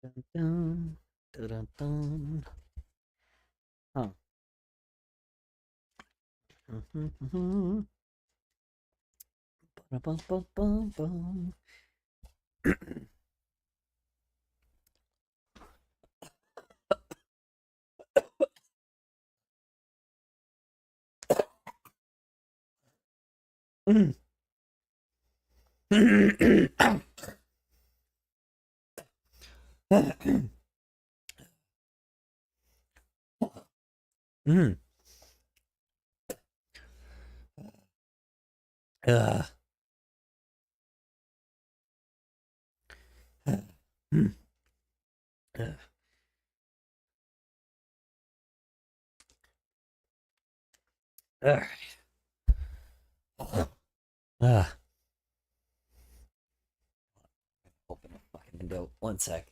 Dun, dun, dun, dun, dun. Huh. Ba-dum-bum-bum-bum. Mm. Ugh. Mm. Ugh. Ugh. Ugh. Open the fucking window. One sec.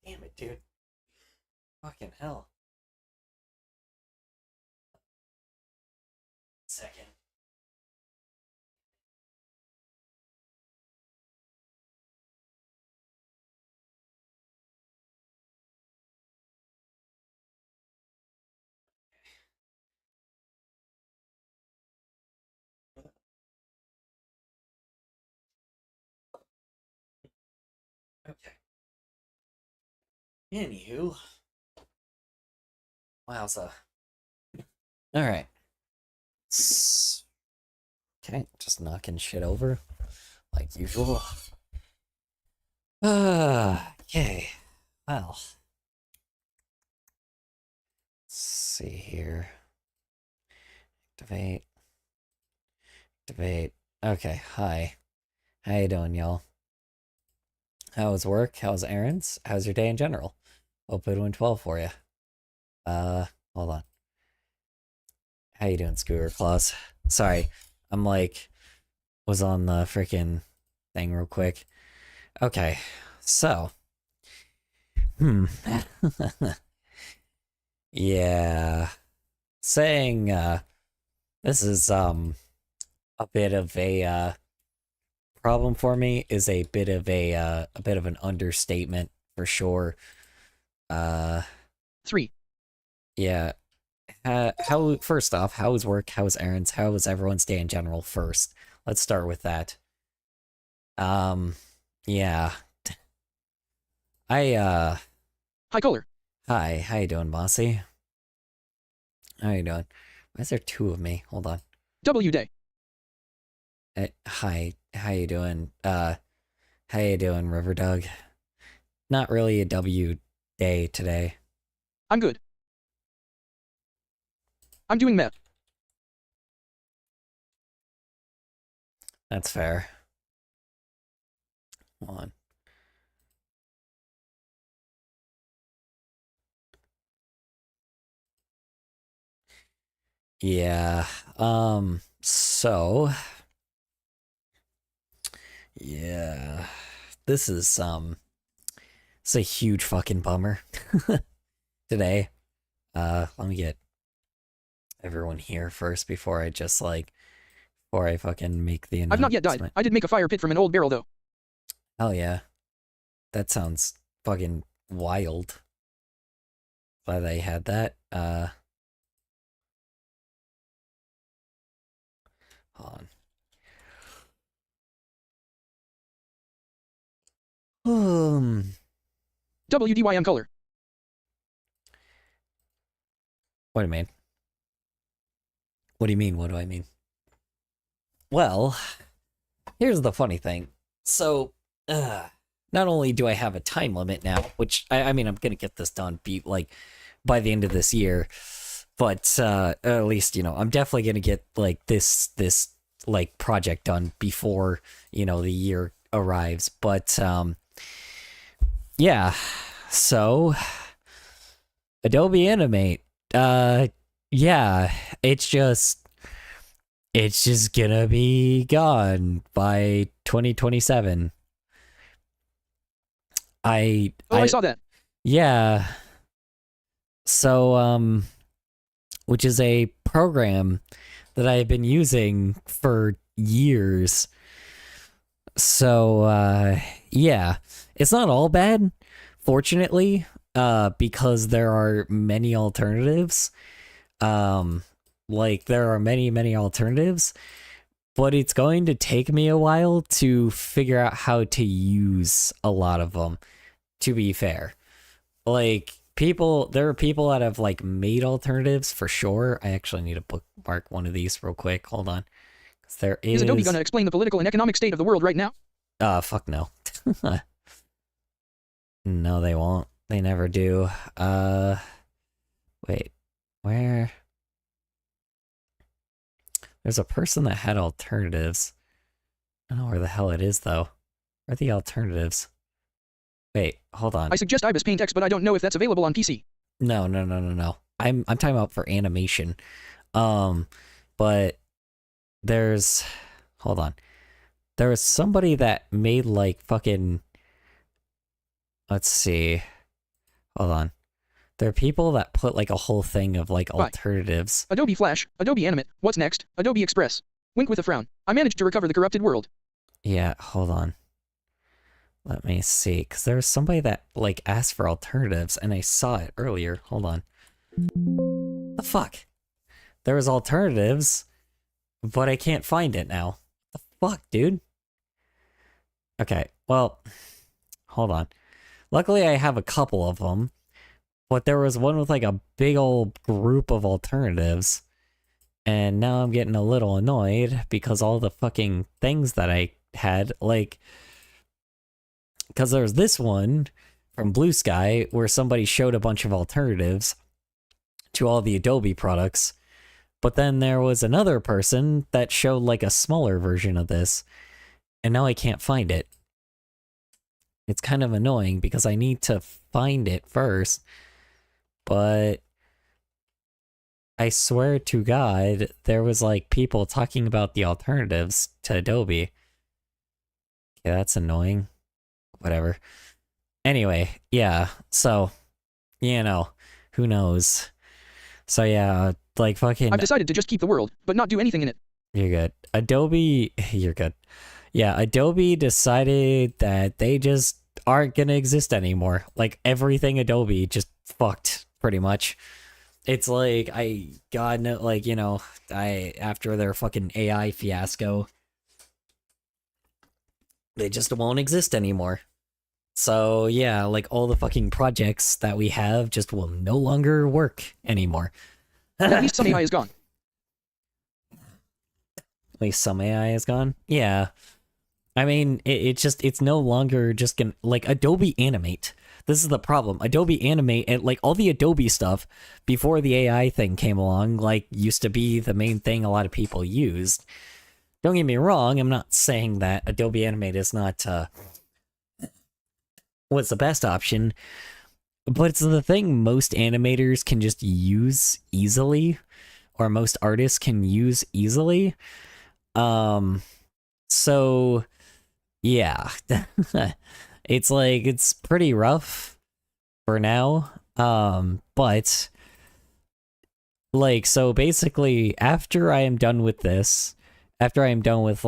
Damn it, dude. Fucking hell. Second. Okay. Anywho. Wowza. Alright. Okay, just knocking shit over. Like usual. Okay. Well. Let's see here. Activate. Activate. Okay, hi. How you doing, y'all? How's work? How's errands? How's your day in general? Hope it went well for you. Hold on. How you doing, Scooter Claus? Sorry, I'm like, was on the freaking thing real quick. Okay, so, hmm. Yeah, saying, this is, a bit of a, problem for me is a bit of an understatement for sure. Uh, 3. yeah. How first off, how was work? How was errands? How was everyone's day in general? First, let's start with that. Um, yeah. I High color. Hi, how you doing, bossy? How you doing? Why is there two of me? Hold on. W day. Hi, how you doing? How you doing, River Dog? Not really a W day today. I'm good. I'm doing meth. That's fair. Hold on. Yeah. So yeah. This is it's a huge fucking bummer today. Let me get everyone here first before I just like before I fucking make the I've not yet died. announcement. I did make a fire pit from an old barrel though. Hell yeah. That sounds fucking wild. Glad I had that. Hold on. WDYM color. What do you mean? What do you mean? What do I mean? Well, here's the funny thing. So, not only do I have a time limit now, which I mean I'm gonna get this done be like by the end of this year, but at least I'm definitely gonna get like this like project done before the year arrives. But yeah, so Adobe Animate, yeah, it's just gonna be gone by 2027. I saw that. Yeah. So, which is a program that I've been using for years. So, yeah, it's not all bad, fortunately, because there are many alternatives. Like, there are many alternatives, but it's going to take me a while to figure out how to use a lot of them, to be fair. Like, there are people that have, like, made alternatives for sure. I actually need to bookmark one of these real quick. Hold on. 'Cause there Is Adobe gonna explain the political and economic state of the world right now? Fuck no. No, they won't. They never do. Wait. Where? There's a person that had alternatives. I don't know where the hell it is, though. Where are the alternatives? Wait, hold on. I suggest IBIS Paint X, but I don't know if that's available on PC. No. I'm talking about for animation. But there's... Hold on. There was somebody that made, like, fucking... Let's see. Hold on. There are people that put, like, a whole thing of, like, alternatives. Adobe Flash, Adobe Animate, what's next? Adobe Express. Wink with a frown. I managed to recover the corrupted world. Yeah, hold on. Let me see, because there was somebody that, like, asked for alternatives, and I saw it earlier. Hold on. The fuck? There was alternatives, but I can't find it now. The fuck, dude? Okay, well, hold on. Luckily, I have a couple of them, but there was one with, like, a big old group of alternatives, and now I'm getting a little annoyed because all the fucking things that I had, like... Because there's this one from Blue Sky where somebody showed a bunch of alternatives to all the Adobe products, but then there was another person that showed like a smaller version of this, and now I can't find it. It's kind of annoying because I need to find it first, but I swear to God, there was like people talking about the alternatives to Adobe. Okay, that's annoying. Whatever. Anyway, yeah, so, you know, who knows? So yeah, like fucking... I've decided to just keep the world, but not do anything in it. You're good. Adobe... You're good. Yeah, Adobe decided that they just aren't gonna exist anymore. Like, everything Adobe just fucked, pretty much. It's like, God no, like, you know, after their fucking AI fiasco, they just won't exist anymore. So yeah, like all the fucking projects that we have just will no longer work anymore. At least some AI is gone. At least some AI is gone? Yeah. I mean, it's no longer just gonna, like, Adobe Animate. This is the problem. Adobe Animate, and like all the Adobe stuff before the AI thing came along, like, used to be the main thing a lot of people used. Don't get me wrong, I'm not saying that Adobe Animate is not, what's the best option, but it's the thing most animators can just use easily, or most artists can use easily. So yeah, it's like, it's pretty rough for now. But like, so basically after I am done with this, after I am done with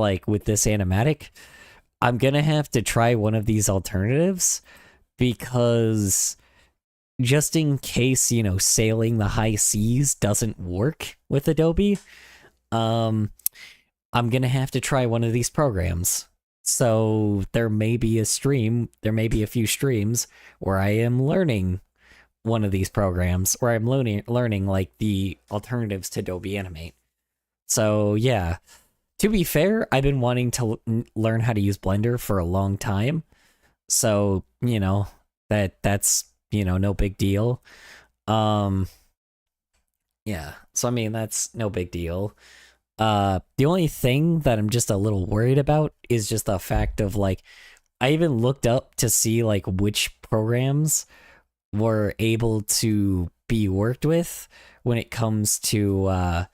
this animatic, I'm gonna have to try one of these alternatives, because just in case, you know, sailing the high seas doesn't work with Adobe, I'm gonna have to try one of these programs. So there may be a few streams where I am learning one of these programs, where I'm learning like the alternatives to Adobe Animate. So yeah. To be fair, I've been wanting to learn how to use Blender for a long time, so, you know, that's, you know, no big deal. Yeah, so I mean, that's no big deal. The only thing that I'm just a little worried about is just the fact of, like, I even looked up to see, like, which programs were able to be worked with when it comes to,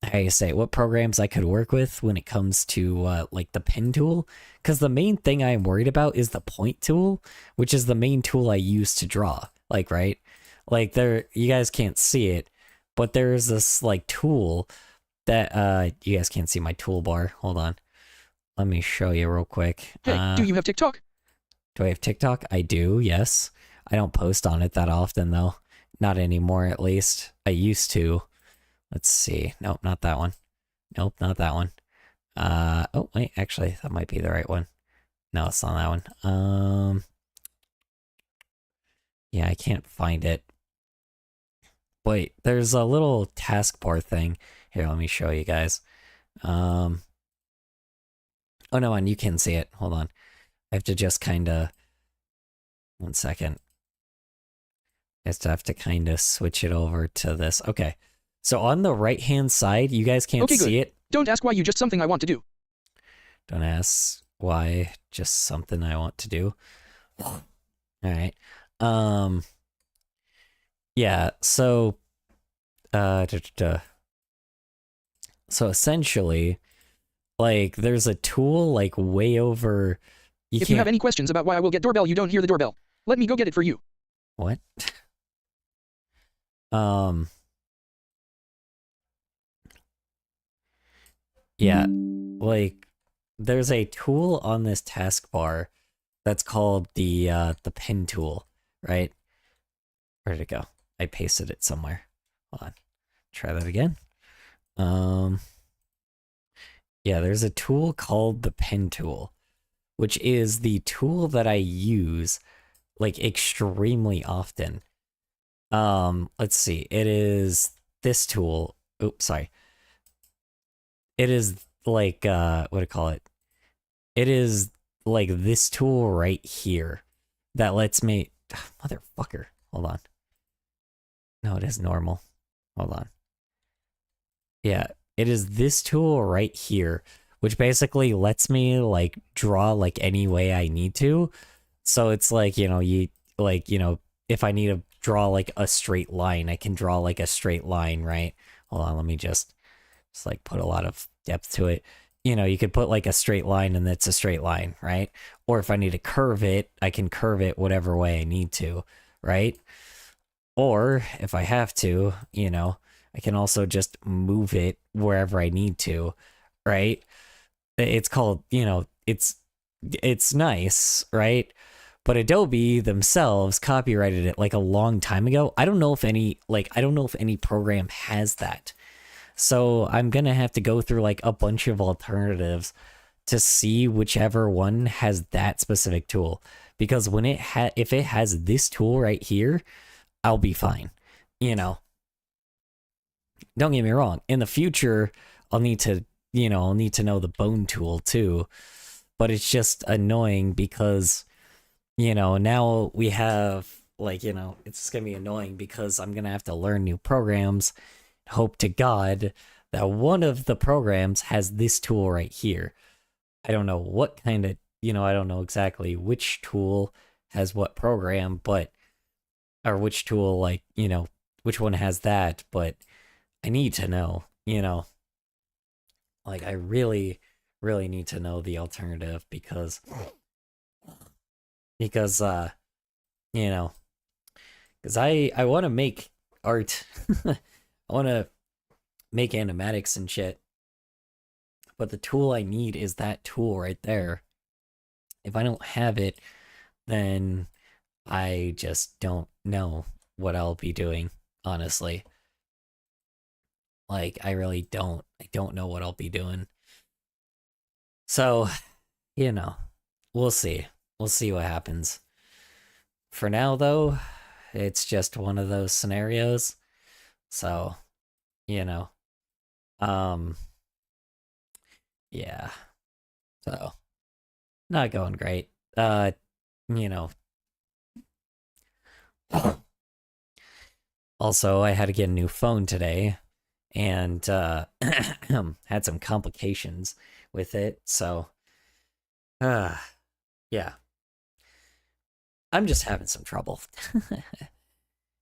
how you say, what programs I could work with when it comes to like the pen tool, because the main thing I'm worried about is the point tool, which is the main tool I use to draw, like, right? Like there, you guys can't see it, but there's this like tool that you guys can't see my toolbar. Hold on. Let me show you real quick. Hey, do you have TikTok? Do I have TikTok? I do, yes. I don't post on it that often though. Not anymore at least. I used to. Let's see. Nope, not that one. Nope, not that one. Oh wait, actually that might be the right one. No, it's not that one. Yeah, I can't find it. Wait, there's a little taskbar thing. Here, let me show you guys. Oh no, and you can see it. Hold on. I have to just kind of... 1 second. I just have to kind of switch it over to this. Okay. So on the right-hand side, you guys can't see it. Don't ask why, you just something I want to do. Don't ask why, just something I want to do. All right. Yeah, so so essentially, like there's a tool like way over. If you have any questions about why I will get doorbell, you don't hear the doorbell. Let me go get it for you. What? Yeah, like there's a tool on this taskbar that's called the pen tool, right? Where did it go? I pasted it somewhere. Hold on. Try that again. Yeah, there's a tool called the pen tool, which is the tool that I use like extremely often. Let's see. It is this tool. Oops, sorry. It is like what do I call it? It is like this tool right here that lets me motherfucker. Hold on. No, it is normal. Hold on. Yeah, it is this tool right here, which basically lets me like draw like any way I need to. So it's like, you know, if I need to draw like a straight line, I can draw like a straight line, right? Hold on, let me just like put a lot of depth to it. You know, you could put like a straight line and it's a straight line, right? Or if I need to curve it, I can curve it whatever way I need to, right? Or if I have to, you know, I can also just move it wherever I need to, right? It's called, you know, it's nice, right? But Adobe themselves copyrighted it like a long time ago. I don't know if any program has that. So I'm going to have to go through like a bunch of alternatives to see whichever one has that specific tool, because when if it has this tool right here, I'll be fine. You know, don't get me wrong. In the future, I'll need to know the bone tool too, but it's just annoying because, you know, now we have like, you know, it's going to be annoying because I'm going to have to learn new programs. Hope to God that one of the programs has this tool right here. I don't know what kind of, you know, I don't know exactly which tool has what program, or which tool, like, you know, which one has that, but I need to know, you know, like I really, really need to know the alternative because, you know, because I want to make art. I want to make animatics and shit, but the tool I need is that tool right there. If I don't have it, then I just don't know what I'll be doing, honestly. Like, I really don't. I don't know what I'll be doing. So, you know, we'll see. We'll see what happens. For now, though, it's just one of those scenarios. So, you know, yeah. So, not going great. You know. Also, I had to get a new phone today, and had some complications with it, so yeah. I'm just having some trouble.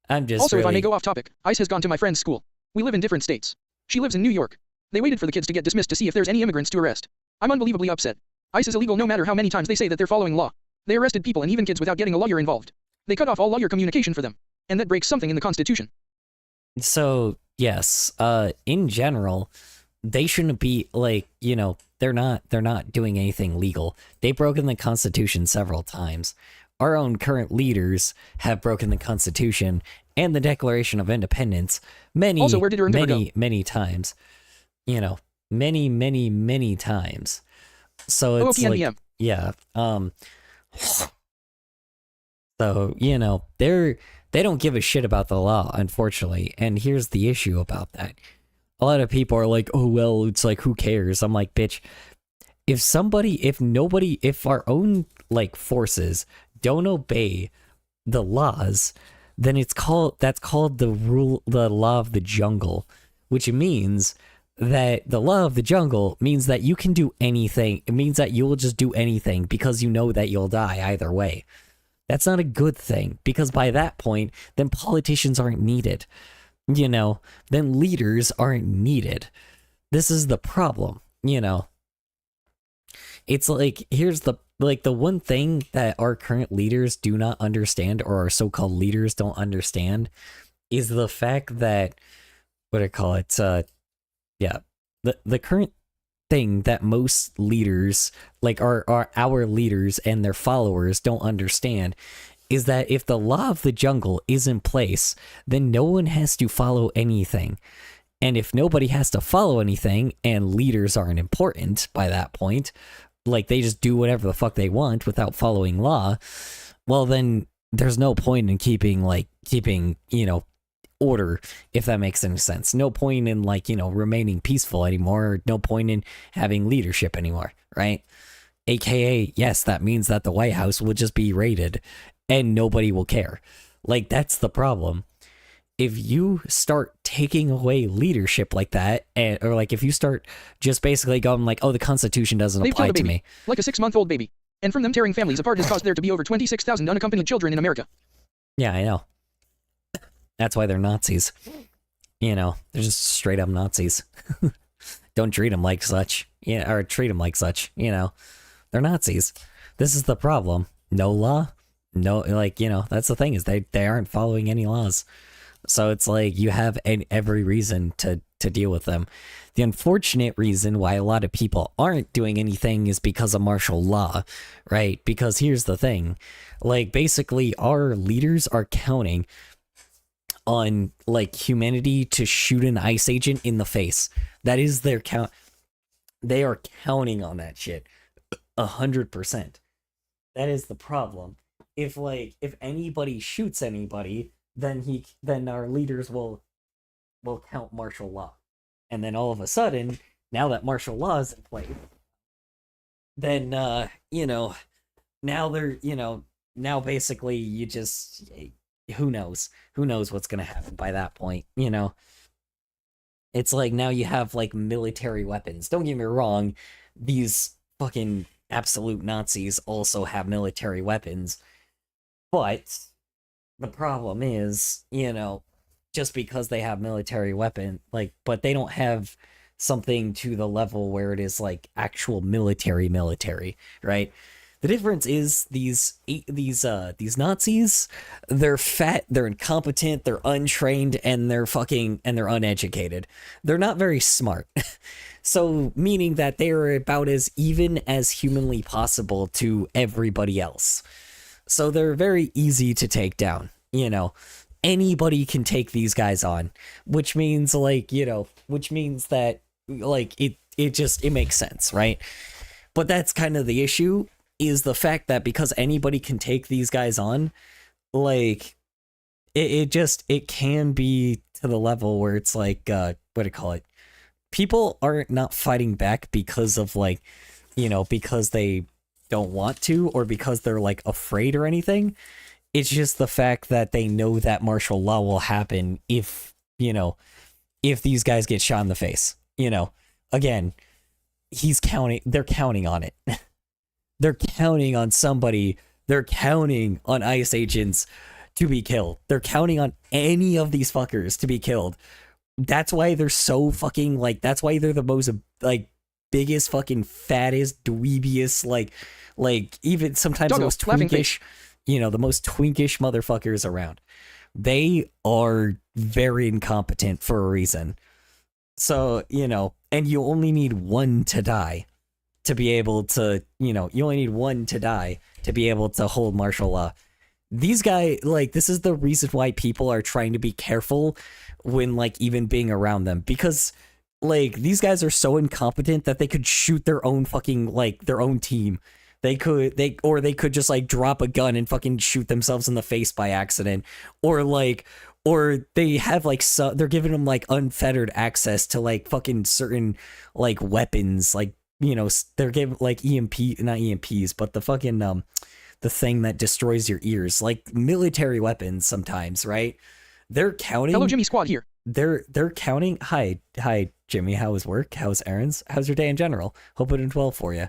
I'm just Also, really... if I may go off topic, Ice has gone to my friend's school. We live in different states. She lives in New York. They waited for the kids to get dismissed to see if there's any immigrants to arrest. I'm unbelievably upset. Ice is illegal no matter how many times they say that they're following law. They arrested people and even kids without getting a lawyer involved. They cut off all lawyer communication for them. and that breaks something in the Constitution. So, yes, in general, they shouldn't be like, they're not doing anything legal. They've broken the Constitution several times. Our own current leaders have broken the Constitution and the Declaration of Independence many, Also, where did your endeavor go? many times. Many times. So it's like, OPNBM. yeah. So, they don't give a shit about the law, unfortunately. And here's the issue about that. A lot of people are like, oh, well, it's like, who cares? I'm like, bitch, if our own, like, forces don't obey the laws, then that's called the law of the jungle, which means that the law of the jungle means that you can do anything. It means that you will just do anything because you know that you'll die either way. That's not a good thing, because by that point, then politicians aren't needed. Then leaders aren't needed. This is the problem, It's like, here's the one thing that our current leaders do not understand, or our so-called leaders don't understand, is the fact that, the current thing that most leaders, like our leaders and their followers, don't understand is that if the law of the jungle is in place, then no one has to follow anything. And if nobody has to follow anything, and leaders aren't important by that point, like they just do whatever the fuck they want without following law, well, then there's no point in keeping order, if that makes any sense. No point in remaining peaceful anymore. No point in having leadership anymore, right? AKA, yes, that means that the White House will just be raided and nobody will care. Like, that's the problem. If you start taking away leadership like that, or like if you start just basically going like, oh, the Constitution doesn't They've apply killed a to baby, me. like a 6-month-old baby. And from them tearing families apart has caused there to be over 26,000 unaccompanied children in America. Yeah, I know. That's why they're Nazis. They're just straight up Nazis. Don't treat them like such. Or treat them like such. They're Nazis. This is the problem. No law. No, that's the thing, is they aren't following any laws. So it's like you have every reason to deal with them. The unfortunate reason why a lot of people aren't doing anything is because of martial law, right? Because here's the thing. Like, basically, our leaders are counting on humanity to shoot an ICE agent in the face. That is their count. They are counting on that shit 100%. That is the problem. If anybody shoots anybody, then our leaders will count martial law. And then all of a sudden, now that martial law is in place, then now they're now basically you just, who knows what's gonna happen by that point. It's like now you have military weapons. Don't get me wrong, these fucking absolute Nazis also have military weapons, but the problem is, just because they have military weapon, but they don't have something to the level where it is actual military, right? The difference is these Nazis, they're fat, they're incompetent, they're untrained, and they're uneducated. They're not very smart. So, meaning that they are about as even as humanly possible to everybody else. So they're very easy to take down, Anybody can take these guys on, which means that it makes sense, right? But that's kind of the issue, is the fact that because anybody can take these guys on, it can be to the level where it's people are not fighting back because of because they don't want to, or because they're afraid or anything. It's just the fact that they know that martial law will happen if these guys get shot in the face. Again, they're counting on it. They're counting on somebody. They're counting on ICE agents to be killed. They're counting on any of these fuckers to be killed. That's why they're so fucking that's why they're the most biggest fucking fattest dweebiest even sometimes the most twinkish, the most twinkish motherfuckers around. They are very incompetent for a reason. So, and you only need one to die to be able to, you only need one to die to be able to hold martial law. These guys, like, this is the reason why people are trying to be careful when, like, even being around them. Because, like, these guys are so incompetent that they could shoot their own fucking, like, their own team. They could just, like, drop a gun and fucking shoot themselves in the face by accident. Or they have, like, they're giving them, like, unfettered access to, like, fucking certain, like, weapons. Like, they're giving, like, not EMPs, but the fucking, the thing that destroys your ears, like military weapons sometimes, right? They're counting. Hello, Jimmy Squad here. They're counting. Hi, Jimmy. How was work? How's errands? How's your day in general? Hope it went well for you.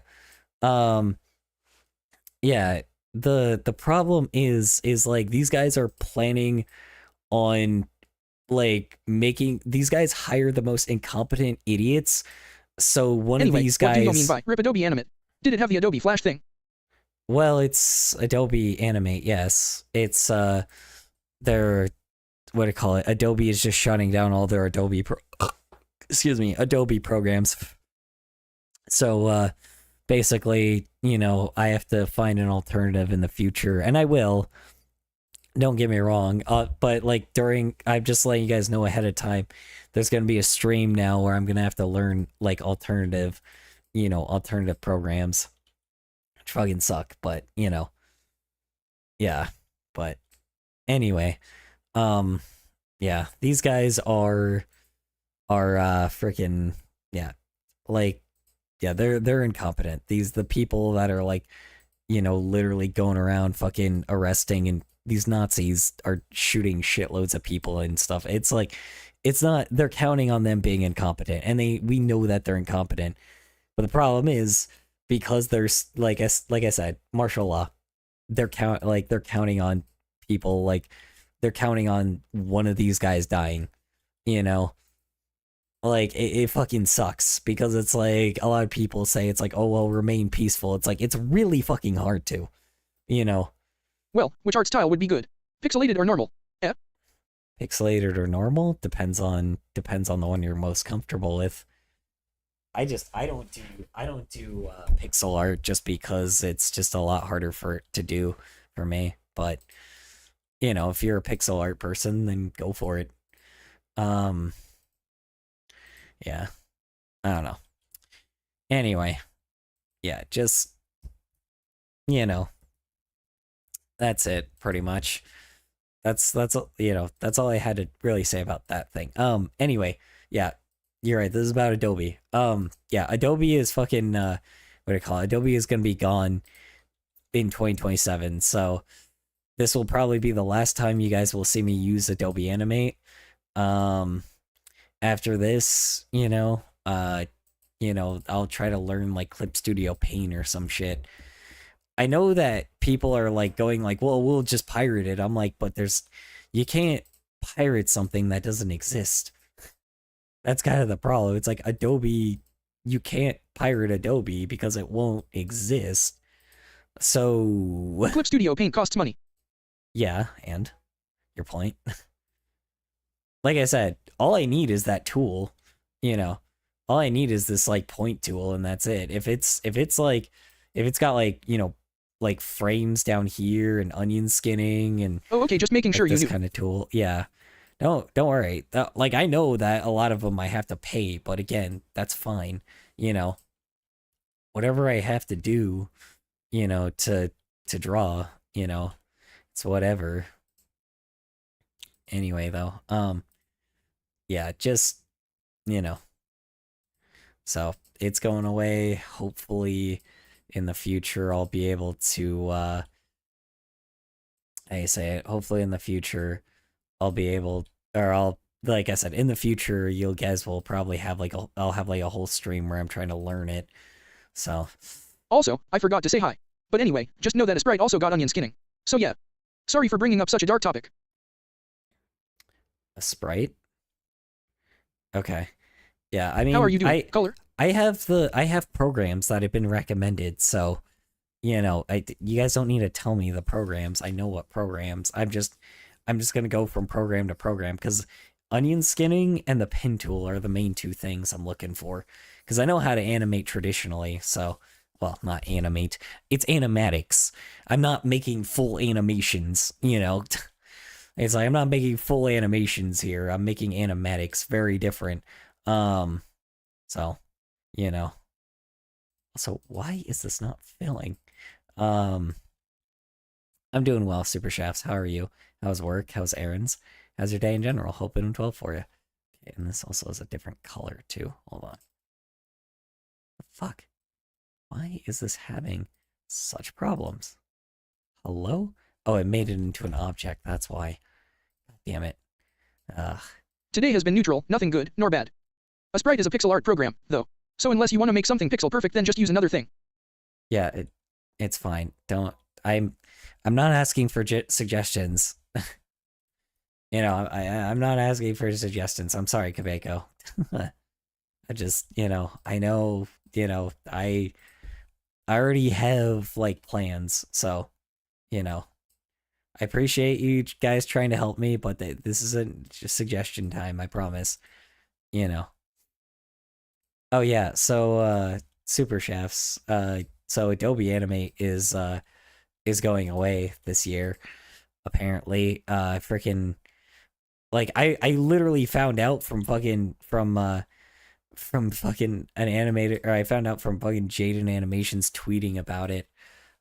Yeah. The problem is like these guys are planning on like making these guys hire the most incompetent idiots. So one of these guys. What do you mean by rip Adobe Animate? Did it have the Adobe Flash thing? Well, it's Adobe Animate, yes. It's their what do you call it? Adobe is just shutting down all their Adobe programs. So basically, I have to find an alternative in the future, and I will. Don't get me wrong. But like I'm just letting you guys know ahead of time. There's gonna be a stream now where I'm gonna have to learn like alternative programs. Which fucking suck, but yeah. But anyway, yeah, these guys are freaking they're incompetent. The people that are like, literally going around fucking arresting, and these Nazis are shooting shitloads of people and stuff. It's like, it's not, they're counting on them being incompetent, and we know that they're incompetent. But the problem is, because there's like I said, martial law, they're counting on people, like they're counting on one of these guys dying, like it fucking sucks, because it's like a lot of people say it's like, oh well, remain peaceful. It's like, it's really fucking hard to, Well, which art style would be good? Pixelated or normal? Yeah. Pixelated or normal depends on the one you're most comfortable with. I don't do pixel art just because it's just a lot harder to do for me. But if you're a pixel art person, then go for it. Yeah, I don't know. Anyway, yeah, just that's it pretty much. That's all I had to really say about that thing. Anyway, yeah. You're right. This is about Adobe. Yeah, Adobe is fucking what do I call it? Adobe is gonna be gone in 2027. So this will probably be the last time you guys will see me use Adobe Animate. After this, I'll try to learn like Clip Studio Paint or some shit. I know that people are like going like, well, we'll just pirate it. I'm like, but you can't pirate something that doesn't exist. That's kind of the problem. It's like Adobe, you can't pirate Adobe because it won't exist. So Clip Studio Paint costs money. Yeah, and your point. Like I said, all I need is that tool, All I need is this like point tool, and that's it. If it's got like, like frames down here and onion skinning and oh, okay, just making like sure you this knew. kind of tool, yeah. Don't worry. Like, I know that a lot of them I have to pay, but again, that's fine. Whatever I have to do, to draw, it's whatever. Anyway, though, yeah, just, so it's going away. Hopefully, in the future, I'll be able to, hopefully in the future, I'll be able, or I'll, like I said, in the future, you guys will probably have like, I'll have like a whole stream where I'm trying to learn it. So. Also, I forgot to say hi. But anyway, just know that a sprite also got onion skinning. So yeah. Sorry for bringing up such a dark topic. A sprite? Okay. Yeah, I mean, how are you doing? Color? I have programs that have been recommended, so you guys don't need to tell me the programs. I know what programs. I'm just gonna go from program to program because onion skinning and the pen tool are the main two things I'm looking for. Because I know how to animate traditionally, so well, not animate. It's animatics. I'm not making full animations, you know. It's like I'm not making full animations here. I'm making animatics, very different. So, you know. So why is this not filling? Um, I'm doing well, Super Chefs. How are you? How's work? How's errands? How's your day in general? Hope it went well for you. Okay, and this also is a different color too. Hold on. The fuck? Why is this having such problems? Hello? Oh, it made it into an object. That's why. God damn it. Ugh. Today has been neutral, nothing good, nor bad. A sprite is a pixel art program, though. So unless you want to make something pixel perfect, then just use another thing. Yeah, it's fine. Don't. I'm not asking for suggestions. You know, I'm not asking for suggestions. I'm sorry, Kabeko. I just, you know, I know, you know, I already have like plans, so you know, I appreciate you guys trying to help me, but this isn't just suggestion time. I promise. You know. Oh yeah, so Super Chefs. So Adobe Animate is going away this year. Apparently, freaking like I literally found out from fucking an animator, or I found out from fucking Jaden Animations tweeting about it.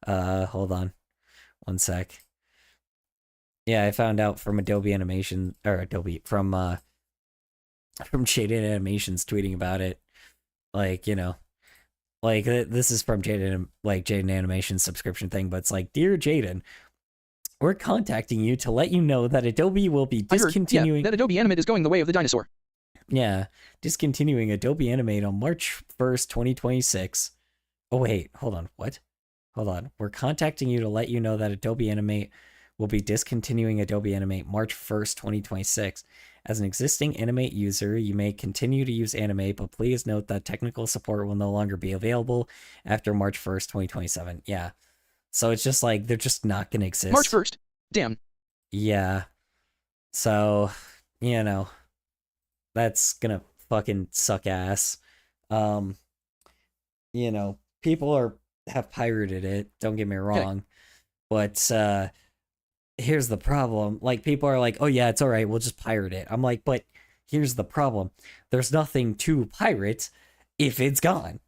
Hold on, one sec. Yeah, I found out from Adobe Animation or Adobe from Jaden Animations tweeting about it. Like, you know, like this is from Jaden, like Jaden Animations subscription thing, but it's like, dear Jaden, we're contacting you to let you know that Adobe will be discontinuing. I heard, that Adobe Animate is going the way of the dinosaur. Yeah, discontinuing Adobe Animate on March 1st, 2026. Oh wait, hold on. What? Hold on. We're contacting you to let you know that Adobe Animate will be discontinuing Adobe Animate March 1st, 2026. As an existing Animate user, you may continue to use Animate, but please note that technical support will no longer be available after March 1st, 2027. Yeah. So it's just like they're just not going to exist. March 1st? Damn. Yeah. So, you know, that's going to fucking suck ass. You know, people have pirated it, don't get me wrong. But here's the problem. Like, people are like, oh yeah, it's all right, we'll just pirate it. I'm like, but here's the problem. There's nothing to pirate if it's gone.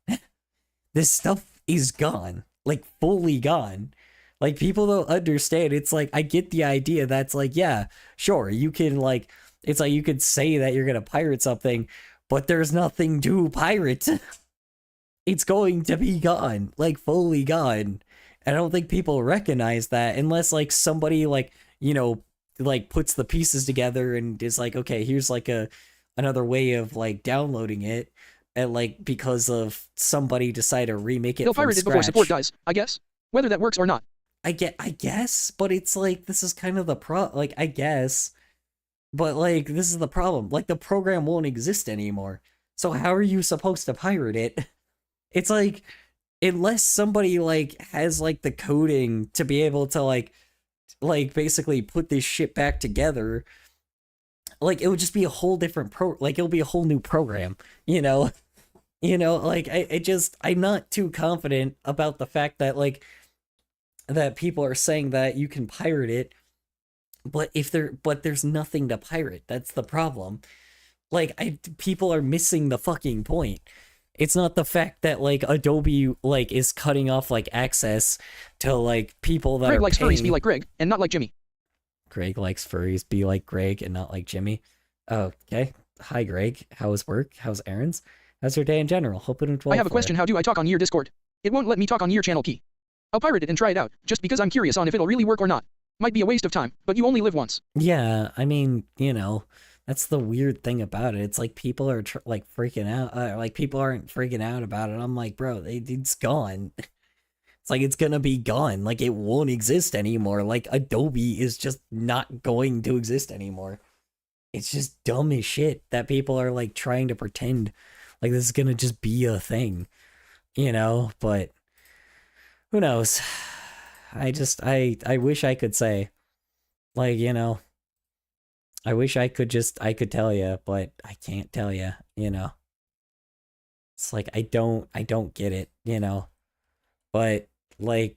This stuff is gone. Like, fully gone. Like, people don't understand. It's like, I get the idea that's like, yeah, sure, you can, like, it's like you could say that you're gonna pirate something, but there's nothing to pirate. It's going to be gone. Like, fully gone. I don't think people recognize that unless like somebody like, you know, like puts the pieces together and is like, okay, here's like another way of like downloading it, and like because of somebody decide to remake it. They'll from pirate it scratch. before support dies, I guess. Whether that works or not. I guess, but it's like this is kind of the like I guess, but like this is the problem. Like the program won't exist anymore. So how are you supposed to pirate it? It's like unless somebody like has like the coding to be able to like basically put this shit back together, like it would just be a whole different like it'll be a whole new program, you know. Like I'm not too confident about the fact that like that people are saying that you can pirate it, but there's nothing to pirate. That's the problem. Like people are missing the fucking point. It's not the fact that like Adobe like is cutting off like access to like people that Greg are likes paying. furries be like Greg and not like Jimmy. Greg likes furries be like Greg and not like Jimmy. Okay. Hi Greg. How's work? How's errands? How's your day in general? Hope it went well. I have a question. How do I talk on your Discord? It won't let me talk on your channel key. I'll pirate it and try it out, just because I'm curious on if it'll really work or not. Might be a waste of time, but you only live once. Yeah, I mean, you know, that's the weird thing about it. It's like people are like freaking out. Like people aren't freaking out about it. I'm like, bro, it's gone. It's like it's gonna be gone. Like it won't exist anymore. Like Adobe is just not going to exist anymore. It's just dumb as shit that people are like trying to pretend like this is gonna just be a thing, you know. But who knows? I wish I could say, like, you know, I wish I could tell you, but I can't tell you, you know. It's like I don't get it, you know. But like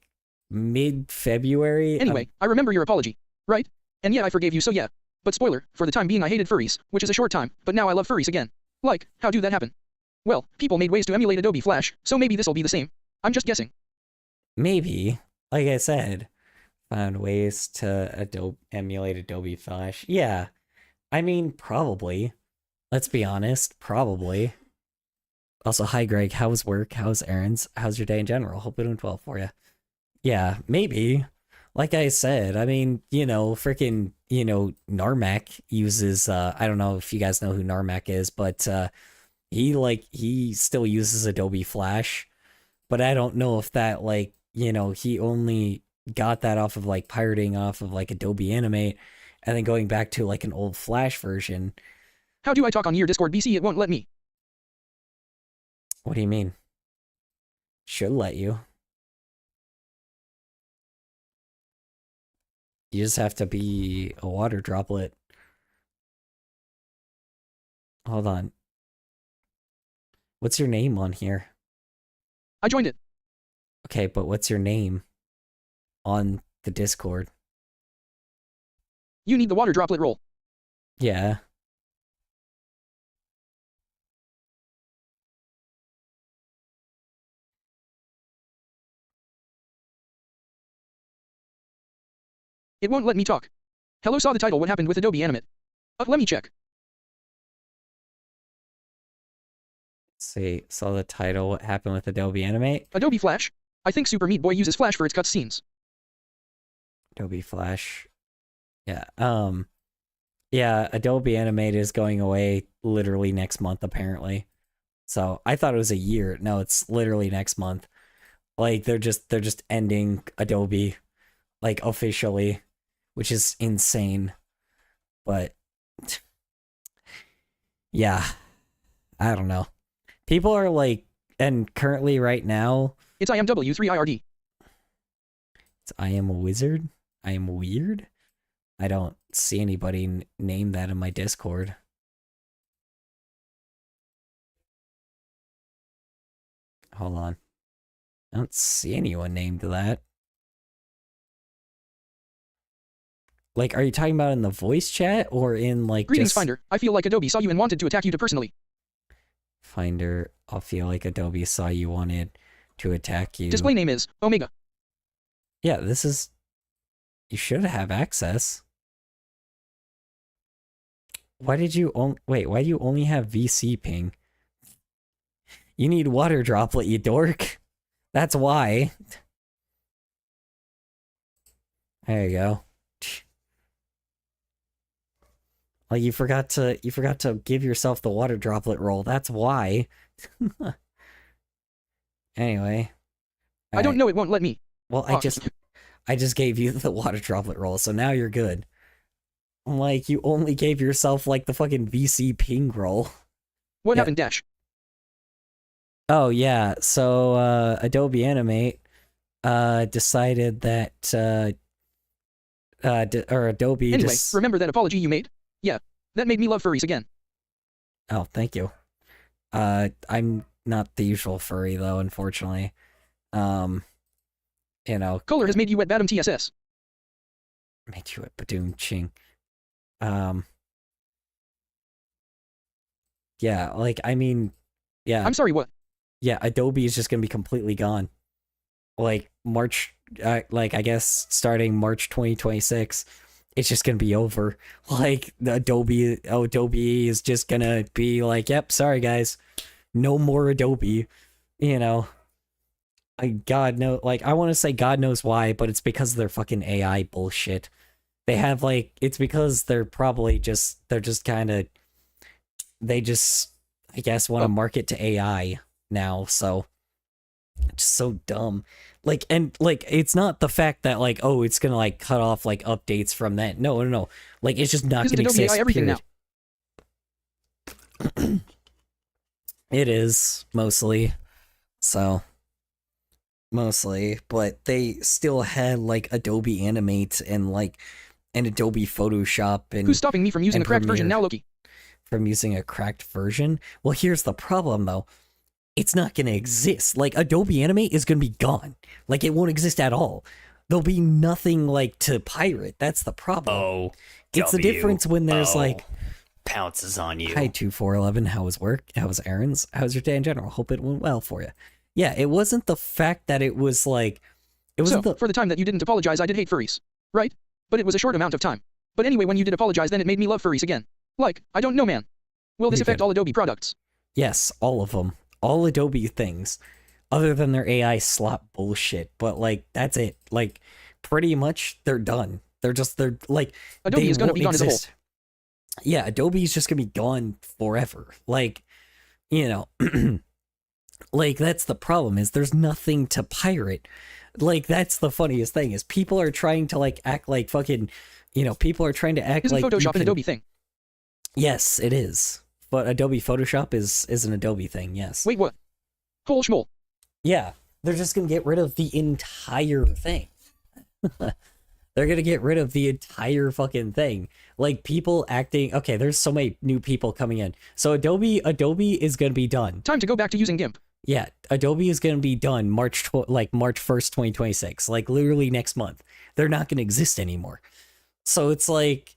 mid-February, Anyway, I remember your apology, right? And yeah, I forgave you, so yeah. But spoiler, for the time being I hated furries, which is a short time, but now I love furries again. Like, how do that happen? Well, people made ways to emulate Adobe Flash, so maybe this'll be the same. I'm just guessing. maybe, like I said, found ways to emulate Adobe Flash. Yeah, I mean, probably. Let's be honest, probably. Also, hi Greg, how's work? How's errands? How's your day in general? Hope it went well for you. Yeah, maybe. Like I said, I mean, you know, freaking, you know, Narmak uses I don't know if you guys know who Narmak is, but he still uses Adobe Flash, but I don't know if that like, you know, he only got that off of like pirating off of like Adobe Animate and then going back to like an old Flash version. How do I talk on your Discord BC? It won't let me. What do you mean? Should let you. You just have to be a water droplet. Hold on. What's your name on here? I joined it. Okay, but what's your name on the Discord? You need the water droplet roll. Yeah. It won't let me talk. Hello, saw the title, what happened with Adobe Animate? Let me check. See, saw the title, what happened with Adobe Animate? Adobe Flash? I think Super Meat Boy uses Flash for its cutscenes. Adobe Flash. Yeah. Yeah, Adobe Animate is going away literally next month apparently. So, I thought it was a year. No, it's literally next month. Like they're just ending Adobe like officially, which is insane. But yeah, I don't know. People are like, and currently right now, It's IMW3IRD. it's I am a wizard. I am weird. I don't see anybody name that in my Discord. Hold on. I don't see anyone named that. Like, are you talking about in the voice chat or in like Greetings, just Finder. I feel like Adobe saw you and wanted to attack you personally. Finder? I'll feel like Adobe saw you wanted to attack you. Display name is Omega. Yeah, this is. You should have access. Why did you wait? Why do you only have VC ping? You need water droplet, you dork. That's why. There you go. Like you forgot to give yourself the water droplet roll. That's why. Anyway. I don't know, it won't let me. Well, I just gave you the water droplet roll, so now you're good. Like you only gave yourself like the fucking VC ping roll. What Yeah. happened, Dash? Oh yeah, so Adobe Animate decided that or Adobe Anyway, remember that apology you made? Yeah, that made me love furries again. Oh, thank you. I'm not the usual furry though, unfortunately. You know, Kohler has made you wet Badum TSS. made you a badoom ching. Yeah, like I mean, yeah, I'm sorry, what? yeah, Adobe is just gonna be completely gone. Like March, like I guess starting March 2026, it's just gonna be over. Like the Adobe is just gonna be like, yep, sorry guys, no more Adobe. You know, God no, like I want to say God knows why, but it's because of their fucking AI bullshit. They have like, it's because they're probably they're just kind of, they just, I guess, want to market to AI now. So it's so dumb. Like, and like, it's not the fact that like, oh, it's gonna like cut off like updates from that. No, no, no. Like, it's just not Isn't gonna Adobe exist. AI everything Period. It is mostly. So mostly, but they still had like Adobe Animate and like and Adobe Photoshop and Who's stopping me from using a cracked version now, Loki? from using a cracked version. Well, here's the problem though. It's not going to exist. Like Adobe Animate is going to be gone. Like it won't exist at all. There'll be nothing like to pirate. That's the problem. Oh, it's the difference when there's like pounces on you. Hi 2411, how was work? How was errands? How's your day in general? Hope it went well for you. Yeah, it wasn't the fact that it was like it was for the time that you didn't apologize, I did hate furries, right? But it was a short amount of time. But anyway, when you did apologize, then it made me love furries again. Like, I don't know, man. Will this affect all Adobe products? Yes, all of them. All Adobe things. Other than their AI slot bullshit. But, like, that's it. Like, pretty much, they're done. They're like... Adobe is going to be gone as a whole. Yeah, Adobe's just going to be gone forever. Like, you know... like, that's the problem, is there's nothing to pirate. Like, that's the funniest thing, is people are trying to, like, act like fucking... You know, people are trying to act Isn't like... Photoshop an Adobe thing? Yes, it is. But Adobe Photoshop is an Adobe thing, yes. Wait, what? Whole schmoll. Yeah, they're just going to get rid of the entire thing. They're going to get rid of the entire fucking thing. Like, people acting... Okay, there's so many new people coming in. So Adobe is going to be done. Time to go back to using GIMP. Yeah, Adobe is going to be done March 1st, 2026. Like, literally next month. They're not going to exist anymore. So it's like...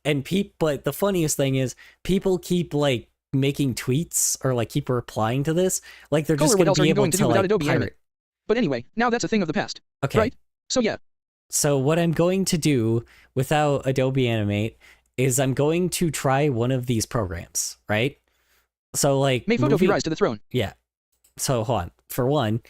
But the funniest thing is, people keep, like, making tweets or, like, keep replying to this. Like, they're just going to be able to, like, Adobe pirate. Animate? But anyway, now that's a thing of the past. Okay. Right? So yeah. So what I'm going to do without Adobe Animate is I'm going to try one of these programs, right? So like... May Photofi rise to the throne. Yeah. So hold on. For one,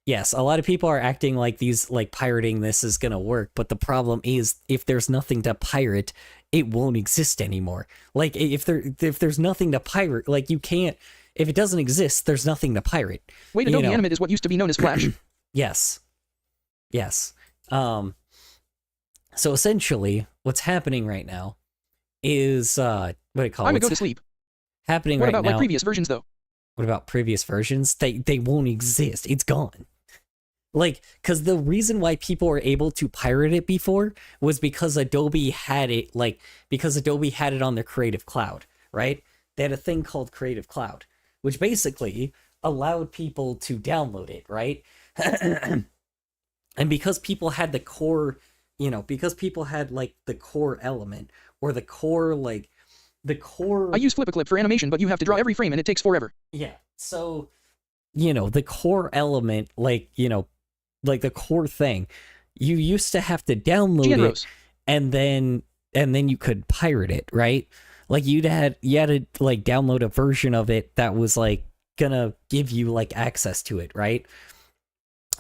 yes, a lot of people are acting like these, like pirating this is going to work, but the problem is if there's nothing to pirate, it won't exist anymore. Like if there's nothing to pirate, like you can't... If it doesn't exist, there's nothing to pirate. Wait, Adobe Animate is what used to be known as Flash. Yes. Yes. So essentially, what's happening right now is what do you call it? I'm gonna go to sleep. Happening what right about now. like previous versions though? What about previous versions? They won't exist. It's gone. Like, because the reason why people were able to pirate it before was because Adobe had it, because Adobe had it on their Creative Cloud, right? They had a thing called Creative Cloud, which basically allowed people to download it, right? And because people had the core, because people had like the core element or the core. I use Flip-a-Clip for animation, but you have to draw every frame and it takes forever. Yeah. So, the core element, the core thing, you used to have to download it and then you could pirate it, right? Like you had to like download a version of it that was like gonna give you like access to it, right?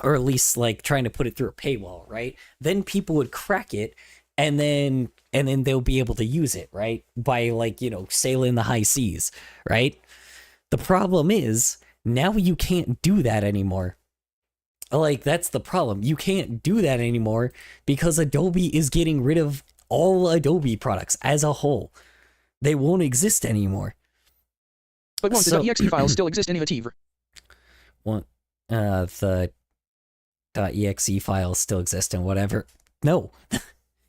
Or at least like trying to put it through a paywall, right? Then people would crack it and then they'll be able to use it, right? By like, sailing the high seas, right? The problem is now you can't do that anymore. Like that's the problem. You can't do that anymore because Adobe is getting rid of all Adobe products as a whole. They won't exist anymore. But won't the .exe files still exist in Native? The .exe files still exist and whatever. No,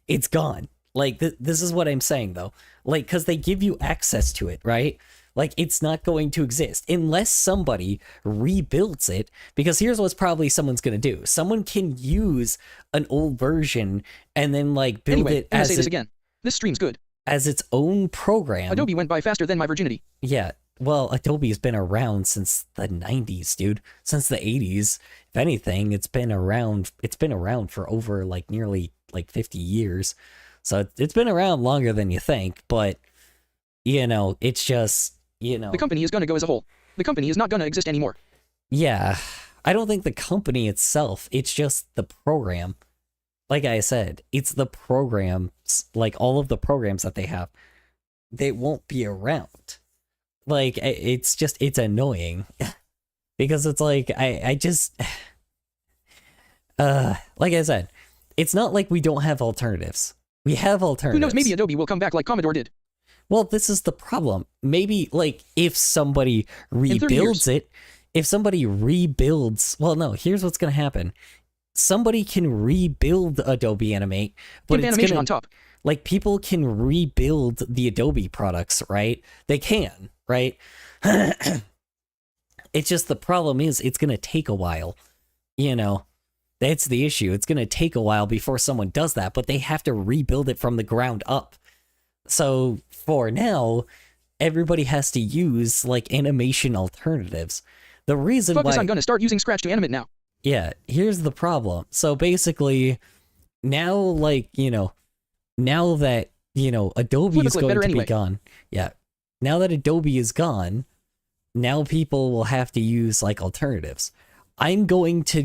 it's gone. Like, this is what I'm saying, though. Like, because they give you access to it, right? Like, it's not going to exist unless somebody rebuilds it. Because here's what's probably someone's going to do. Someone can use an old version and then, like, build it as... say this again. This stream's good. As its own program. Adobe went by faster than my virginity. Yeah. Well, Adobe's been around since the 90s, dude. Since the 80s. If anything, it's been around for over, like, nearly, like, 50 years. So it's been around longer than you think, but, it's just, The company is going to go as a whole. The company is not going to exist anymore. Yeah, I don't think the company itself, it's just the program. Like I said, it's the programs, like all of the programs that they have, they won't be around. Like, it's annoying. Because it's like, I just, like I said, it's not like we don't have alternatives. We have alternatives. Who knows, maybe Adobe will come back like Commodore did. Well, this is the problem. Maybe, like, if somebody rebuilds it, well, no, here's what's going to happen. Somebody can rebuild Adobe Animate, but animation on top. Like, people can rebuild the Adobe products, right? They can, right? It's just the problem is it's going to take a while. You know, that's the issue. It's going to take a while before someone does that, but they have to rebuild it from the ground up. So for now, everybody has to use like animation alternatives. The reason Fuck why this, I'm gonna start using Scratch to animate now. yeah, here's the problem. So basically, now like, now that, Adobe Flip a is clip, going better to anyway. be gone. Yeah. Now that Adobe is gone, now people will have to use like alternatives. I'm going to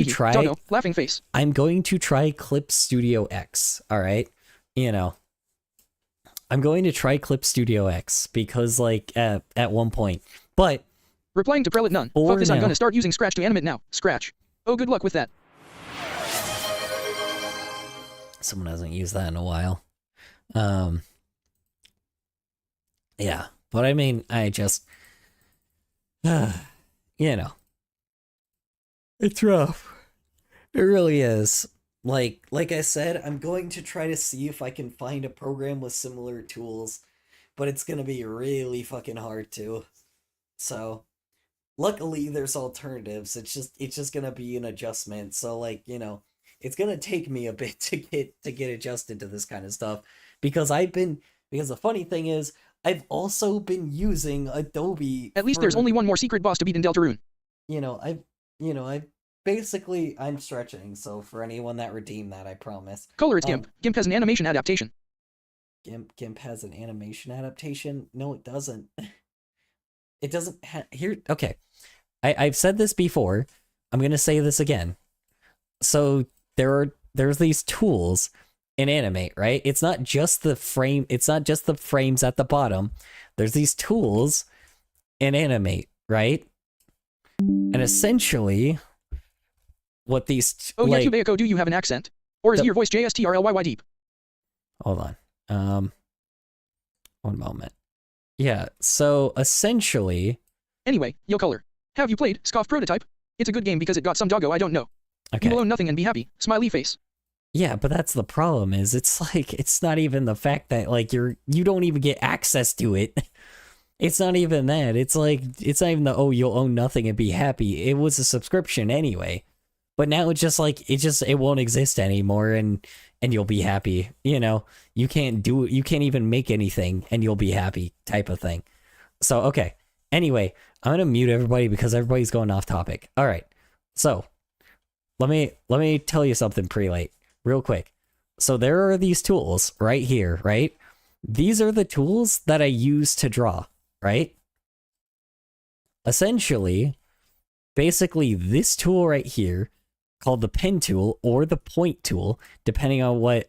try Doggo, laughing face. I'm going to try Clip Studio X, all right? I'm going to try Clip Studio X because like at one point. But Replying to Prelit none. For Fuck this, I'm now. gonna start using Scratch to animate now. Scratch. Oh, good luck with that. someone hasn't used that in a while. Yeah, but I mean, I just it's rough. It really is. Like I said, I'm going to try to see if I can find a program with similar tools, but it's gonna be really fucking hard to. So, luckily there's alternatives. It's just gonna be an adjustment. So like, it's gonna take me a bit to get adjusted to this kind of stuff because because the funny thing is I've also been using Adobe. At least there's only one more secret boss to beat in Deltarune. I'm stretching, so for anyone that redeemed that, I promise. Color it's GIMP. GIMP has an animation adaptation. GIMP has an animation adaptation? No, it doesn't. It doesn't here. Okay. I've said this before. I'm gonna say this again. So there's these tools in Animate, right? It's not just the frames at the bottom. There's these tools in Animate, right? And essentially what these Oh yeah, Tubayako, do you have an accent? Or is your voice JSTRLYY deep? Hold on. One moment. Yeah, so essentially Anyway, yo color. Have you played Scoff Prototype? It's a good game because it got some doggo I don't know. okay. You will own nothing and be happy. Smiley face. Yeah, but that's the problem is it's like it's not even the fact that like you don't even get access to it. It's not even that. It's like it's not even the you'll own nothing and be happy. It was a subscription anyway. But now it's just like it won't exist anymore and you'll be happy. You can't even make anything and you'll be happy type of thing. So okay. Anyway, I'm gonna mute everybody because everybody's going off topic. All right. So let me tell you something pre-late. Real quick. So there are these tools right here, right? These are the tools that I use to draw, right? Essentially, basically this tool right here, called the pen tool or the point tool, depending on what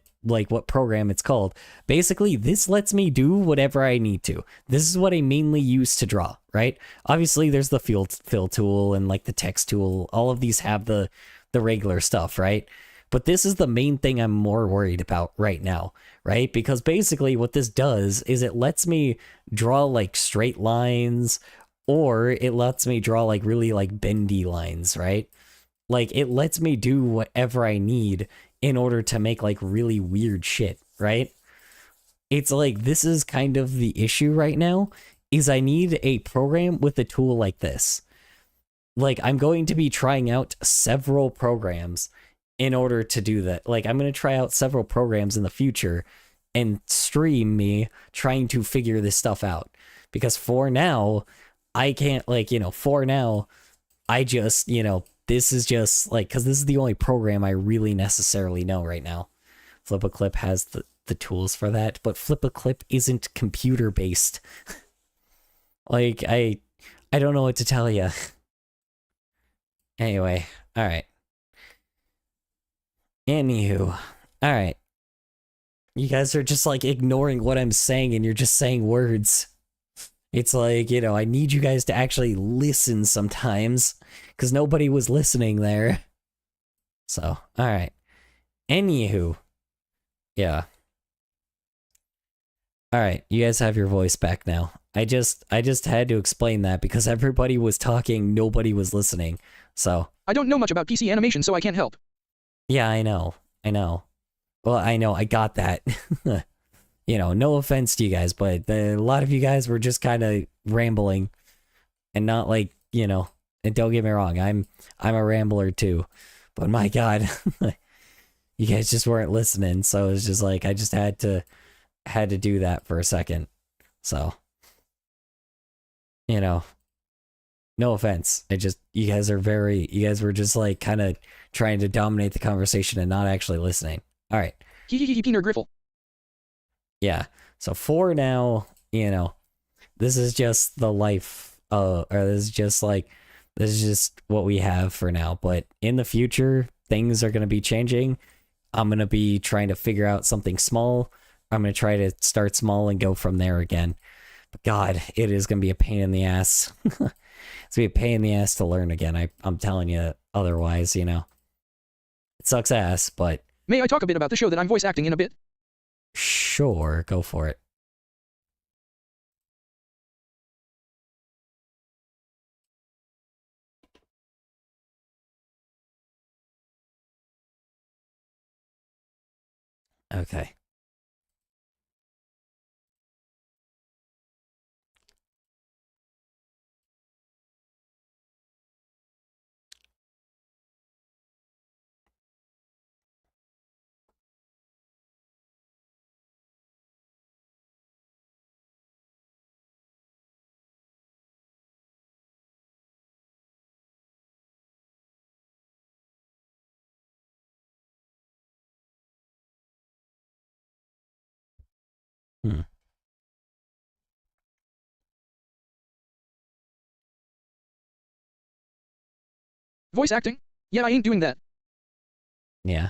program it's called. Basically, this lets me do whatever I need to. This is what I mainly use to draw, right? Obviously, there's the fill tool and like the text tool. All of these have the regular stuff, right? But this is the main thing I'm more worried about right now, right? Because basically what this does is it lets me draw like straight lines, or it lets me draw like really like bendy lines, right? Like it lets me do whatever I need in order to make like really weird shit, right? It's like this is kind of the issue right now is I need a program with a tool like this. Like I'm going to be trying out several programs in order to do that. Like I'm going to try out several programs in the future and stream me trying to figure this stuff out. Because for now, I can't for now, I just, this is just like, because this is the only program I really necessarily know right now. Flip a Clip has the tools for that, but Flip a Clip isn't computer based. Like, I don't know what to tell you. Anyway, alright. Anywho, alright. You guys are just like ignoring what I'm saying and you're just saying words. It's like, I need you guys to actually listen sometimes, because nobody was listening there. So, alright. Anywho. Yeah. Alright, you guys have your voice back now. I just had to explain that because everybody was talking, nobody was listening. So. I don't know much about PC animation, so I can't help. Yeah, I know. Well, I know, I got that. You know, no offense to you guys, but a lot of you guys were just kind of rambling and not like, you know, and don't get me wrong, I'm a rambler too. But my God, you guys just weren't listening, so it's just like I just had to do that for a second. So, you know, no offense. You guys were just like kind of trying to dominate the conversation and not actually listening. All right. Peanut Griffle. Yeah. So for now, you know, this is just the life, or this is just what we have for now. But in the future, things are going to be changing. I'm going to be trying to figure out something small. I'm going to try to start small and go from there again. But God, it is going to be a pain in the ass. It's going to be a pain in the ass to learn again. I'm telling you otherwise, you know. It sucks ass, but... May I talk a bit about the show that I'm voice acting in a bit? Sure, go for it. Okay. Hmm. Voice acting? Yeah, I ain't doing that. Yeah.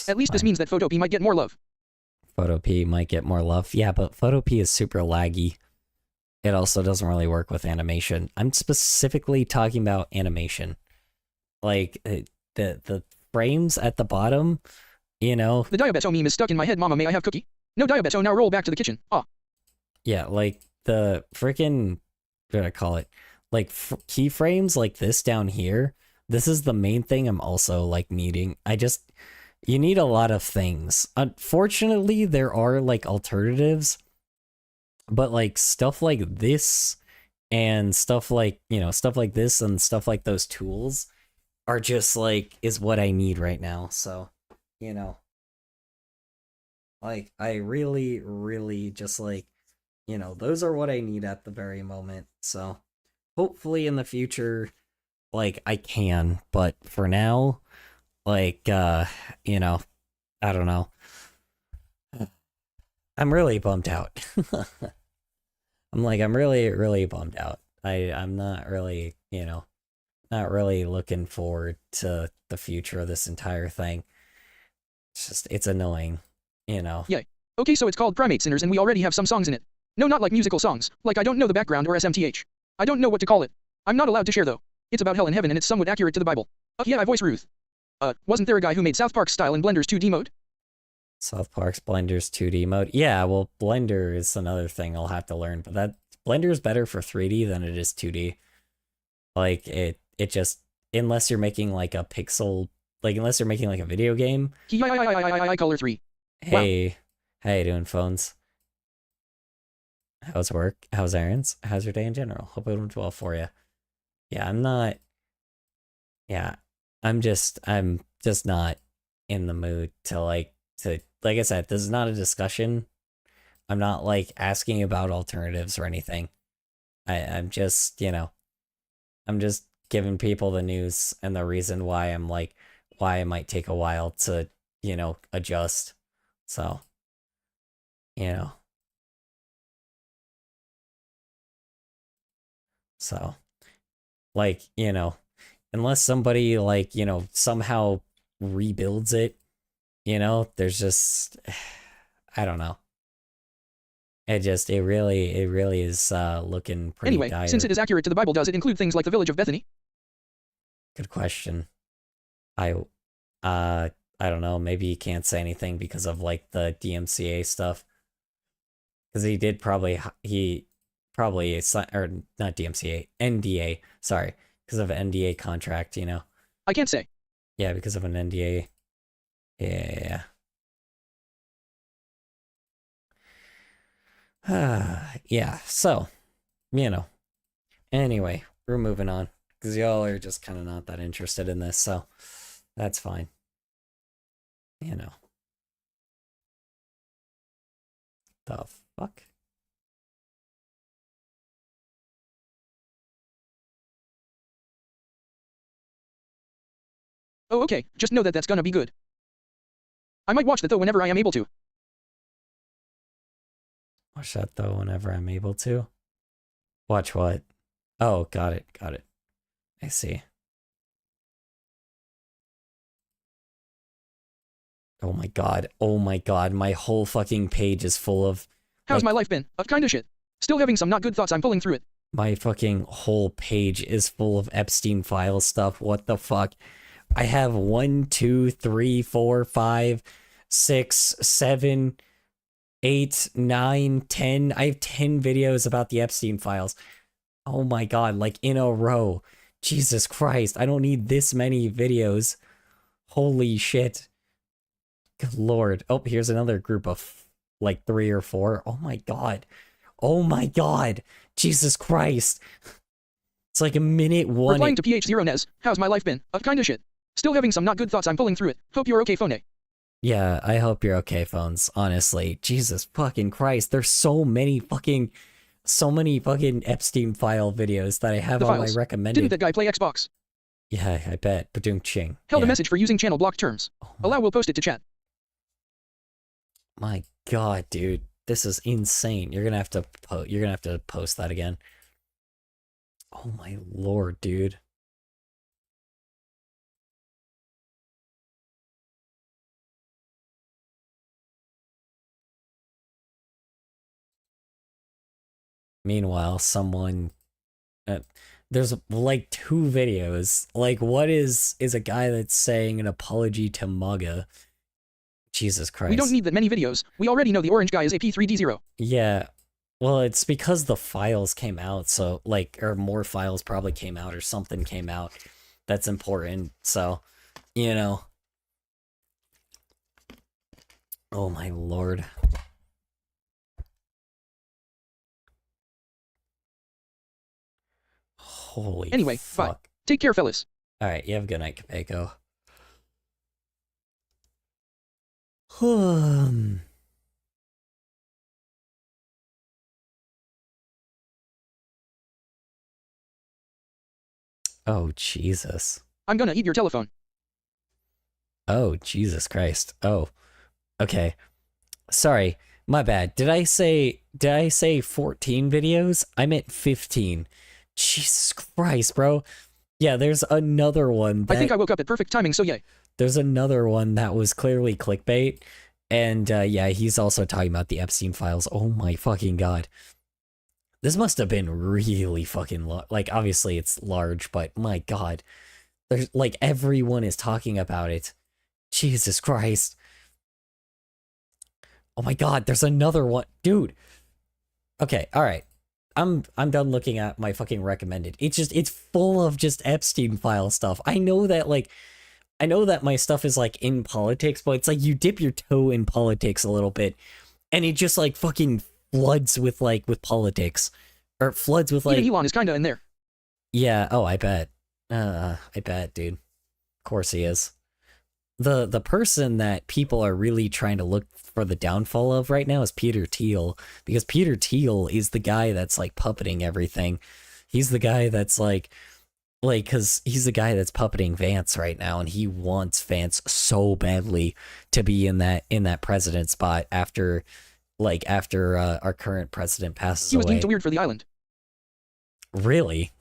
At least this means that Photopea might get more love. Photopea might get more love. Yeah, but Photopea is super laggy. It also doesn't really work with animation. I'm specifically talking about animation. Like, the frames at the bottom, you know? The Diabeto meme is stuck in my head. Mama, may I have cookie? No Diabeto, now roll back to the kitchen. Ah. Yeah, like, the freaking... What do I call it? Like, keyframes like this down here. This is the main thing I'm also, like, needing. You need a lot of things. Unfortunately, there are, like, alternatives. But, like, stuff like this and stuff like, you know, stuff like this and stuff like those tools are just, like, is what I need right now. So, you know. Like, I really, really just, like, you know, those are what I need at the very moment. So, hopefully in the future, like, I can. But for now, like, you know, I don't know. I'm really bummed out. I'm really, really bummed out. I'm not really, you know, not really looking forward to the future of this entire thing. It's annoying, you know. Yay. Okay, so it's called Primate Sinners and we already have some songs in it. No, not like musical songs. Like I don't know the background or SMTH. I don't know what to call it. I'm not allowed to share though. It's about hell and heaven and it's somewhat accurate to the Bible. Yeah, I voice Ruth. Wasn't there a guy who made South Park style in Blender's 2D mode? South Park's Blender's 2D mode. Yeah, well, Blender is another thing I'll have to learn, but that Blender is better for 3D than it is 2D. Like, it just, unless you're making like a pixel, like, unless you're making like a video game. Color 3. Hey, wow. How you doing, phones? How's work? How's errands? How's your day in general? Hope it went well for you. Yeah, I'm just not in the mood to like I said, this is not a discussion. I'm not like asking about alternatives or anything. I'm just, you know, I'm just giving people the news and the reason why why it might take a while to, you know, adjust. So, you know. So, like, you know, unless somebody like, you know, somehow rebuilds it, you know, there's just, I don't know. It really is looking pretty Anyway, dire. Since it is accurate to the Bible, does it include things like the village of Bethany? Good question. I don't know, maybe you can't say anything because of like the DMCA stuff. Because he probably, or not DMCA, NDA, sorry, because of NDA contract, you know. I can't say. Yeah, because of an NDA. Yeah. Yeah, so, you know. Anyway, we're moving on. Because y'all are just kind of not that interested in this, so that's fine. You know. The fuck? Oh, okay, just know that that's gonna be good. I might watch that though whenever I am able to. Watch that though whenever I'm able to. Watch what? Oh, got it, got it. I see. Oh my god, my whole fucking page is full of... How's like, my life been? Of kinda shit. Still having some not good thoughts, I'm pulling through it. my fucking whole page is full of Epstein file stuff. What the fuck? I have 1, 2, 3, 4, 5, 6, 7, 8, 9, 10. I have 10 videos about the Epstein files. Oh my god, like in a row. Jesus Christ, I don't need this many videos. Holy shit. Good lord. Oh, here's another group of like 3 or 4. Oh my god. Oh my god. Jesus Christ. It's like a minute one. Replying to PH0Nez, how's my life been? Of kinda shit. Still having some not good thoughts, I'm pulling through it. Hope you're okay, phone. Yeah, I hope you're okay, phones. Honestly. Jesus fucking Christ. There's so many fucking Epstein file videos that I have on my recommended. Didn't that guy play Xbox? Yeah, I bet. Badung-ching. Held Yeah. a message for using channel block terms. Allow will post it to chat. My god, dude. This is insane. You're gonna have to post that again. Oh my lord, dude. Meanwhile, someone there's like 2 videos. Like, what is a guy that's saying an apology to MAGA? Jesus Christ. We don't need that many videos. We already know the orange guy is a P3D0. Yeah. Well, it's because the files came out, so like, or more files probably came out, or something came out that's important. So, you know. Oh my lord. Holy Anyway, fuck. bye. Take care, fellas. Alright, you have a good night, Capeko. Oh, Jesus. I'm gonna eat your telephone. Oh, Jesus Christ. Oh, okay. Sorry, my bad. Did I say 14 videos? I meant 15. Jesus Christ, bro. Yeah, there's another one that... I think I woke up at perfect timing, so yay. There's another one that was clearly clickbait. And yeah, he's also talking about the Epstein files. Oh my fucking god. This must have been really fucking like, obviously it's large, but my god. There's like, everyone is talking about it. Jesus Christ. Oh my god, there's another one. Dude. Okay, alright. I'm done looking at my fucking recommended. It's full of just Epstein file stuff. I know that my stuff is like in politics, but it's like you dip your toe in politics a little bit and it just like fucking floods with politics. Or floods with like... Even Elon is kinda in there. Yeah, oh, I bet. I bet, dude. Of course he is. The person that people are really trying to look for the downfall of right now is Peter Thiel, because Peter Thiel is the guy that's like puppeting everything. He's the guy that's like because he's the guy that's puppeting Vance right now, and he wants Vance so badly to be in that president spot after our current president passes away. He was deemed too weird for the island. Really?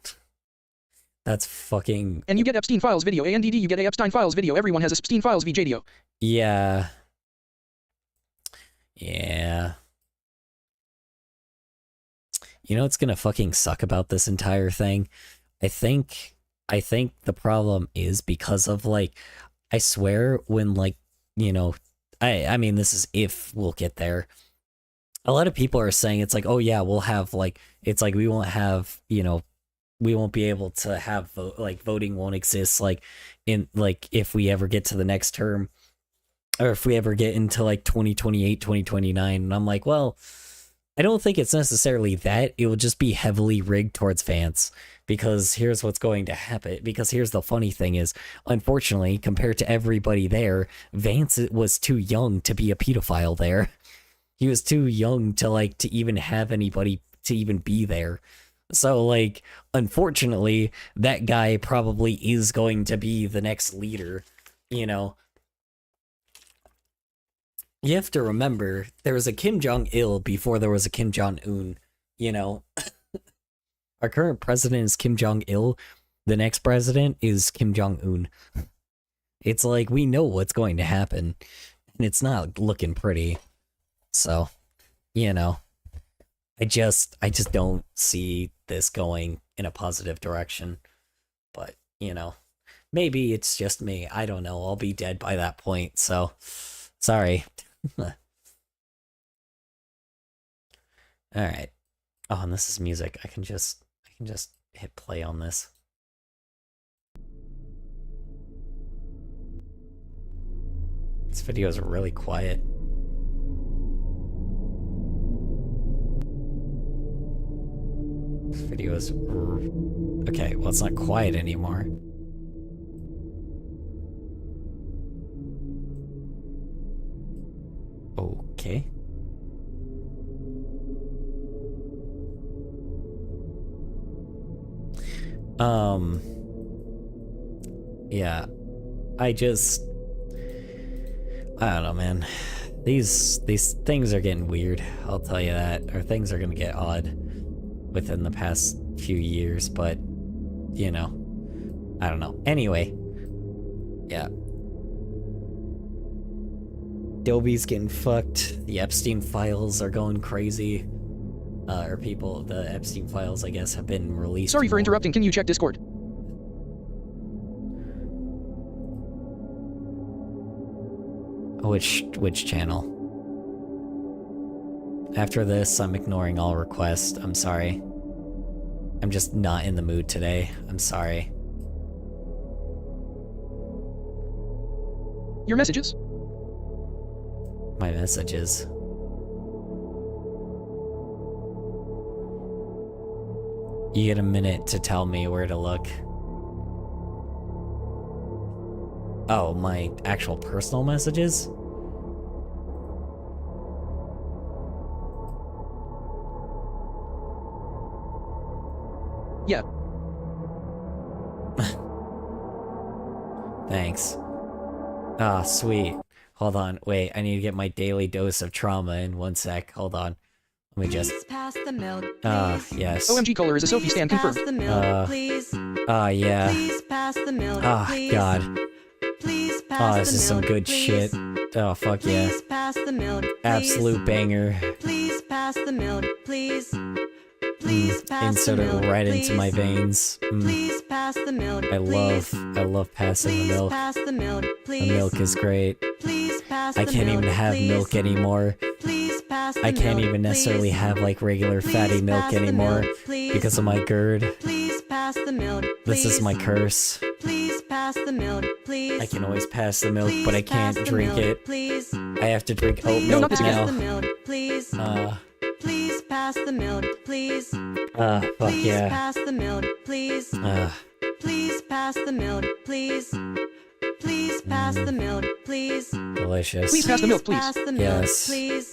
That's fucking... And you get Epstein Files video, ANDD, you get a Epstein Files video, everyone has a Epstein Files VJDO. Yeah. Yeah. You know what's gonna fucking suck about this entire thing? I think the problem is because of like, I swear when like, you know, I mean, this is if we'll get there. A lot of people are saying it's like, oh yeah, we'll have like, it's like we won't have, you know, we won't be able to have voting won't exist like in like if we ever get to the next term. or if we ever get into like 2028, 2029. And I'm like, well, I don't think it's necessarily that. It will just be heavily rigged towards Vance. Because here's what's going to happen. Because here's the funny thing is, unfortunately, compared to everybody there, Vance was too young to be a pedophile there. He was too young to like to even have anybody to even be there. So like, unfortunately, that guy probably is going to be the next leader, you know. You have to remember, there was a Kim Jong-il before there was a Kim Jong-un, you know. Our current president is Kim Jong-il. The next president is Kim Jong-un. It's like, we know what's going to happen, and it's not looking pretty. So, you know, I just don't see this going in a positive direction. But, you know, maybe it's just me. I don't know. I'll be dead by that point, so sorry. Alright. Oh, and this is music. I can just hit play on this. This video is really quiet. This video is... Okay, well, it's not quiet anymore. Okay. Yeah. I don't know, man. These things are getting weird, I'll tell you that. Or things are gonna get odd within the past few years, but, you know, I don't know. Anyway, yeah. Adobe's getting fucked. The Epstein files are going crazy. The Epstein files, I guess, have been released. Sorry for interrupting. Can you check Discord? Which channel? After this, I'm ignoring all requests. I'm sorry. I'm just not in the mood today. I'm sorry. Your messages? My messages. You get a minute to tell me where to look. Oh, my actual personal messages? Yeah. Thanks. Ah, sweet. Hold on, wait, I need to get my daily dose of trauma in 1 sec. Hold on. Let me just... Pass the milk, yes. OMG Color is a Sophie stan confirmed. Yeah. Please pass the milk, God. Please pass This is some good shit. Oh, fuck yeah. Please pass the milk, Absolute banger. Please pass the milk, please. Please pass Insert the it milk, right into my veins. Please pass the milk, I love passing the milk. Pass the milk, The milk is great. Please pass I can't even have milk anymore. Please pass I can't even necessarily have like regular fatty milk anymore because of my GERD. Please pass the milk. This is my curse. Please pass the milk, please. I can always pass the milk, but I can't drink it. Please. I have to drink oat No, milk not this again. The now. milk, please. Please pass the milk, please. Fuck Please yeah. pass the milk, please. Please pass the milk, please. Please pass the milk, please. Delicious. Please pass the milk, please. Pass the milk, Yes. please.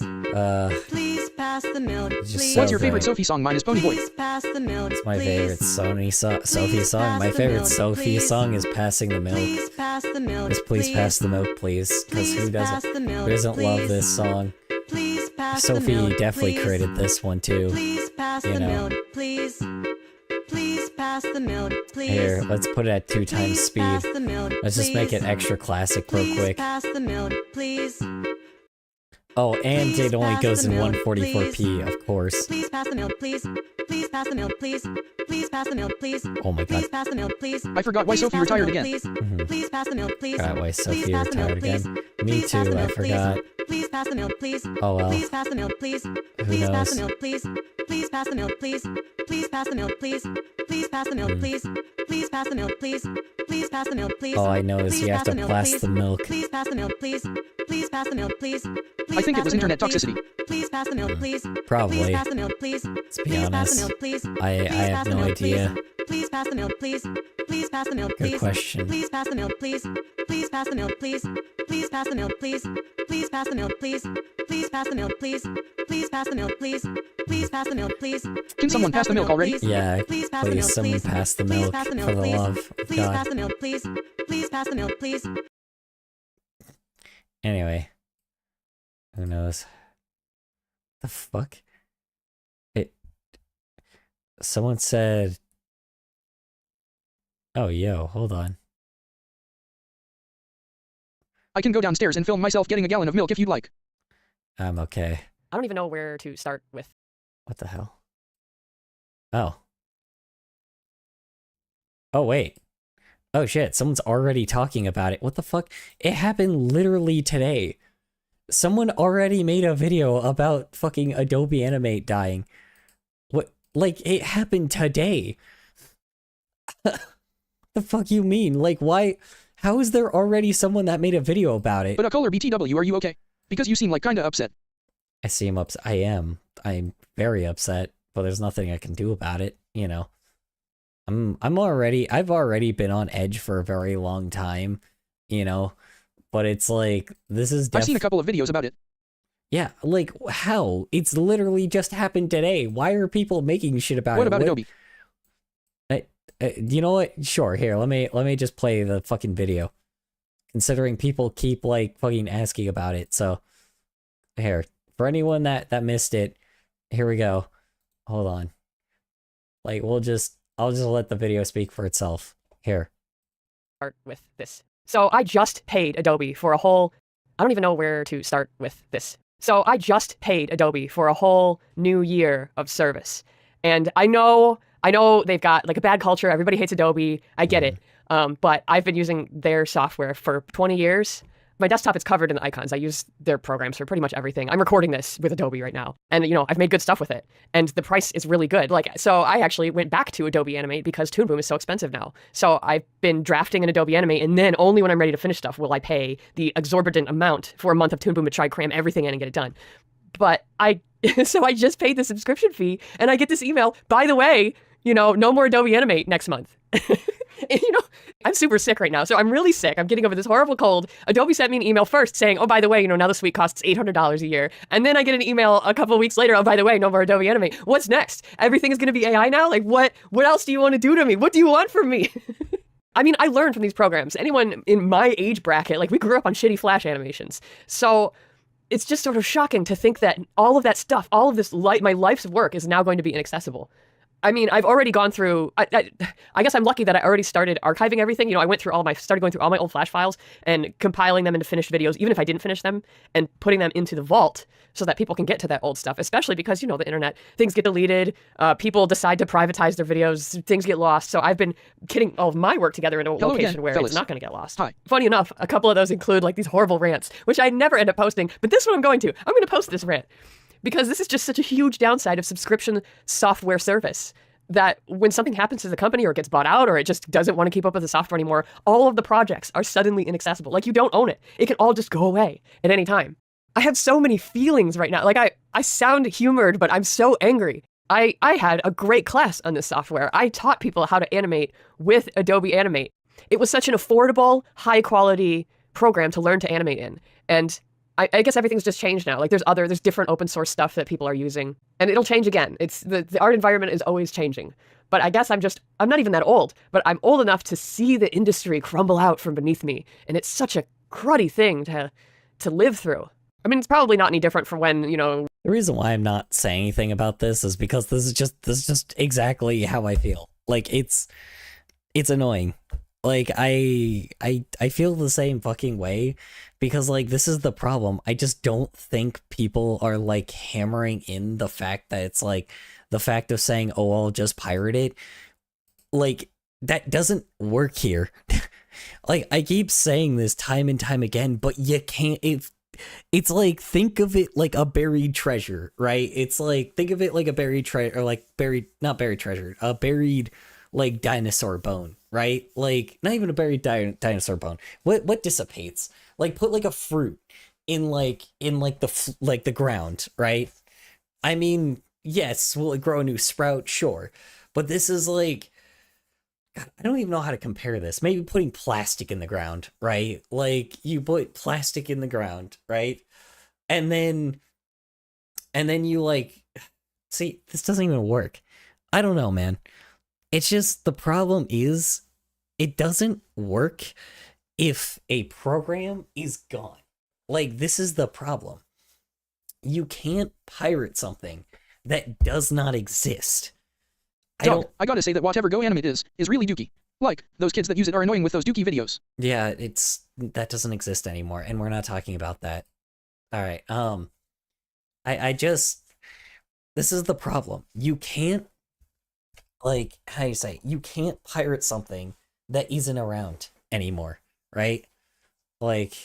Please pass the milk, just please. so What's your favorite good. Sophie song? Mine is Pony Boy. Please pass the milk, It's my please. favorite Sophie song. pass My the favorite milk, Sophie please. song is Passing the Milk. Please pass the milk, Just please pass the milk, please. Because who Please pass doesn't the milk, who doesn't love please. this song? Please pass the Sophie milk, definitely please. created this one too. Please pass you the know. milk, please. Please pass the milk, please. Here, let's put it at 2 times Please speed. pass the milk, Let's just make please. it extra classic real Please quick. pass the milk, please. Oh, and Please it only pass goes the in milk, 144p, of course. Please pass the milk, please. Please pass the milk, please. Please Please pass the milk, please. Oh my god. Please pass the milk, please. I forgot why Please Sophie pass the retired milk, again. Please. Mhm. Please pass the milk, please. Forgot why Sophie Please pass the milk, retired again. please. Me Please pass too, the I milk, forgot. Please pass the milk, please. Oh well. Please pass the milk, please. Who Please pass the knows? milk, please. Please pass the milk, please. Please pass the milk, please. Please pass the milk, please. Please pass the milk, please. Please pass the milk, please. All I know is Please you have pass to the milk, pass please. the milk. Please pass the milk, please. Please pass the milk, please. I think it was internet toxicity. Please pass the milk, please. Probably. Please pass the milk, please. Let's be Please pass the honest. milk, please. I Please pass have the no milk, idea. Please pass the milk, please. Please pass the milk, Good please. question. Please pass the milk, please. Please pass the milk, please. Please pass the milk, please. Please pass the milk, please. Please pass the milk, please. Please pass the milk, please. Please pass the milk, please. Can someone pass the milk already? Yeah, Please pass the please, milk, someone please. pass the Please milk pass the for milk, the please. love of Please pass God. the milk, please. Please pass the milk, please. Anyway, who knows? The fuck? Someone said. Oh, yo, hold on. I can go downstairs and film myself getting a gallon of milk if you'd like. I'm okay. I don't even know where to start with. What the hell? Oh. Oh, wait. Oh, shit. Someone's already talking about it. What the fuck? It happened literally today. Someone already made a video about fucking Adobe Animate dying. What? Like, it happened today. The fuck you mean? Like, why? How is there already someone that made a video about it? But a caller BTW, are you okay? Because you seem like kinda upset. I seem upset. I am. I'm very upset, but there's nothing I can do about it, you know. I've already been on edge for a very long time, you know, but it's like, this is I've seen a couple of videos about it. Yeah, like, how? It's literally just happened today. Why are people making shit about it? What about Adobe? You know what? Sure, here, let me just play the fucking video. Considering people keep, like, fucking asking about it, so... Here, for anyone that missed it, here we go. Hold on. Like, I'll just let the video speak for itself. Here. Start with this. So I just paid Adobe for a whole... I don't even know where to start with this. So I just paid Adobe for a whole new year of service. And I know they've got like a bad culture. Everybody hates Adobe. I get it. But I've been using their software for 20 years. My desktop is covered in icons. I use their programs for pretty much everything. I'm recording this with Adobe right now. And, you know, I've made good stuff with it. And the price is really good. Like, so I actually went back to Adobe Animate because Toon Boom is so expensive now. So I've been drafting in Adobe Animate, and then only when I'm ready to finish stuff will I pay the exorbitant amount for a month of Toon Boom to try cram everything in and get it done. But so I just paid the subscription fee, and I get this email, by the way, you know, no more Adobe Animate next month. And, you know, I'm super sick right now. So I'm really sick. I'm getting over this horrible cold. Adobe sent me an email first saying, oh, by the way, you know, now the suite costs $800 a year. And then I get an email a couple of weeks later, oh, by the way, no more Adobe Animate. What's next? Everything is going to be AI now? Like, what else do you want to do to me? What do you want from me? I mean, I learned from these programs. Anyone in my age bracket, like, we grew up on shitty Flash animations. So it's just sort of shocking to think that all of that stuff, all of this, my life's work is now going to be inaccessible. I mean, I've already gone through, I guess I'm lucky that I already started archiving everything. You know, I started going through all my old Flash files and compiling them into finished videos, even if I didn't finish them, and putting them into the vault so that people can get to that old stuff, especially because, you know, the internet, things get deleted, people decide to privatize their videos, things get lost. So I've been getting all of my work together in a location again, where fellas. it's not going to get lost. Hi. Funny enough, a couple of those include like these horrible rants, which I never end up posting, but this one I'm going to. I'm going to post this rant because this is just such a huge downside of subscription software service. That when something happens to the company or it gets bought out or it just doesn't want to keep up with the software anymore, all of the projects are suddenly inaccessible. Like, you don't own it. It can all just go away at any time. I have so many feelings right now. Like, I sound humored, but I'm so angry. I had a great class on this software. I taught people how to animate with Adobe Animate. It was such an affordable, high quality program to learn to animate in. And I guess everything's just changed now. Like, there's different open source stuff that people are using, and it'll change again. It's the art environment is always changing. But I guess I'm not even that old, but I'm old enough to see the industry crumble out from beneath me. And it's such a cruddy thing to live through. I mean, it's probably not any different from when, you know... The reason why I'm not saying anything about this is because this is just exactly how I feel. Like, it's annoying. Like I feel the same fucking way because like this is the problem. I just don't think people are like hammering in the fact that it's like the fact of saying, "Oh, I'll just pirate it." Like that doesn't work here. Like I keep saying this time and time again, but you can't it's like think of it like a buried treasure, right? It's like think of it like a buried treasure or like buried not buried treasure, a buried like dinosaur bone, right? Like not even a buried dinosaur bone. What dissipates? Like put like a fruit in like like the ground, right? I mean, yes, will it grow a new sprout? Sure. But this is like God, I don't even know how to compare this. Maybe putting plastic in the ground, right? Like you put plastic in the ground, right? And then you like see, this doesn't even work. I don't know, man. It's just the problem is it doesn't work if a program is gone. Like this is the problem. You can't pirate something that does not exist. I gotta say that whatever Go Animate is really dookie. Like, those kids that use it are annoying with those dookie videos. Yeah, it's that doesn't exist anymore, and we're not talking about that. All right. I just this is the problem. You can't like how do you say you can't pirate something that isn't around anymore, right? Like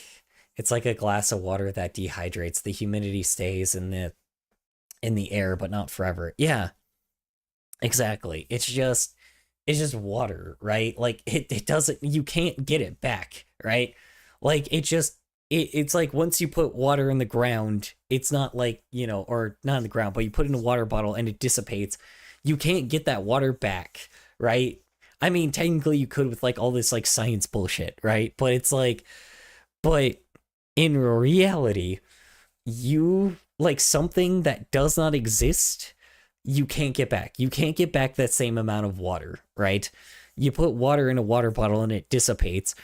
it's like a glass of water that dehydrates. The humidity stays in the air, but not forever. Yeah, exactly. It's just water, right? Like it doesn't you can't get it back, right? Like it's like once you put water in the ground, it's not like, you know, or not in the ground, but you put it in a water bottle and it dissipates. You can't get that water back, right? I mean, technically you could with like all this like science bullshit, right? But it's like but in reality, you like something that does not exist you can't get back. You can't get back that same amount of water, right? You put water in a water bottle and it dissipates.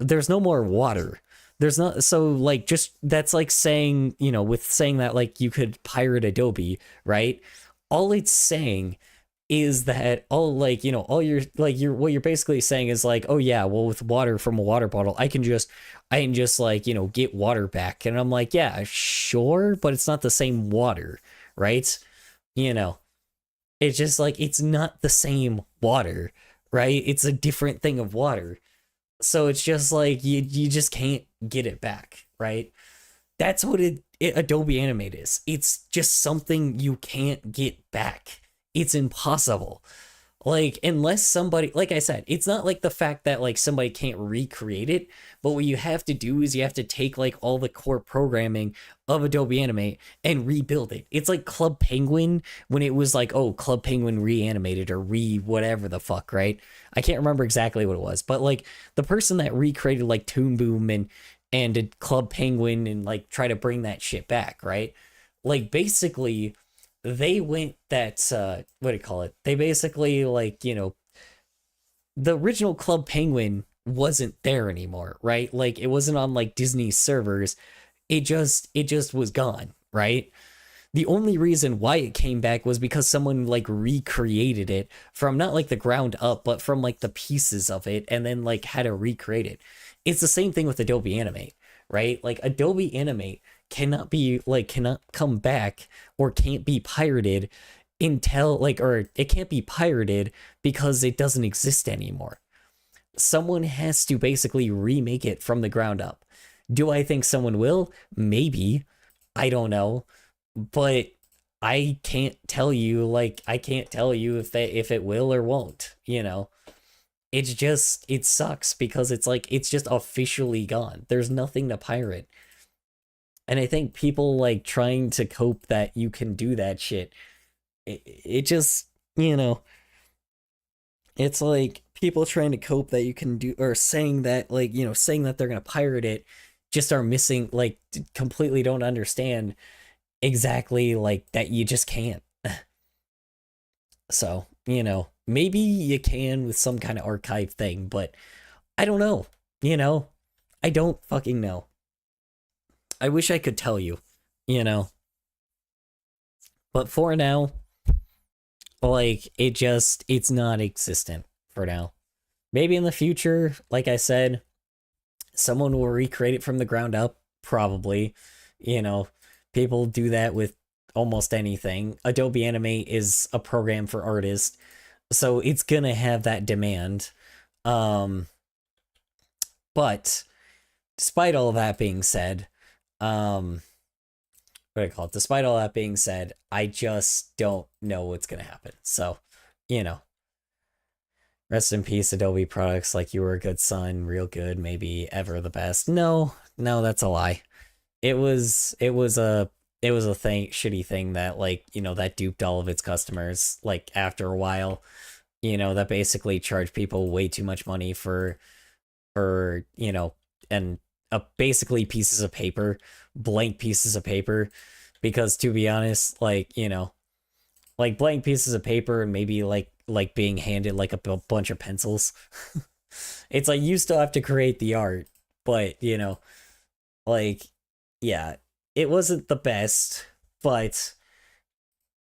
There's no more water. There's not so like just that's like saying, you know, with saying that like you could pirate Adobe, right? All it's saying is that all like, you know, all your like you're what you're basically saying is like, oh yeah, well with water from a water bottle, I can just like, you know, get water back. And I'm like, yeah, sure, but it's not the same water, right? You know, it's just like it's not the same water, right? It's a different thing of water. So it's just like you just can't get it back, right? That's what Adobe Animate is. It's just something you can't get back. It's impossible. Like unless somebody, like I said, it's not like the fact that like somebody can't recreate it, but what you have to do is you have to take like all the core programming of Adobe Animate and rebuild it. It's like Club Penguin when it was like, oh, Club Penguin reanimated or whatever the fuck, right? I can't remember exactly what it was, but like the person that recreated like Toon Boom and did Club Penguin and like try to bring that shit back, right? Like basically they went that what do you call it? They basically like, you know, the original Club Penguin wasn't there anymore, right? Like it wasn't on like Disney's servers. It just was gone, right? The only reason why it came back was because someone like recreated it from not like the ground up, but from like the pieces of it and then like had to recreate it. It's the same thing with Adobe Animate, right? Like Adobe Animate cannot come back or can't be pirated until like or it can't be pirated because it doesn't exist anymore. Someone has to basically remake it from the ground up. Do I think someone will? Maybe. I don't know. But I can't tell you if it will or won't, you know. It's just it sucks because it's like it's just officially gone. There's nothing to pirate. And I think people like trying to cope that you can do that shit. It just, you know, it's like people trying to cope that you can do or saying that like, you know, saying that they're going to pirate it just are missing like completely don't understand exactly like that you just can't. So, you know, maybe you can with some kind of archive thing, but I don't know, you know. I don't fucking know. I wish I could tell you, you know. But for now, like, it's not existent for now. maybe in the future, like I said, someone will recreate it from the ground up, probably. You know, people do that with almost anything. Adobe Animate is a program for artists, so it's gonna have that demand. But despite all that being said, what do I call it? Despite all that being said, I just don't know what's gonna happen. So, you know, rest in peace, Adobe products. Like, you were a good son, real good, maybe ever the best. No, that's a lie. It was a shitty thing that, like, you know, that duped all of its customers. Like, after a while, you know, that basically charged people way too much money for you know, and basically pieces of paper, blank pieces of paper, because to be honest, like, you know, like blank pieces of paper and maybe like being handed like a bunch of pencils. It's like you still have to create the art, but you know, like, yeah, it wasn't the best, but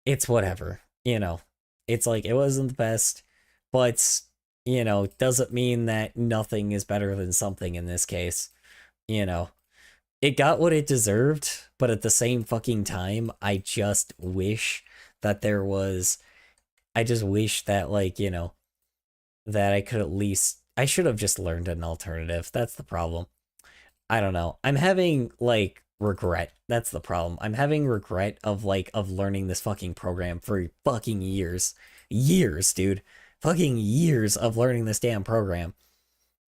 it's whatever, you know. It's like, it wasn't the best, but you know, doesn't mean that nothing is better than something in this case. You know, it got what it deserved, but at the same fucking time, I just wish that I just wish that, like, you know, that I should have just learned an alternative. That's the problem. I don't know. I'm having, like, regret. That's the problem. I'm having regret of learning this fucking program for fucking years. Years, dude. Fucking years of learning this damn program.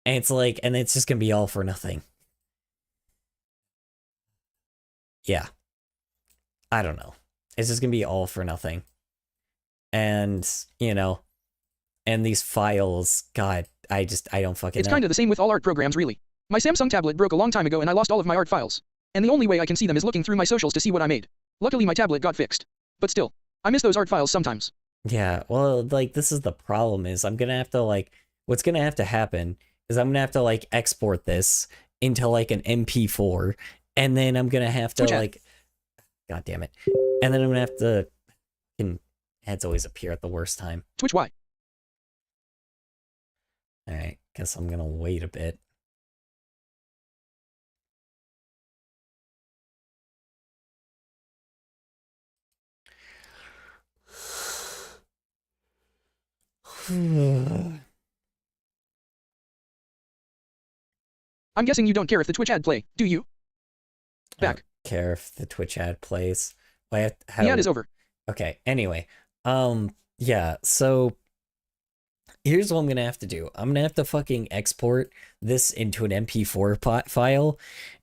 And it's like, and it's just gonna be all for nothing. Yeah. I don't know. It's just gonna be all for nothing. And, you know, and these files, God, I don't fucking It's know. kind of the same with all art programs, really. My Samsung tablet broke a long time ago and I lost all of my art files. And the only way I can see them is looking through my socials to see what I made. Luckily my tablet got fixed. But still, I miss those art files sometimes. Yeah, well, like, this is the problem is I'm gonna have to, like, what's gonna have to happen is I'm gonna have to, like, export this into, like, an MP4, and then I'm gonna have to, Twitch ad. like, God damn it. And then I'm gonna have to, ads always appear at the worst time. Twitch why? Alright, guess I'm gonna wait a bit. I'm guessing you don't care if the Twitch ad play, do you? I don't Back. care if the Twitch ad plays. How The ad is over. Okay, anyway. Yeah, so here's what I'm gonna have to do. I'm gonna have to fucking export this into an MP4 file,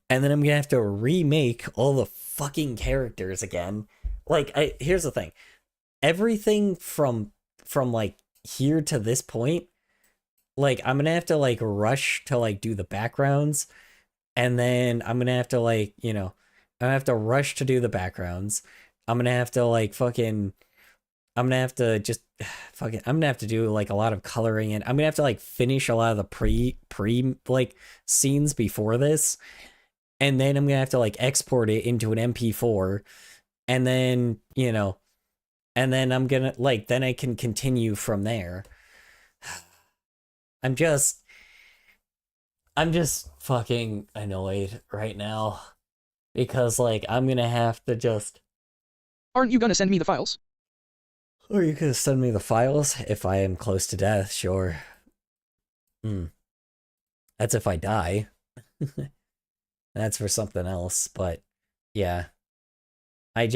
and then I'm gonna have to remake all the fucking characters again. Like, here's the thing. Everything from like here to this point, like, I'm gonna have to like rush to like do the backgrounds, and then I'm gonna have to like, you know, I'm gonna have to rush to do the backgrounds. I'm gonna have to like fucking I'm gonna have to just fucking I'm gonna have to do like a lot of coloring, and I'm gonna have to like finish a lot of the pre like scenes before this, and then I'm gonna have to like export it into an MP4, and then, you know, and then I'm gonna like, then I can continue from there. I'm just fucking annoyed right now, because like I'm gonna have to just. Aren't you gonna send me the files? Or you could send me the files if I am close to death, sure. That's if I die. That's for something else, but yeah. I'm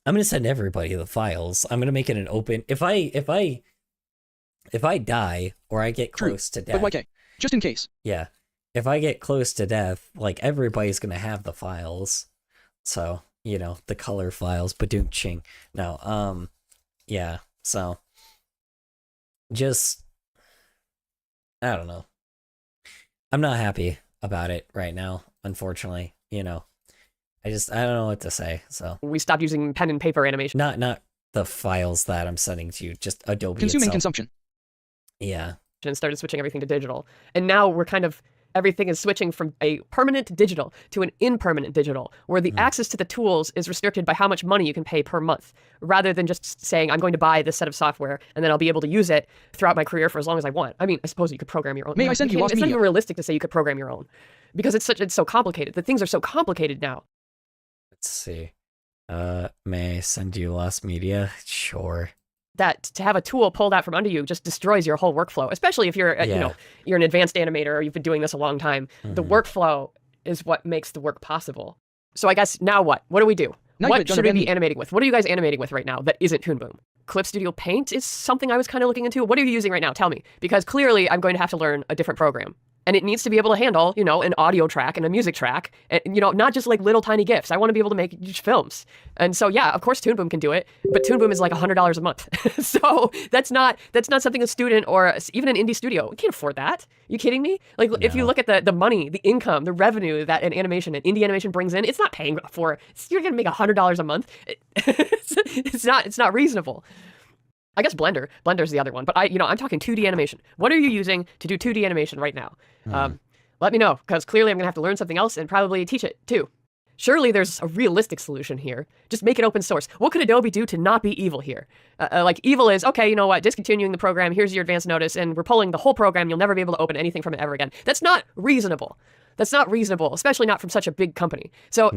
gonna send everybody the files. I'm gonna make it an open. If I die or I get close to death. But why K? Just in case. Yeah. If I get close to death, like, everybody's gonna have the files. So, you know, the color files, ching. No, yeah, so just, I don't know. I'm not happy about it right now, unfortunately, you know. I don't know what to say, so. We stopped using pen and paper animation. Not the files that I'm sending to you, just Adobe Consuming itself. consumption. Yeah. And started switching everything to digital. And now we're kind of everything is switching from a permanent digital to an impermanent digital, where the access to the tools is restricted by how much money you can pay per month, rather than just saying, I'm going to buy this set of software and then I'll be able to use it throughout my career for as long as I want. I mean, I suppose you could program your own. May I send you lost It's not media? even realistic to say you could program your own, because it's so complicated. The things are so complicated now. Let's see. May I send you lost media? Sure. That to have a tool pulled out from under you just destroys your whole workflow, especially if you're, you're an advanced animator or you've been doing this a long time. The workflow is what makes the work possible. So I guess now what? What do we do? Now What you've done should we Adobe. be animating with? What are you guys animating with right now that isn't Toon Boom? Clip Studio Paint is something I was kind of looking into. What are you using right now? Tell me. Because clearly I'm going to have to learn a different program. And it needs to be able to handle, an audio track and a music track, and, not just like little tiny GIFs. I want to be able to make huge films. And so, yeah, of course Toon Boom can do it, but Toon Boom is like $100 a month. So that's not something a student or even an indie studio, we can't afford that. You kidding me? Like, if you look at the money, the income, the revenue that an indie animation brings in, it's not paying for, you're going to make $100 a month. It's not reasonable. I guess Blender's the other one, but I'm talking 2D animation. What are you using to do 2D animation right now? Let me know, because clearly I'm gonna have to learn something else and probably teach it too. Surely there's a realistic solution here. Just make it open source. What could Adobe do to not be evil here? Like, evil is, okay, you know what, discontinuing the program, here's your advance notice, and we're pulling the whole program, you'll never be able to open anything from it ever again. That's not reasonable. That's not reasonable, especially not from such a big company. So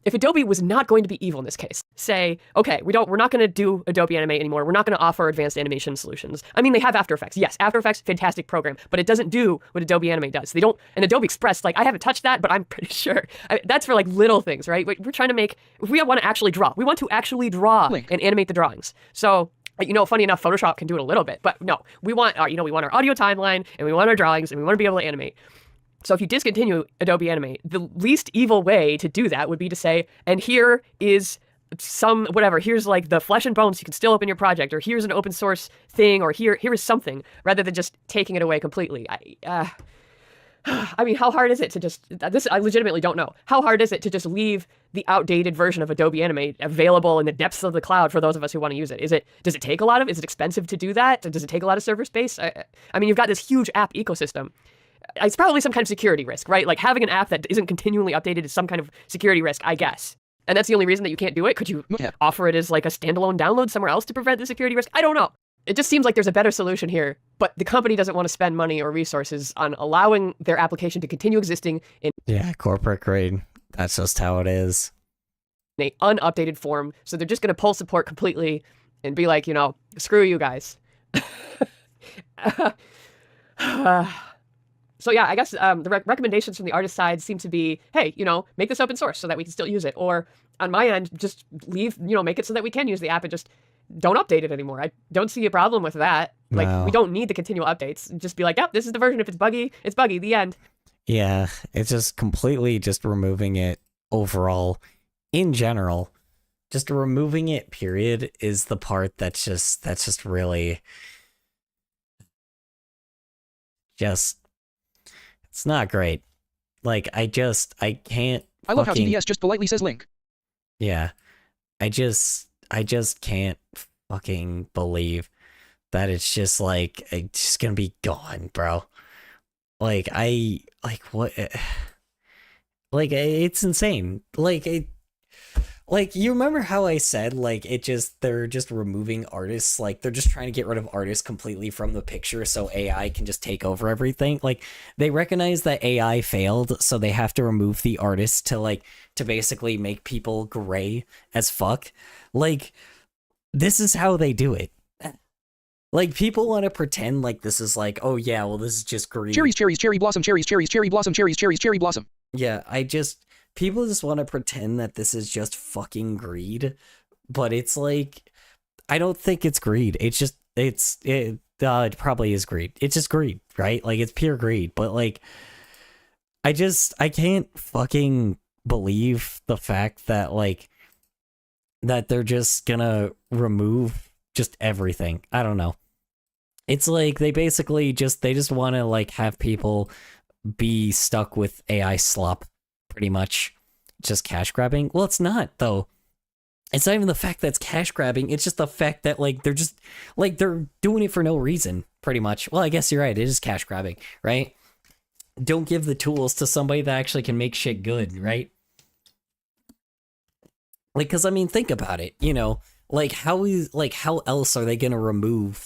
if Adobe was not going to be evil in this case, say, okay, we're not going to do Adobe Animate anymore. We're not going to offer advanced animation solutions. I mean, they have After Effects. Yes, After Effects, fantastic program, but it doesn't do what Adobe Animate does. They don't, and Adobe Express, like, I haven't touched that, but I'm pretty sure that's for like little things, right? We're trying to make, if we want to actually draw, we want to actually draw and animate the drawings. So, funny enough, Photoshop can do it a little bit, but no, we want our audio timeline, and we want our drawings, and we want to be able to animate. So if you discontinue Adobe Animate, the least evil way to do that would be to say, and here is here's like the flesh and bones, you can still open your project, or here's an open source thing, or here is something, rather than just taking it away completely. I mean, how hard is it to just, I legitimately don't know. How hard is it to just leave the outdated version of Adobe Animate available in the depths of the cloud for those of us who want to use it? Does it take a lot is it expensive to do that? Does it take a lot of server space? I mean, you've got this huge app ecosystem. It's probably some kind of security risk, right? Like, having an app that isn't continually updated is some kind of security risk, I guess. And that's the only reason that you can't do it? Could you offer it as like a standalone download somewhere else to prevent the security risk? I don't know. It just seems like there's a better solution here, but the company doesn't want to spend money or resources on allowing their application to continue existing in corporate grade. That's just how it is. an unupdated form. So they're just going to pull support completely and be like, screw you guys. So yeah, I guess the recommendations from the artist side seem to be, hey, make this open source so that we can still use it. Or on my end, just leave, make it so that we can use the app and just don't update it anymore. I don't see a problem with that. Like, we don't need the continual updates. Just be like, yep, this is the version. If it's buggy, the end. Yeah, it's just completely just removing it overall. In general, just removing it, period, is the part that's just really just, it's not great. Like, I can't. I love how TDS just politely says link. Yeah, I just can't fucking believe that it's just like, it's just gonna be gone, bro. Like, what? Like, it's insane. Like, you remember how I said, like, they're just removing artists, like, they're just trying to get rid of artists completely from the picture so AI can just take over everything? Like, they recognize that AI failed, so they have to remove the artists to basically make people gray as fuck. Like, this is how they do it. Like, people want to pretend like this is like, oh yeah, well, this is just green. Cherries, cherry blossom, cherry blossom, cherry blossom. Yeah, people just want to pretend that this is just fucking greed, but it's like, I don't think it's greed. It's just, it probably is greed. It's just greed, right? Like, it's pure greed, but like, I can't fucking believe the fact that, like, that they're just gonna remove just everything. I don't know. It's like, they just want to, like, have people be stuck with AI slop. Pretty much just cash grabbing. Well, it's not, though. It's not even the fact that it's cash grabbing. It's just the fact that, like, they're just, like, they're doing it for no reason, pretty much. Well, I guess you're right. It is cash grabbing, right? don't give the tools to somebody that actually can make shit good, right? Like, because I mean, think about it, you know, like how else are they gonna remove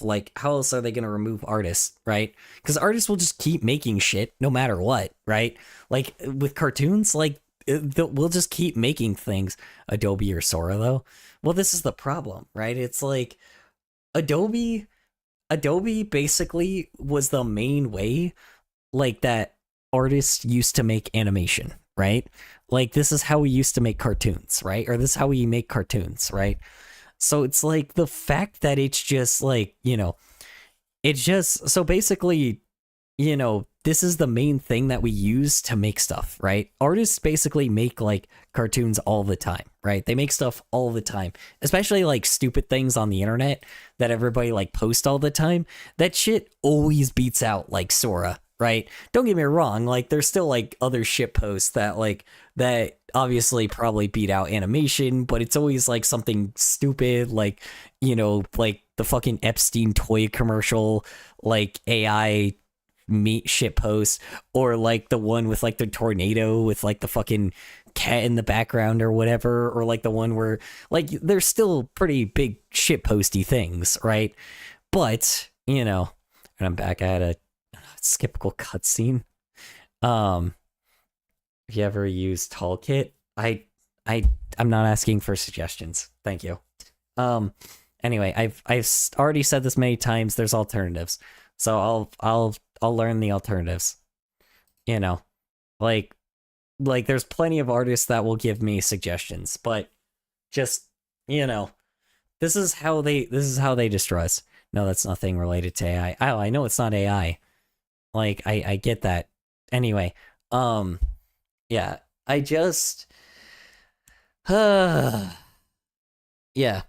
artists, right? Because artists will just keep making shit no matter what, right? Like with cartoons, like we'll just keep making things. Adobe or Sora, though, well, this is the problem, right? It's like Adobe basically was the main way, like, that artists used to make animation, right? Like, this is how we used to make cartoons, right? Or this is how we make cartoons, right? So it's like the fact that it's just like, you know, it's just so basically, you know, this is the main thing that we use to make stuff, right? Artists basically make like cartoons all the time, right? They make stuff all the time, especially like stupid things on the internet that everybody like post all the time. That shit always beats out like Sora, right? Don't get me wrong, like there's still like other shit posts that like that obviously probably beat out animation, but it's always like something stupid, like, you know, like the fucking Epstein toy commercial, like AI meat shit post, or like the one with like the tornado with like the fucking cat in the background or whatever, or like the one where like there's still pretty big shit posty things, right? But, you know, and I'm back at a skippable cutscene. If you ever use Toolkit, I'm not asking for suggestions. Thank you. Anyway, I've already said this many times. There's alternatives, so I'll learn the alternatives. You know, like there's plenty of artists that will give me suggestions, but just, you know, this is how they destroy us. No, that's nothing related to AI. Oh, I know it's not AI. Like I get that. Anyway, yeah, I just yeah.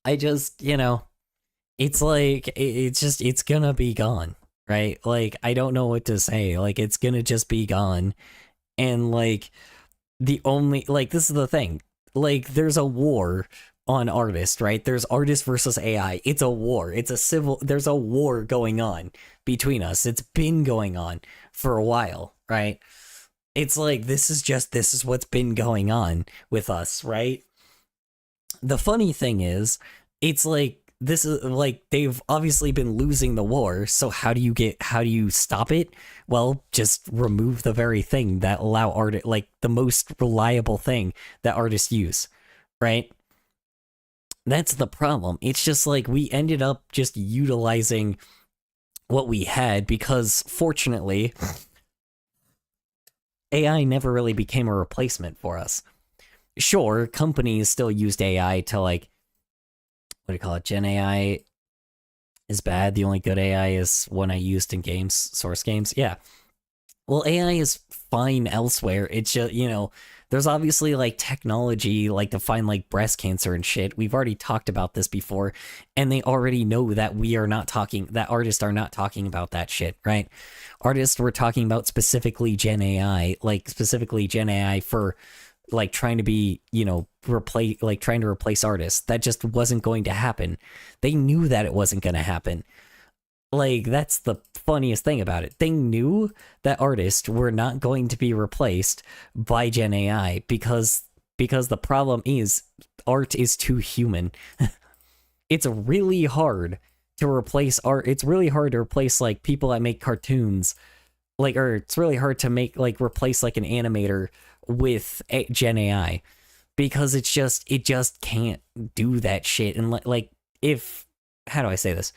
I just, you know, it's like it's gonna be gone, right? Like I don't know what to say. Like it's gonna just be gone. And like the only, like, this is the thing. Like there's a war on artists, right? There's artists versus AI. It's a war. There's a war going on between us. It's been going on for a while, right? It's like this is what's been going on with us, right? The funny thing is, it's like this is like they've obviously been losing the war, so how do you stop it? Well, just remove the very thing that allow art, like the most reliable thing that artists use, right? That's the problem. It's just like we ended up just utilizing what we had because fortunately AI never really became a replacement for us. Sure, companies still used AI to, like, what do you call it? Gen AI is bad. The only good AI is one I used in games, source games. Yeah. Well, AI is fine elsewhere. It's just, you know, there's obviously like technology like to find like breast cancer and shit. We've already talked about this before, and they already know that that artists are not talking about that shit, right? Artists were talking about specifically Gen AI for like trying to be, you know, trying to replace artists. That just wasn't going to happen. They knew that it wasn't going to happen. Like, that's the funniest thing about it. They knew that artists were not going to be replaced by Gen AI because the problem is art is too human. It's really hard to replace art. It's really hard to replace like people that make cartoons, like, or it's really hard to make like replace like an animator with Gen AI because it just can't do that shit. And like if, how do I say this?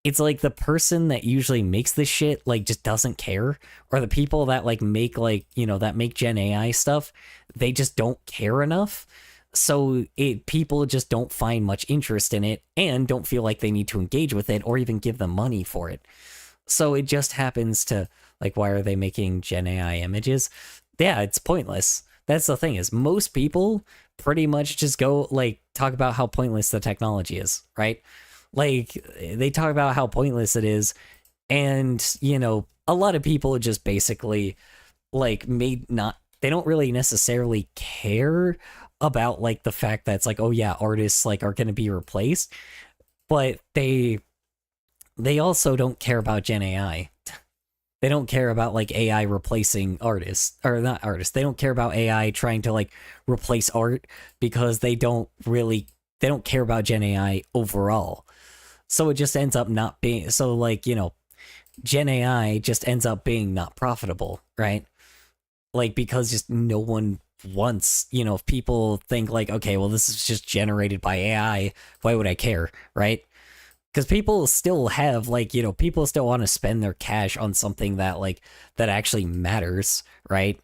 It's like the person that usually makes this shit like just doesn't care, or the people that like make like, you know, that make Gen AI stuff, they just don't care enough. So people just don't find much interest in it and don't feel like they need to engage with it or even give them money for it. So it just happens to, like, why are they making Gen AI images? Yeah, it's pointless. That's the thing, is most people pretty much just go like talk about how pointless the technology is, right? Like they talk about how pointless it is, and, you know, a lot of people just basically like they don't really necessarily care about like the fact that it's like, oh yeah, artists like are going to be replaced, but they also don't care about Gen AI. They don't care about like AI replacing artists, or not artists. They don't care about AI trying to like replace art because they don't care about Gen AI overall. So it just ends up not being, so like, Gen AI just ends up being not profitable, right? Like, because just no one wants, if people think like, okay, well, this is just generated by AI, why would I care, right? Because people still have like, people still want to spend their cash on something that like, that actually matters, right?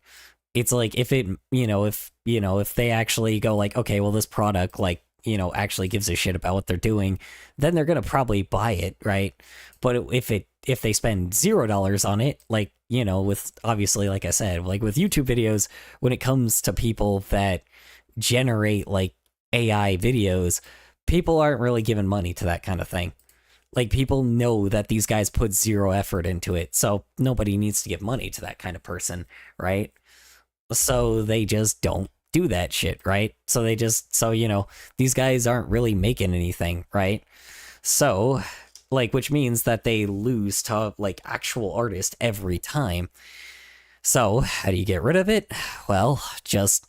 It's like if it, if they actually go like, okay, well, this product like, actually gives a shit about what they're doing, then they're gonna probably buy it, right? But if they spend $0 on it, like, with obviously, like I said, like with YouTube videos, when it comes to people that generate like AI videos, people aren't really giving money to that kind of thing. Like, people know that these guys put zero effort into it, so nobody needs to give money to that kind of person, right? So they just don't do that shit, right? So these guys aren't really making anything, right? So, like, which means that they lose to like actual artists every time. So how do you get rid of it? Well, just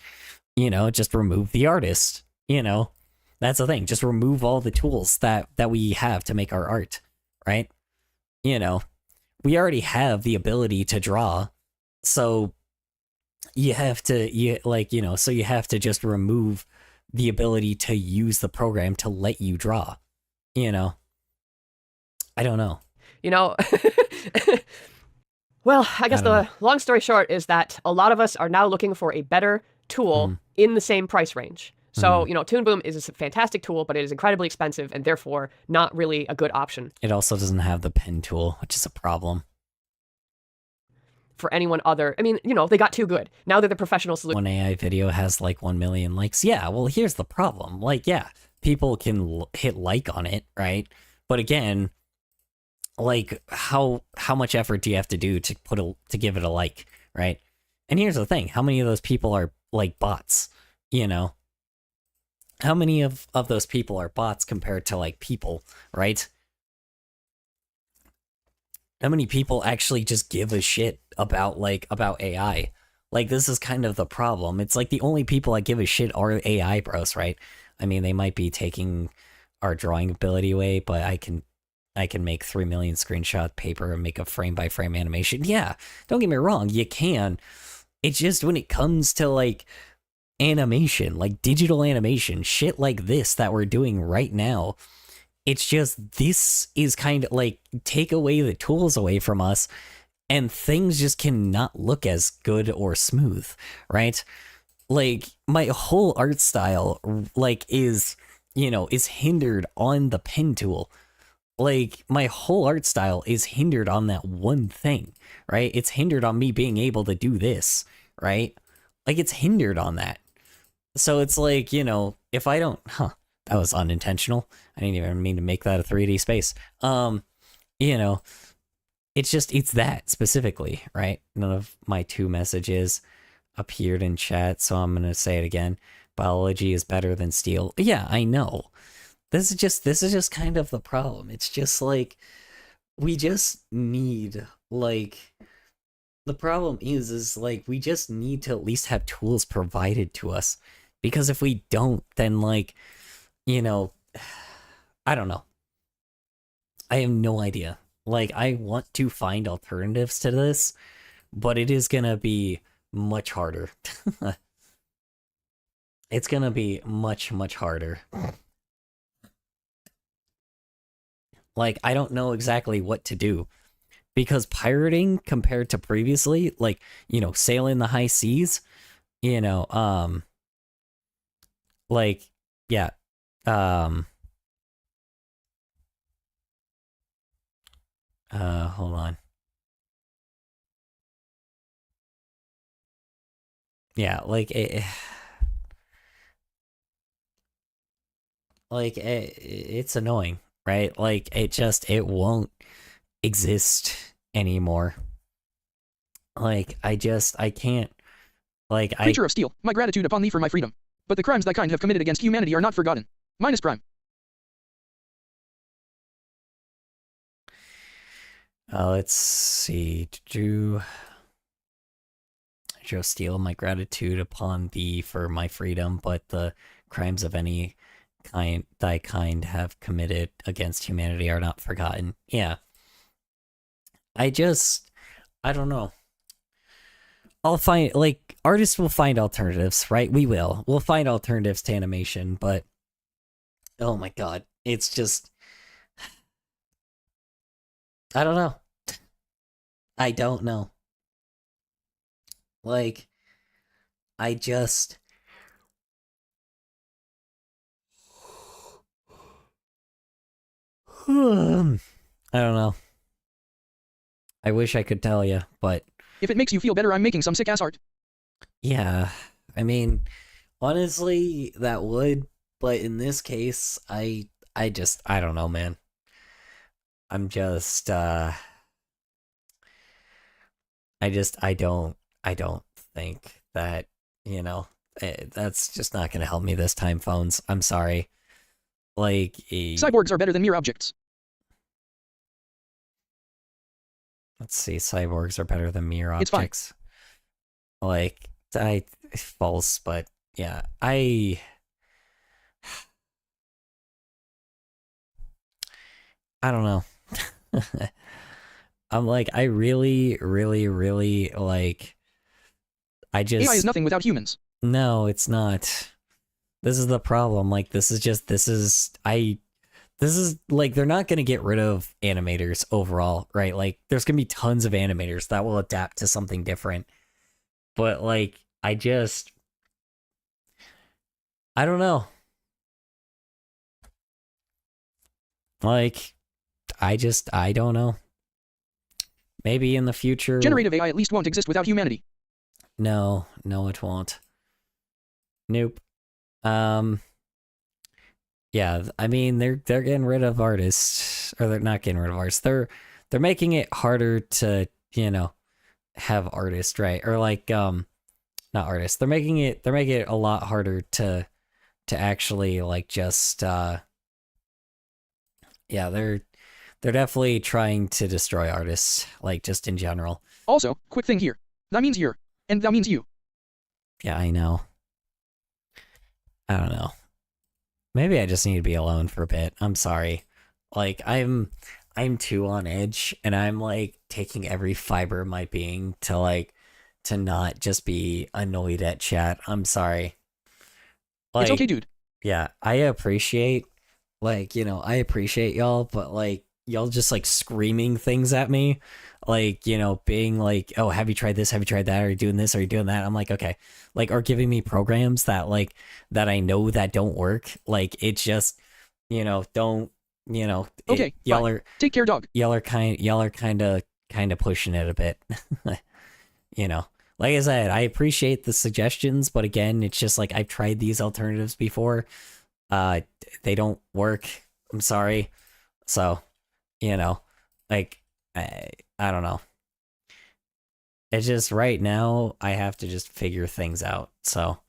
remove the artist. That's the thing. Just remove all the tools that we have to make our art, right? We already have the ability to draw, so you have to so you have to just remove the ability to use the program to let you draw. I don't know. Well, I guess I don't the long story short is that a lot of us are now looking for a better tool in the same price range. So, Toon Boom is a fantastic tool, but it is incredibly expensive and therefore not really a good option It also doesn't have the pen tool, which is a problem. for anyone other. I mean, they got too good. Now they're the professional solution. One AI video has like 1 million likes. Yeah, well, here's the problem. Like, yeah, people can hit like on it, right? But again, like, how much effort do you have to do to give it a like, right? And here's the thing: how many of those people are like bots? How many of those people are bots compared to like people, right? How many people actually just give a shit about AI? Like, this is kind of the problem. It's like the only people that give a shit are AI bros, right? I mean, they might be taking our drawing ability away, but I can make 3 million screenshot paper and make a frame by frame animation. Yeah, don't get me wrong, you can. It's just when it comes to like animation, like digital animation, shit like this that we're doing right now, it's just, this is kind of like, take away the tools away from us and things just cannot look as good or smooth, right? Like, my whole art style like is hindered on the pen tool. Like, my whole art style is hindered on that one thing, right? It's hindered on me being able to do this, right? Like, it's hindered on that. So it's like, if I don't, that was unintentional. I didn't even mean to make that a 3D space. It's that specifically, right? None of my 2 messages appeared in chat, so I'm going to say it again. Biology is better than steel. Yeah, I know. This is just kind of the problem. It's just like, we just need, like, the problem is like, we just need to at least have tools provided to us. Because if we don't, then like, I don't know. I have no idea. Like, I want to find alternatives to this, but it is gonna be much harder. It's gonna be much, much harder. Like, I don't know exactly what to do. Because pirating, compared to previously, like, sailing the high seas, like, yeah, hold on. Yeah, like, it's annoying, right? Like, it won't exist anymore. Like, I can't, like, Creature of steel, my gratitude upon thee for my freedom. But the crimes thy kind have committed against humanity are not forgotten. Minus Prime. Let's see. Drew Steele, my gratitude upon thee for my freedom, but the crimes of any kind thy kind have committed against humanity are not forgotten. Yeah. I don't know. I'll find, like, artists will find alternatives, right? We'll find alternatives to animation, but oh my god, it's just, I don't know. I don't know. Like, I just, I don't know. I wish I could tell you, but If it makes you feel better, I'm making some sick-ass art. yeah, I mean, honestly, that would, but in this case, I don't know, man. I'm just, I don't think that, that's just not gonna help me this time, phones. I'm sorry. Like, Cyborgs are better than mere objects. let's see, cyborgs are better than mere It's fine. objects. Like, false, but yeah, I don't know. I'm like, I really, really, really, like, I just... AI is nothing without humans. No, it's not. This is the problem. Like, this is, like, they're not gonna get rid of animators overall, right? Like, there's gonna be tons of animators that will adapt to something different. But, like, I don't know. Like, I don't know. Maybe in the future... Generative AI at least won't exist without humanity. No, it won't. Nope. Yeah, I mean, they're getting rid of artists, or they're not getting rid of artists. They're making it harder to, have artists, right? Or like, not artists. They're making it a lot harder to actually, like, just, yeah, they're definitely trying to destroy artists, like, just in general. Also, quick thing here. That means you're, and that means you. Yeah, I know. I don't know. Maybe I just need to be alone for a bit. I'm sorry. Like, I'm too on edge, and I'm, like, taking every fiber of my being to not just be annoyed at chat. I'm sorry. Like, It's okay, dude. yeah, I appreciate, like, I appreciate y'all, but, like, y'all just, like, screaming things at me, like, being like, oh, have you tried this, have you tried that, are you doing this, are you doing that? I'm like, okay. Like, or giving me programs that, like, that I know that don't work. Like, it's just, don't, Okay, y'all bye. are, Take care, dog. y'all are kind of pushing it a bit. Like I said, I appreciate the suggestions, but again, it's just like, I've tried these alternatives before. They don't work. I'm sorry. So, like, I don't know. It's just right now I have to just figure things out. So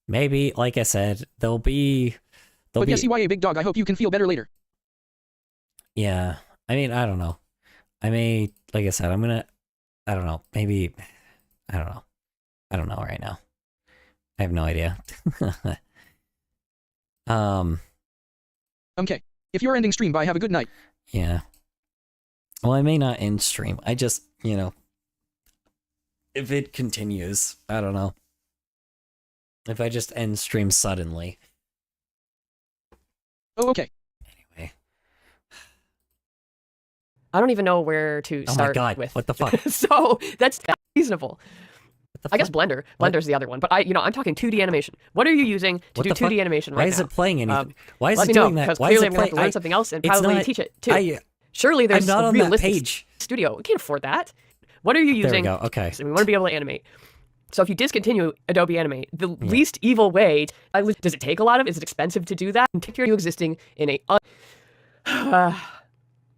maybe, like I said, But yes, CYA big dog, I hope you can feel better later. Yeah. I mean, I don't know. I may, like I said, I don't know. Maybe, I don't know. I don't know right now. I have no idea. Okay. If you're ending stream, bye, have a good night. Yeah. Well, I may not end stream. I just, if it continues, I don't know. If I just end stream suddenly. Oh, okay. Anyway. I don't even know where to Oh my start god, with. what the fuck? So that's reasonable. What the I guess fuck? Blender. What? Blender's the other one. But I'm talking 2D animation. What are you using to What do the 2D fuck? animation right Why now? is it playing anything? Why is Let it me know, doing that? because Why is clearly it I'm going to have to playing? learn something else and it's probably not- teach it too. Surely there's I'm not a on that realistic page. studio. We can't afford that. What are you There we using? go. Okay. So we want to be able to animate. So if you discontinue Adobe Animate, the least evil way, does it take a lot of? Is it expensive to do that? And take care of you existing in a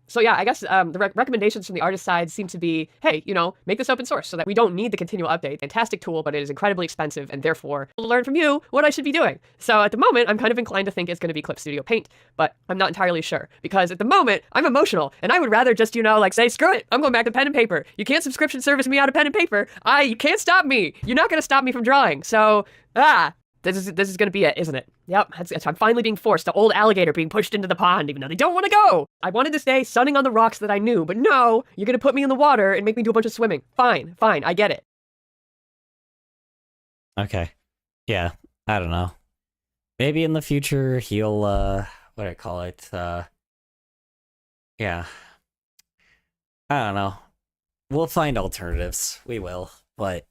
So yeah, I guess the recommendations from the artist side seem to be, hey, make this open source so that we don't need the continual update. Fantastic tool, but it is incredibly expensive, and therefore I'll learn from you what I should be doing. So at the moment, I'm kind of inclined to think it's going to be Clip Studio Paint, but I'm not entirely sure because at the moment I'm emotional and I would rather just say screw it, I'm going back to pen and paper. You can't subscription service me out of pen and paper. You can't stop me. You're not going to stop me from drawing. So this is going to be it, isn't it? Yep, I'm finally being forced, the old alligator being pushed into the pond, even though they don't want to go. I wanted to stay sunning on the rocks that I knew, but no, you're going to put me in the water and make me do a bunch of swimming. Fine, I get it. Okay. Yeah, I don't know. Maybe in the future he'll, what do I call it? Yeah. I don't know. We'll find alternatives. We will. But,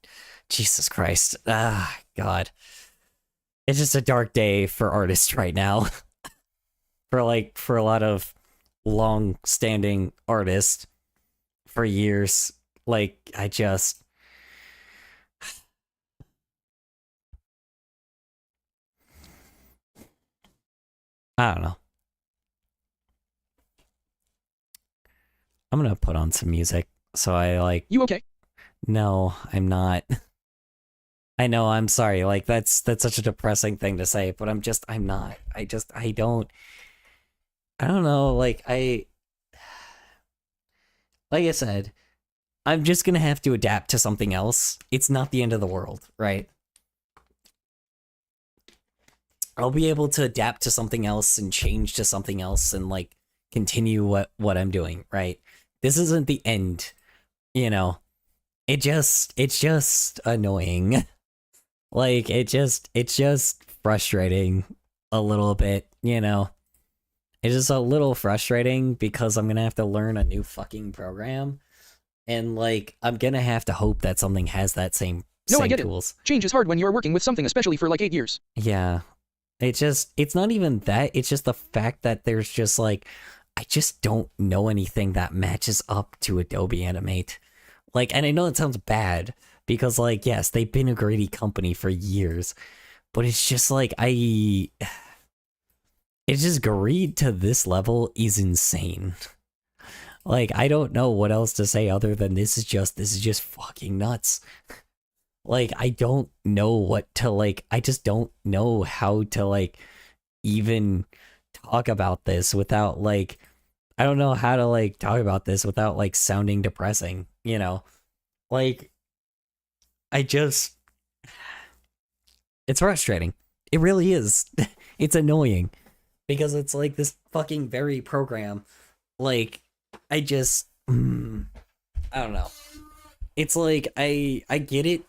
Jesus Christ. God. It's just a dark day for artists right now. for a lot of long-standing artists for years. I don't know. I'm gonna put on some music. So You okay? No, I'm not. I know, I'm sorry. That's such a depressing thing to say, but I'm not. I don't know. Like I said, I'm just gonna have to adapt to something else. It's not the end of the world, right? I'll be able to adapt to something else and change to something else and continue what I'm doing, right? This isn't the end, it's just annoying. It's just frustrating a little bit, It's just a little frustrating because I'm gonna have to learn a new fucking program. And I'm gonna have to hope that something has that same No, I get tools. it. Change is hard when you're working with something, especially for 8 years. Yeah. It's not even that, it's just the fact that there's just I just don't know anything that matches up to Adobe Animate. And I know it sounds bad, because yes, they've been a greedy company for years, but it's just it's just greed to this level is insane. I don't know what else to say other than this is just fucking nuts. I don't know what to I just don't know how to even talk about this without I don't know how to talk about this without sounding depressing, it's frustrating. It really is. It's annoying because it's this fucking very program. I don't know. It's I get it.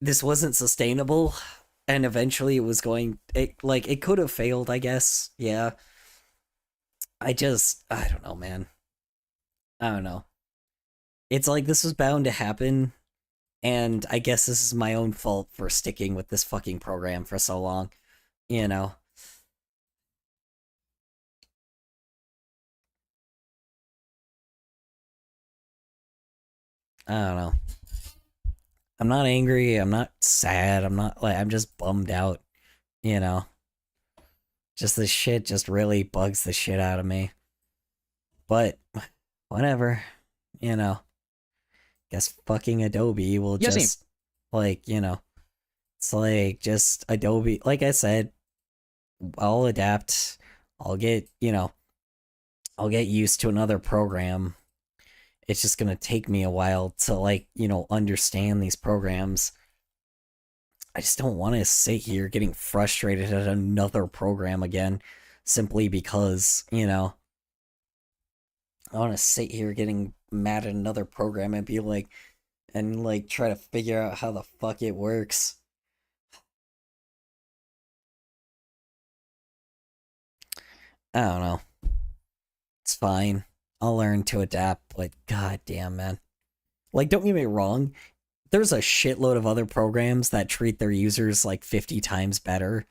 This wasn't sustainable, and eventually it could have failed, I guess. Yeah. I don't know, man. I don't know. It's this was bound to happen, and I guess this is my own fault for sticking with this fucking program for so long, I don't know. I'm not angry, I'm not sad, I'm just bummed out, Just this shit just really bugs the shit out of me. But, whatever, Guess fucking Adobe will Yeah, just, it's just Adobe, like I said, I'll adapt, I'll get used to another program. It's just gonna take me a while to understand these programs. I just don't want to sit here getting frustrated at another program again, simply because, I want to sit here getting mad at another program and be try to figure out how the fuck it works. I don't know. It's fine. I'll learn to adapt, but goddamn, man. Don't get me wrong, there's a shitload of other programs that treat their users 50 times better.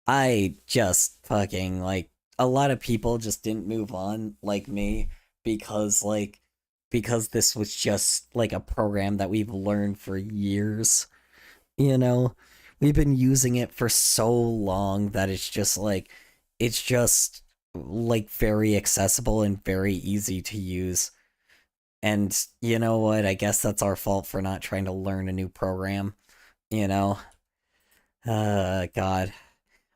I just fucking, a lot of people just didn't move on like me because this was just a program that we've learned for years. We've been using it for so long that it's just like very accessible and very easy to use. And you know what? I guess that's our fault for not trying to learn a new program, you know? God.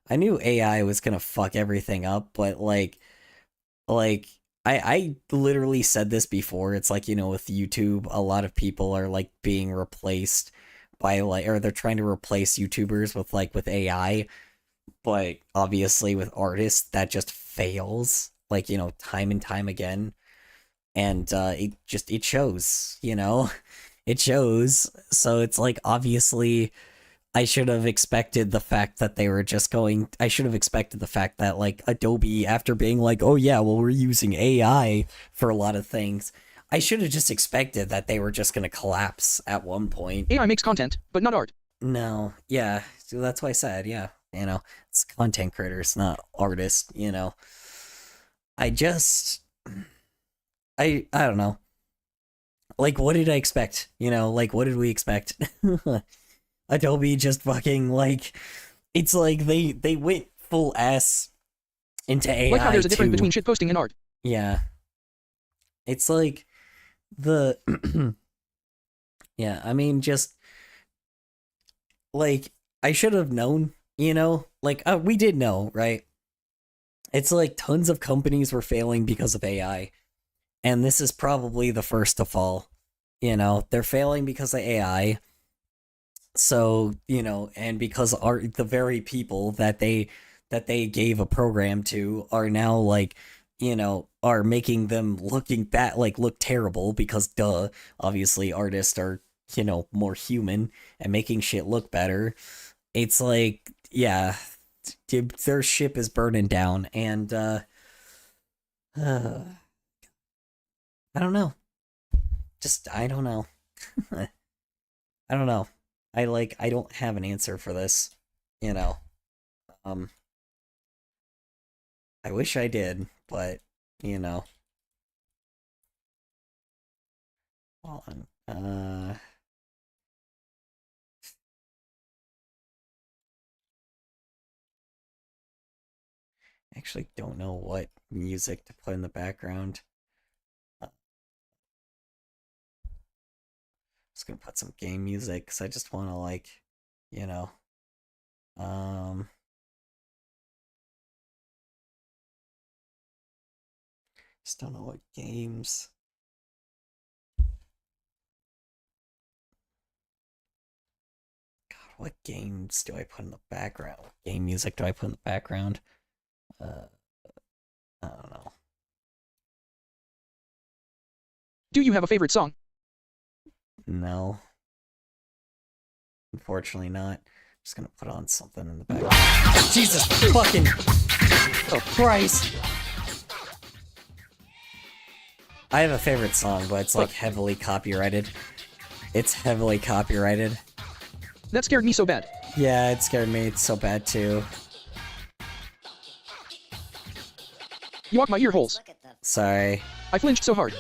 I knew AI was gonna fuck everything up, but like I literally said this before. It's like, you know, with YouTube, a lot of people are like being replaced by like, or they're trying to replace YouTubers with like with AI, but obviously with artists that just fails, like, you know, time and time again. And it shows, you know? It shows. So it's like, obviously I should have expected the fact that they were just going. I should have expected the fact that, like, Adobe, after being like, oh yeah, well, we're using AI for a lot of things, I should have just expected that they were just going to collapse at one point. AI makes content, but not art. No, yeah, so that's why I said, yeah, you know, it's content creators, not artists, you know. I just. I don't know. Like, what did I expect? You know, like, what did we expect? Adobe just fucking, like, it's like they went full ass into AI. Like how there's a difference between shitposting and art. Yeah. It's like the yeah, I mean, just like, I should have known, you know? Like, we did know, right? It's like tons of companies were failing because of AI. And this is probably the first to fall. You know, they're failing because of AI. So, you know, and because the very people that they gave a program to are now, like, you know, are making them looking bad, like, look terrible, because duh, obviously artists are, you know, more human and making shit look better. It's like, yeah, their ship is burning down, and I don't know. I don't know. I don't know. I don't have an answer for this, you know. I wish I did, but, you know. Hold on. Actually don't know what music to put in the background. Just gonna put some game music because I just want to, like, you know, just don't know what games. God, what games do I put in the background? What game music do I put in the background? I don't know. Do you have a favorite song? No. Unfortunately not. Just gonna put on something in the background. Jesus fucking... Oh, Christ! I have a favorite song, but it's, like, heavily copyrighted. It's heavily copyrighted. That scared me so bad. Yeah, it scared me so bad, too. You walk my ear holes. Sorry. I flinched so hard.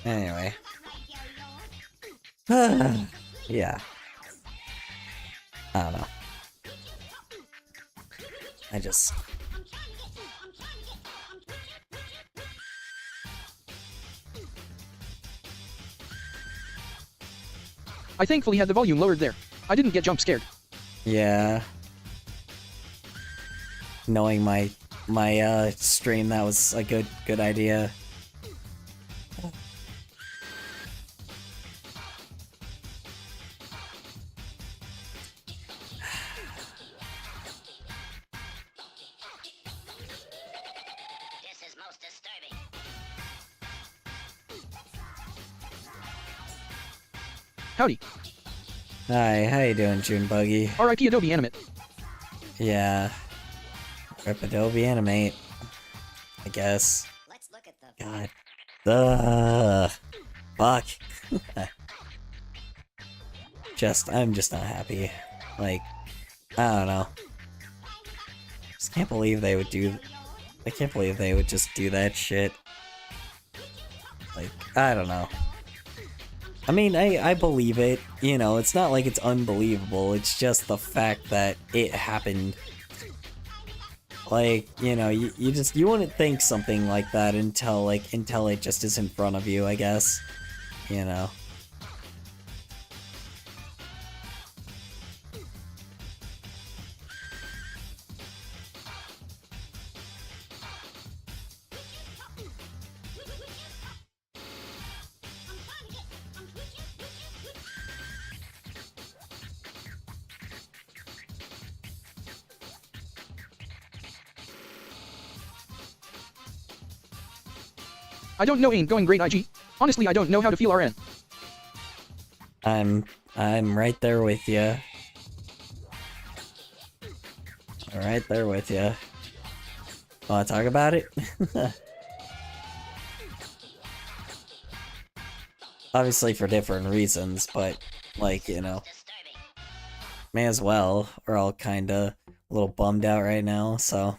Anyway. Yeah. I don't know. I just... I thankfully had the volume lowered there. I didn't get jump scared. Yeah. Knowing my stream, that was a good idea. This is most disturbing. Howdy. Hi, how you doing, June Buggy? R.I.P. Adobe Animate. Yeah. Rip Adobe Animate. I guess. Let's look at the God. Ugh. Fuck. I'm just not happy. Like, I don't know. Just can't believe they would do... I can't believe they would just do that shit. Like, I don't know. I mean, I believe it. You know, it's not like it's unbelievable. It's just the fact that it happened. Like, you know, you wouldn't think something like that until it just is in front of you, I guess. You know. I don't know, ain't going great, IG. Honestly, I don't know how to feel RN. I'm right there with you. Right there with you. Wanna talk about it? Obviously for different reasons, but like, you know, may as well. We're all kinda a little bummed out right now, so.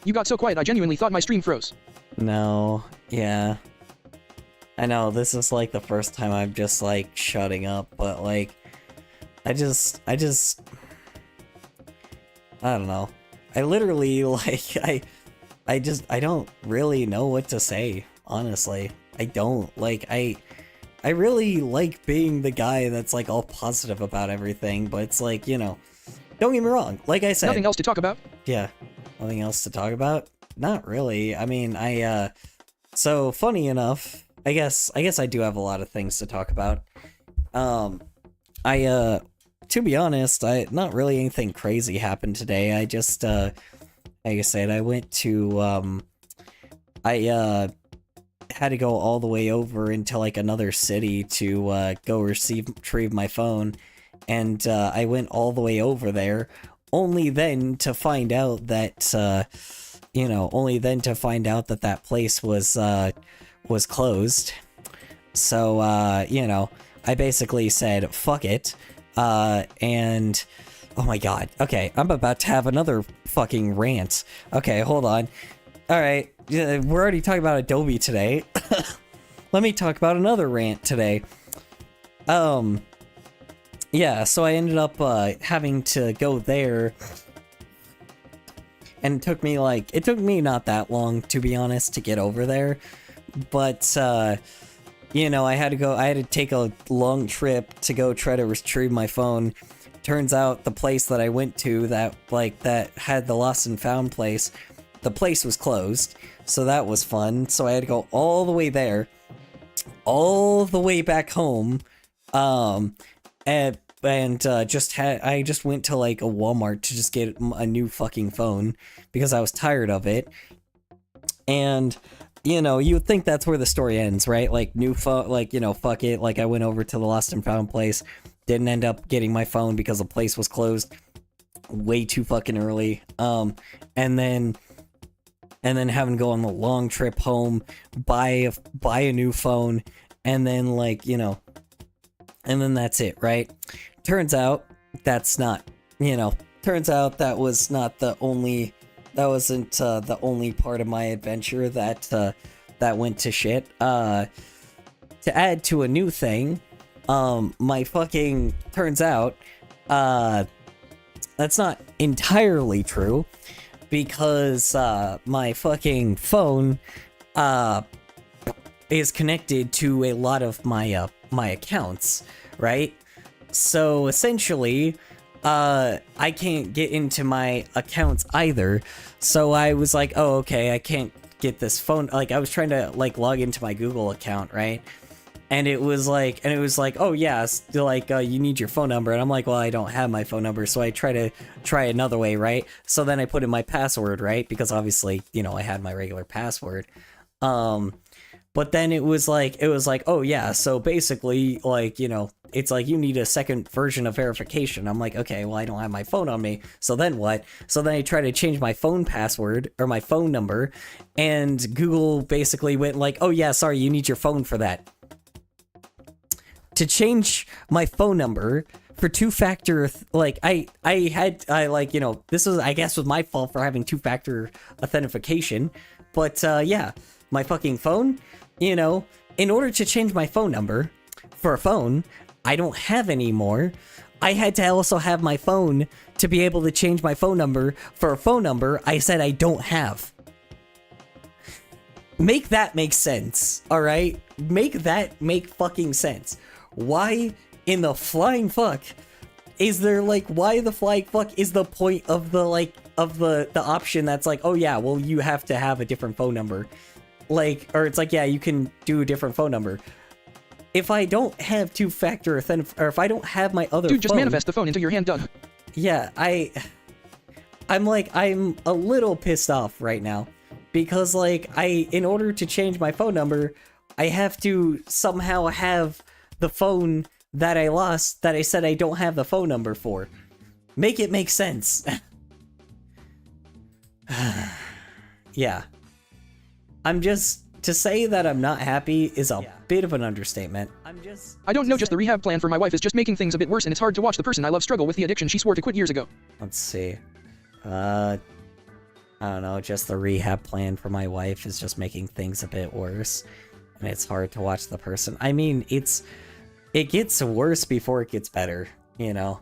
You got so quiet, I genuinely thought my stream froze. No, yeah. I know, this is like the first time I'm just like shutting up, but like, I don't know. I literally, like, I don't really know what to say, honestly. I don't. Like, I really like being the guy that's like all positive about everything, but it's like, you know, don't get me wrong, like I said. Nothing else to talk about? Yeah. Nothing else to talk about? Not really. I mean, so funny enough, I guess I do have a lot of things to talk about. To be honest, not really anything crazy happened today. I just, like I said, I went to, I had to go all the way over into like another city to, go retrieve my phone, and, I went all the way over there, only then to find out that, you know, that place was closed. So, you know, I basically said, fuck it, and, oh my god, okay, I'm about to have another fucking rant. Okay, hold on. Alright, we're already talking about Adobe today. Let me talk about another rant today. Yeah, so I ended up, having to go there, and it took me not that long, to be honest, to get over there, but, you know, I had to take a long trip to go try to retrieve my phone. Turns out the place that I went to that had the lost and found place, the place was closed, so that was fun, so I had to go all the way there, all the way back home, and I just went to like a Walmart to just get a new fucking phone because I was tired of it. And, you know, you would think that's where the story ends, right? Like, new phone, like, you know, fuck it. Like, I went over to the lost and found place, didn't end up getting my phone because the place was closed way too fucking early. And then having to go on the long trip home, buy a new phone, and then, like, you know, and then that's it, right? Turns out that's not, you know, that wasn't the only part of my adventure that went to shit. To add to a new thing, my fucking, turns out, that's not entirely true, because, my fucking phone, is connected to a lot of my, my accounts, right? So essentially, I can't get into my accounts either. So I was like, oh, okay, I can't get this phone. Like, I was trying to, like, log into my Google account, right? And it was like, oh yeah, you need your phone number. And I'm like, well, I don't have my phone number. So I try another way, right? So then I put in my password, right? Because obviously, you know, I had my regular password. But then it was like, oh yeah, so basically, like, you know, it's like you need a second version of verification. I'm like, okay, well, I don't have my phone on me. So then what? So then I tried to change my phone password or my phone number, and Google basically went like, oh yeah, sorry, you need your phone for that. To change my phone number for two-factor, like, I like, you know, this was, I guess, was my fault for having two-factor authentication, but, yeah, my fucking phone, you know, in order to change my phone number for a phone I don't have anymore, I had to also have my phone to be able to change my phone number for a phone number I said I don't have. Make that make sense, alright? Make that make fucking sense. Why in the flying fuck is there, like, why the flying fuck is the point of the, like, of the option that's like, oh yeah, well, you have to have a different phone number. Like, or it's like, yeah, you can do a different phone number. If I don't have two-factor authentication, or if I don't have my other Dude, just phone, manifest the phone into your hand, Doug. yeah, I'm a little pissed off right now. Because, like, in order to change my phone number, I have to somehow have the phone that I lost that I said I don't have the phone number for. Make it make sense. Yeah. To say that I'm not happy is a bit of an understatement. I don't know, just the rehab plan for my wife is just making things a bit worse, and it's hard to watch the person I love struggle with the addiction she swore to quit years ago. Let's see. I don't know, just the rehab plan for my wife is just making things a bit worse. And it's hard to watch the person. I mean, it gets worse before it gets better, you know?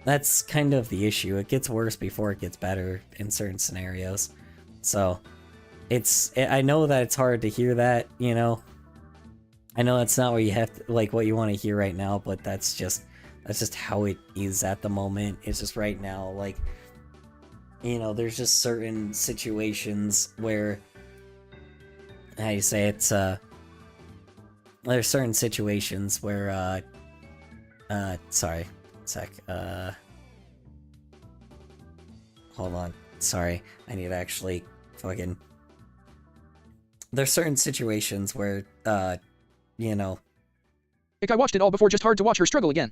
That's kind of the issue. It gets worse before it gets better in certain scenarios. So, I know that it's hard to hear that, you know? I know that's not what you have to, like, what you want to hear right now, but that's just how it is at the moment. It's just right now, like, you know, there's just certain situations where, how you say it, there's certain situations where, sorry, sec, hold on, sorry, I need to actually fucking, there's certain situations where, you know. I watched it all before, just hard to watch her struggle again.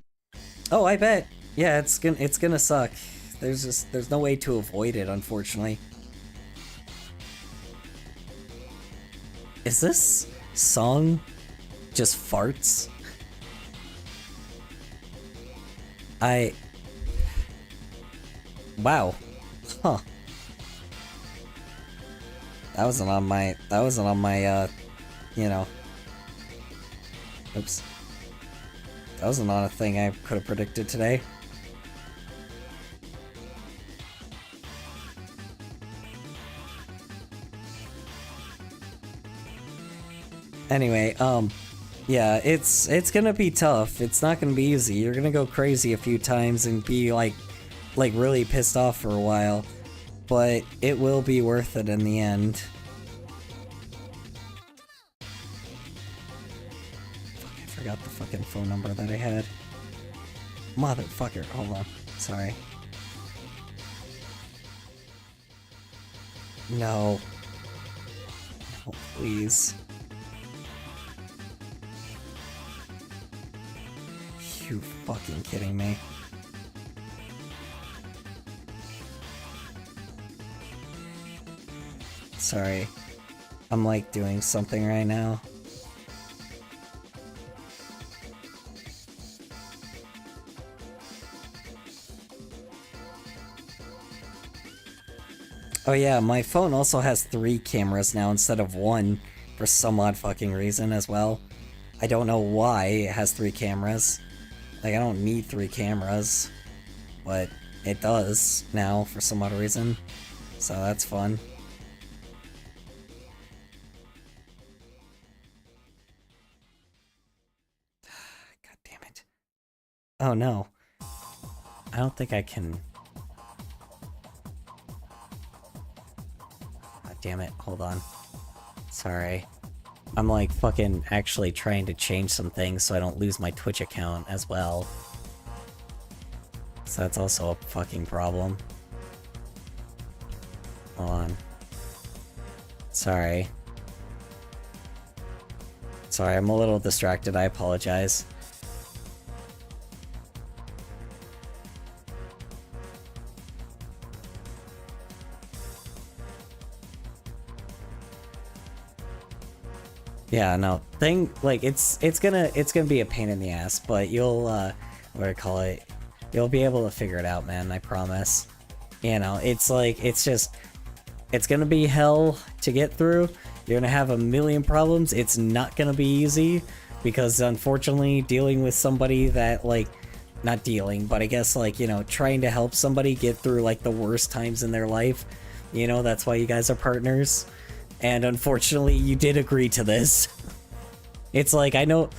Oh, I bet. Yeah, it's gonna suck. There's no way to avoid it, unfortunately. Is this song just farts? Wow. Huh. That wasn't on my, you know. Oops. That wasn't on a thing I could have predicted today. Anyway, yeah, it's gonna be tough. It's not gonna be easy. You're gonna go crazy a few times and be like really pissed off for a while, but it will be worth it in the end. Fuck, I forgot the fucking phone number that I had. Motherfucker, hold on. Sorry. No. Oh, please. You fucking kidding me? Sorry. I'm like doing something right now. Oh yeah, my phone also has 3 cameras now instead of 1 for some odd fucking reason as well. I don't know why it has 3 cameras. Like, I don't need 3 cameras, but it does now for some odd reason. So that's fun. God damn it. Oh no. I don't think I can... God damn it, hold on. Sorry. I'm like fucking actually trying to change some things so I don't lose my Twitch account as well. So that's also a fucking problem. Hold on. Sorry. Sorry, I'm a little distracted. I apologize. Yeah, no. It's gonna be a pain in the ass, but you'll what do I call it? You'll be able to figure it out, man, I promise. You know, it's gonna be hell to get through. You're gonna have a million problems. It's not gonna be easy, because unfortunately dealing with somebody that, like, not dealing, but I guess, like, you know, trying to help somebody get through, like, the worst times in their life, you know, that's why you guys are partners. And unfortunately, you did agree to this. It's like, I know,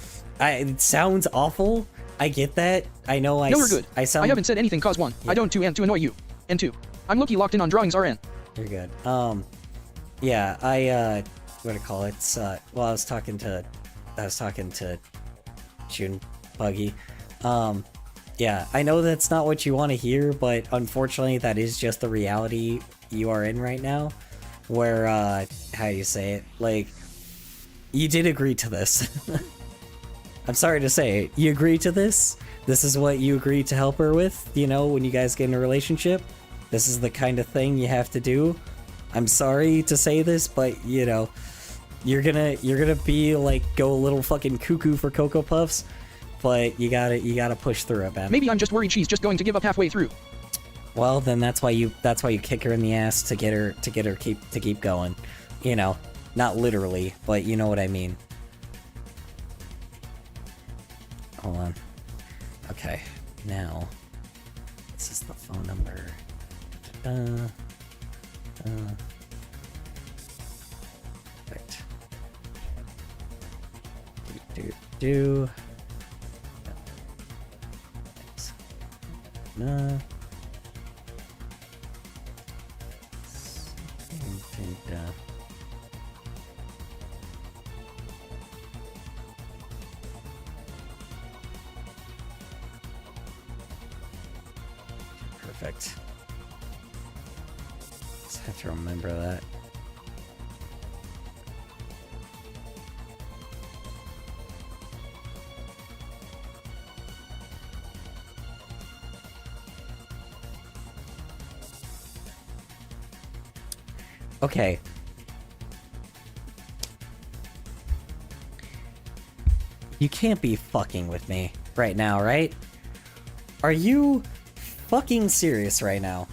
it sounds awful. I get that. I know No, we're good. I haven't said anything cause 1. Yeah. I don't 2 and to annoy you. And 2. I'm low-key locked in on drawings RN. You're good. Yeah, what do I call it? Well, I was talking to June Buggy. Yeah, I know that's not what you want to hear, but unfortunately, that is just the reality you are in right now. Where, how do you say it? Like, you did agree to this. I'm sorry to say it. You agreed to this? This is what you agreed to help her with, you know, when you guys get in a relationship? This is the kind of thing you have to do? I'm sorry to say this, but, you know, you're gonna be, like, go a little fucking cuckoo for Cocoa Puffs, but you gotta push through it, man. Maybe I'm just worried she's just going to give up halfway through. Well, then that's why you kick her in the ass to get her keep going. You know, not literally, but you know what I mean. Hold on. Okay, now this is the phone number. Perfect. Do. No. Perfect. Just have to remember that. Okay. You can't be fucking with me right now, right? Are you fucking serious right now?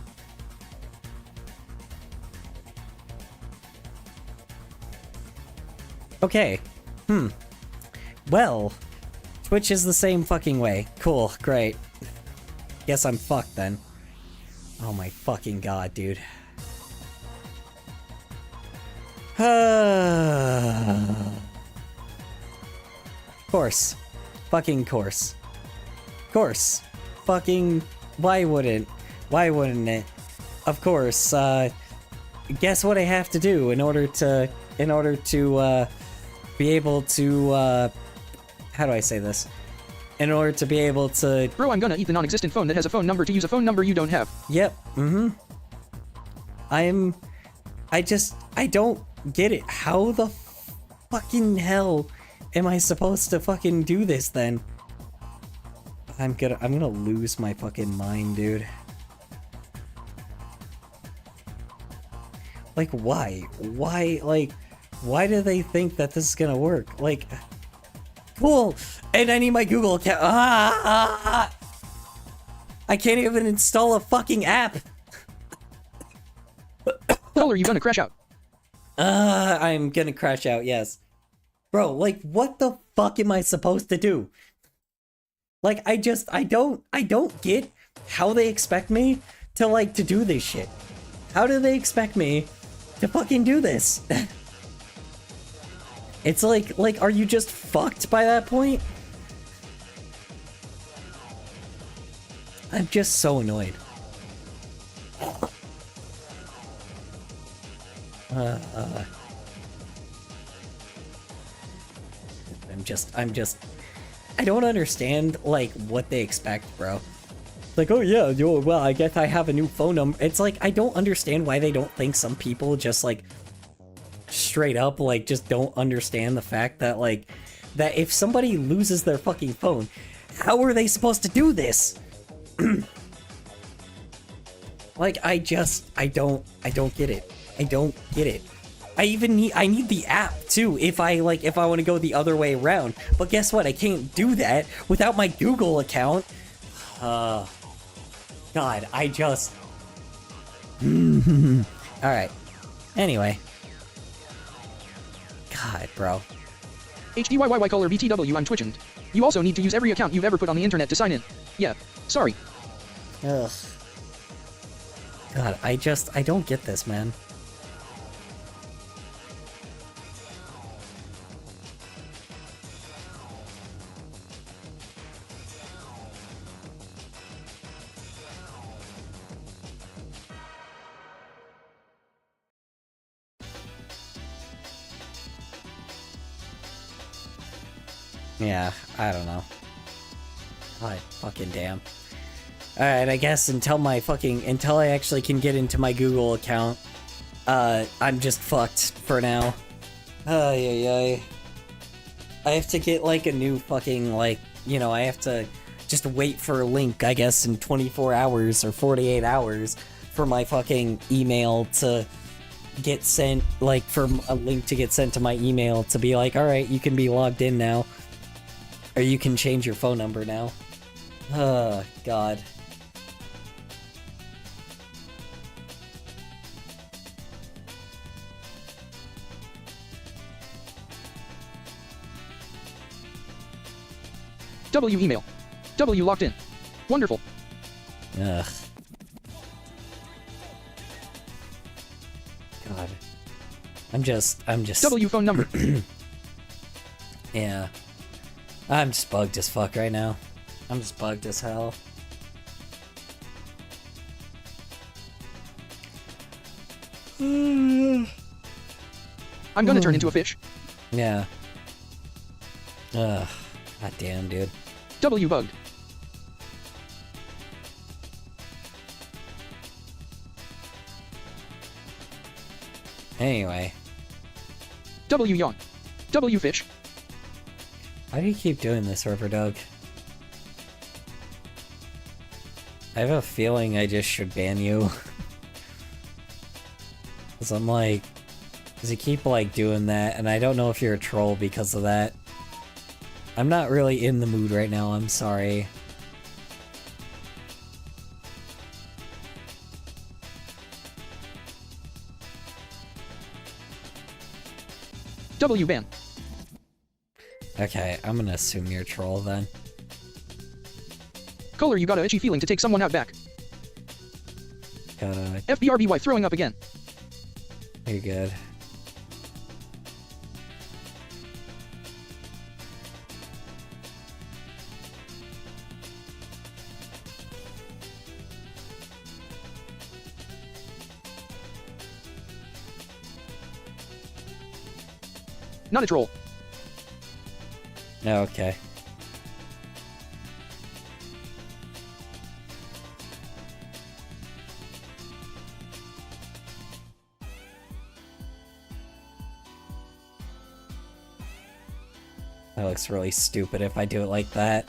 Okay. Well, Twitch is the same fucking way. Cool, great. Guess I'm fucked then. Oh my fucking god, dude. Course. Fucking course. Course. Fucking... Why wouldn't it? Of course, guess what I have to do in order to be able to, how do I say this? In order to be able to... Bro, I'm gonna eat the non-existent phone that has a phone number to use a phone number you don't have. Yep, I don't get it. How the fucking hell am I supposed to fucking do this then? I'm gonna lose my fucking mind, dude. Like, why? Why do they think that this is gonna work? Like, cool, and I need my Google account. I can't even install a fucking app. Tell her you're gonna crash out. I'm gonna crash out, yes. Bro, like, what the fuck am I supposed to do? Like, I don't get how they expect me to, like, to do this shit. How do they expect me to fucking do this? It's like, are you just fucked by that point? I'm just so annoyed. I don't understand, like, what they expect, bro. Like, oh yeah, well, I guess I have a new phone number. It's like, I don't understand why they don't think some people just, like, straight up, like, just don't understand the fact that, like, that if somebody loses their fucking phone, how are they supposed to do this? Like, I don't get it. I don't get it. I need the app too if I want to go the other way around. But guess what? I can't do that without my Google account. God, I just... Alright. Anyway. God, bro. HDYYY color BTW, I'm twitching. You also need to use every account you've ever put on the internet to sign in. Yeah, sorry. Ugh. God, I don't get this, man. Yeah, I don't know. God, fucking damn. Alright, I guess until I actually can get into my Google account, I'm just fucked for now. I have to get, like, a new fucking, like, you know, I have to just wait for a link, I guess, in 24 hours or 48 hours for my fucking email to get sent, like, for a link to get sent to my email to be like, alright, you can be logged in now. Or you can change your phone number now. Oh, God. W email. W locked in. Wonderful. Ugh. God. I'm just... W phone number. Yeah. I'm just bugged as fuck right now. I'm just bugged as hell. I'm gonna turn into a fish. Yeah. Ugh. God damn, dude. W bugged. Anyway. W yawn. W fish. Why do you keep doing this, Riverdog? I have a feeling I just should ban you. Cause I'm like... Cause you keep, like, doing that, and I don't know if you're a troll because of that. I'm not really in the mood right now, I'm sorry. W ban. Okay, I'm gonna assume you're a troll then. Color, you got a itchy feeling to take someone out back. Gotta... FBRBY throwing up again. You're good. Not a troll. Okay. That looks really stupid if I do it like that.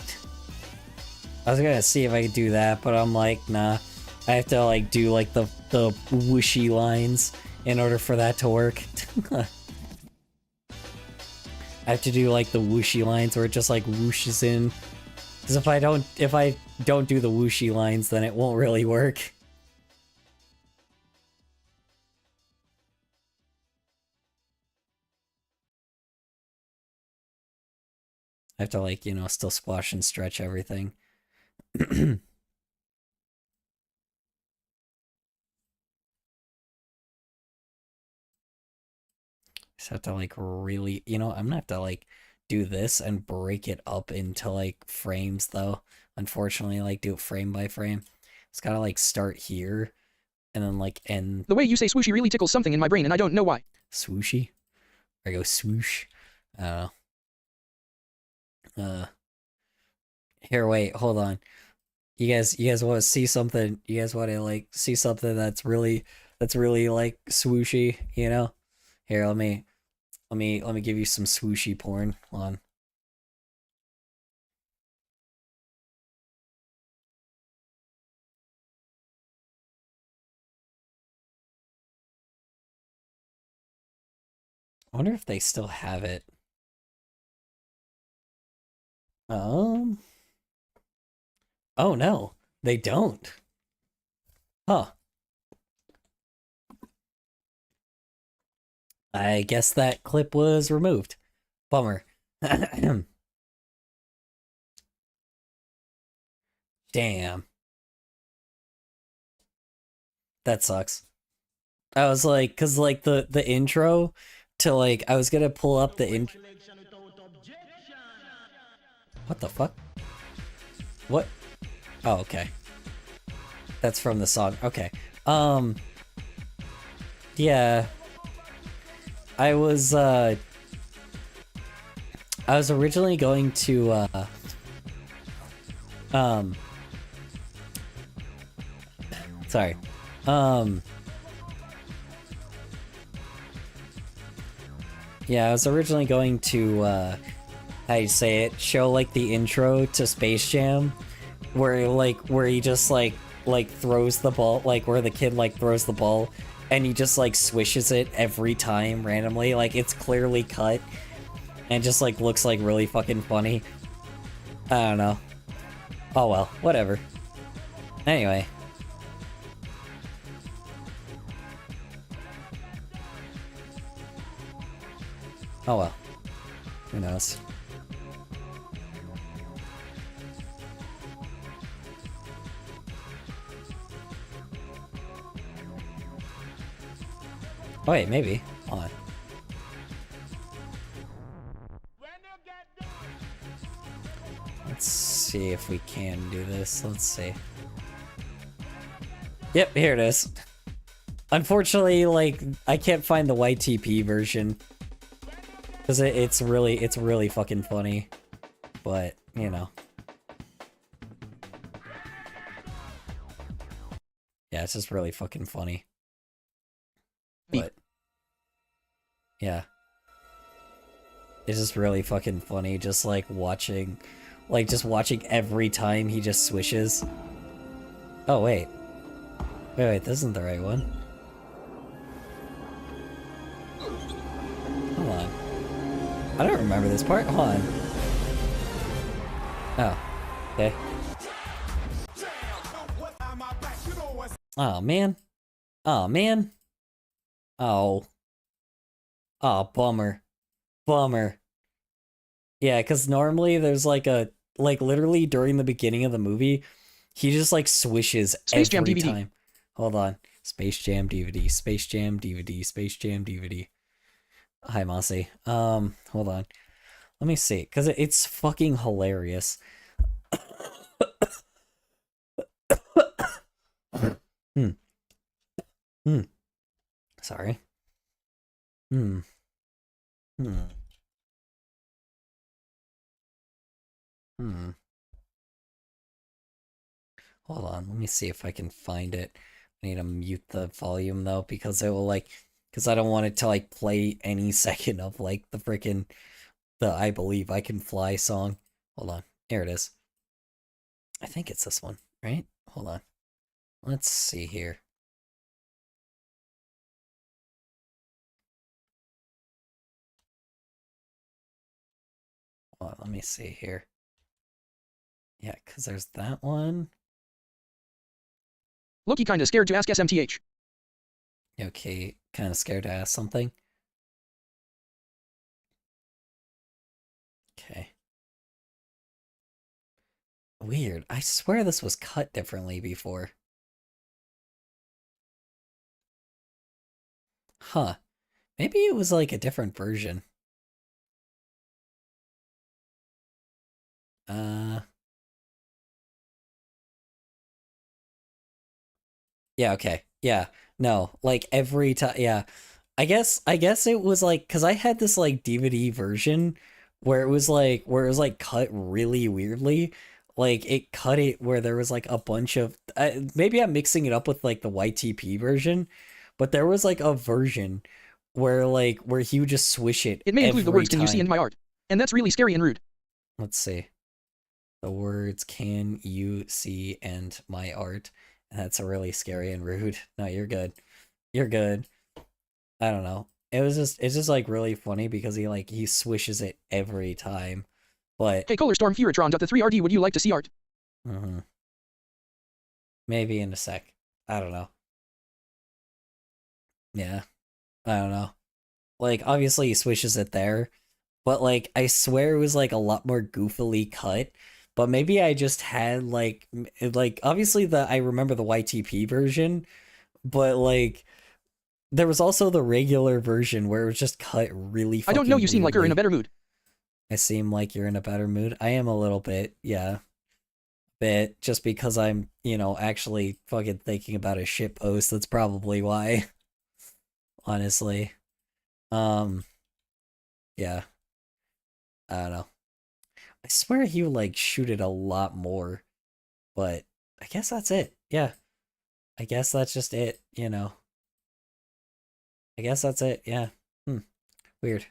I was gonna see if I could do that, but I'm like, nah. I have to, like, do, like, the whooshy lines in order for that to work. I have to do, like, the whooshy lines where it just, like, whooshes in. Because if I don't do the whooshy lines, then it won't really work. I have to, like, you know, still squash and stretch everything. Just have to, like, really, you know, I'm gonna have to, like, do this and break it up into, like, frames, though. Unfortunately, like, do it frame by frame. It's gotta, like, start here, and then, like, end... The way you say swooshy really tickles something in my brain, and I don't know why. Swooshy? Or I go swoosh? I don't know. Here, wait, hold on. You guys want to see something? You guys want to like see something that's really like swooshy, you know? Here, let me give you some swooshy porn. Hold on. I wonder if they still have it. Um. Oh no, they don't. Huh. I guess that clip was removed. Bummer. Damn. That sucks. I was like, cause like the intro to like I was gonna pull up the intro. What the fuck? What? Oh, okay. That's from the song. Okay. Yeah. I was originally going to sorry. Yeah, I was originally going to how you say it, show like the intro to Space Jam where he just like throws the ball, like where the kid like throws the ball and he just like swishes it every time randomly, like it's clearly cut and just like looks like really fucking funny. I don't know. Oh well, whatever. Anyway. Oh well. Who knows? Oh wait, maybe. Hold on. Let's see if we can do this. Let's see. Yep, here it is. Unfortunately, like, I can't find the YTP version. Because it's really fucking funny. But, you know. Yeah, it's just really fucking funny. But, yeah. It's just really fucking funny, just like watching, just watching every time he just swishes. Oh, wait. Wait, this isn't the right one. Hold on. I don't remember this part. Hold on. Oh. Okay. Oh, man. Oh, man. Oh. Oh, bummer. Bummer. Yeah, because normally there's like literally during the beginning of the movie, he just like swishes Space Jam every DVD. time. Hold on. Space Jam DVD, Space Jam DVD, Space Jam DVD. Hi, Mossy. Hold on. Let me see, because it's fucking hilarious. Hmm. Hmm. Sorry. Hmm. Hmm. Hmm. Hold on, let me see if I can find it. I need to mute the volume though, because it will because I don't want it to like play any second of like the freaking I Believe I Can Fly song. Hold on, here it is. I think it's this one, right? Hold on. Let's see here. Hold on, let me see here. Yeah, because there's that one. Loki kinda scared to ask SMTH. Okay, kind of scared to ask something. Okay. Weird. I swear this was cut differently before. Huh. Maybe it was like a different version. Yeah, okay. Yeah. No, like every time, yeah. I guess it was like cuz I had this like DVD version where it was like cut really weirdly. Like it cut it where there was like a bunch of maybe I'm mixing it up with like the YTP version, but there was like a version where he would just swish it It may include the every words "Can you see time. in my art?" And that's really scary and rude. Let's see. The words "Can you see" and "my art." And that's a really scary and rude. No, you're good. You're good. I don't know. It's just like really funny because he swishes it every time. But Hey, Color Storm Furatron.the3RD, would you like to see art? Maybe in a sec. I don't know. Yeah. I don't know. Like obviously he swishes it there, but like I swear it was like a lot more goofily cut. But maybe I just had like obviously I remember the YTP version, but like there was also the regular version where it was just cut really I don't know, you fucking seem like you're in a weirdly. better mood. I seem like you're in a better mood. I am a little bit, yeah. Bit just because I'm, actually fucking thinking about a shit post. That's probably why. Honestly. Yeah. I don't know. I swear he would like shoot it a lot more, but I guess that's it. Yeah. I guess that's just it. I guess that's it. Yeah. Weird.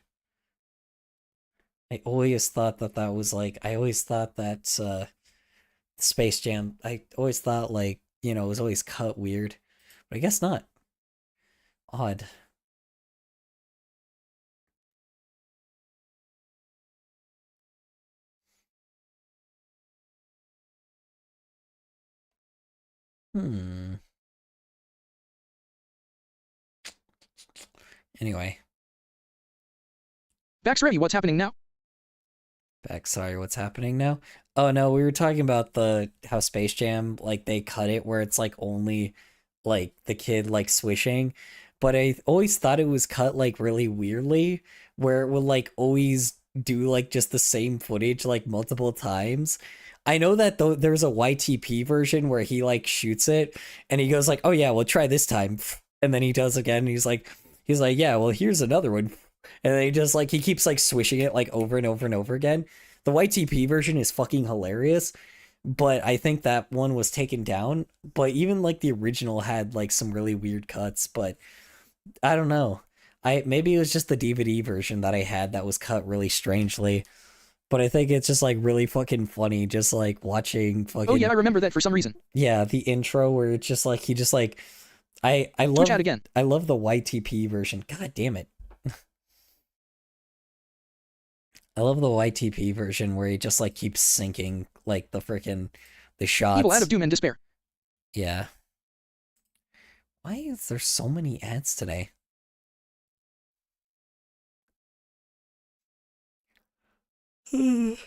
I always thought that was like I always thought that Space Jam, I always thought like, it was always cut weird. But I guess not. Odd. Hmm. Anyway, Back's ready, what's happening now? sorry, what's happening now? Oh no, we were talking about how Space Jam, like they cut it where it's like only like the kid like swishing, but I always thought it was cut like really weirdly, where it would like always do like just the same footage like multiple times. I know that though there's a YTP version where he like shoots it and he goes like, "Oh yeah, we'll try this time." And then he does again and he's like, "Yeah, well, here's another one." And then he keeps like swishing it like over and over and over again. The YTP version is fucking hilarious, but I think that one was taken down. But even like the original had like some really weird cuts, but I don't know. Maybe it was just the DVD version that I had that was cut really strangely. But I think it's just like really fucking funny, just like watching fucking. Oh yeah, I remember that for some reason. Yeah, the intro where it's just like he just like I love Twitch ad again. I love the YTP version. God damn it. I love the YTP version where he just like keeps syncing like the shots. Evil ad of doom and despair. Yeah. Why is there so many ads today? Oh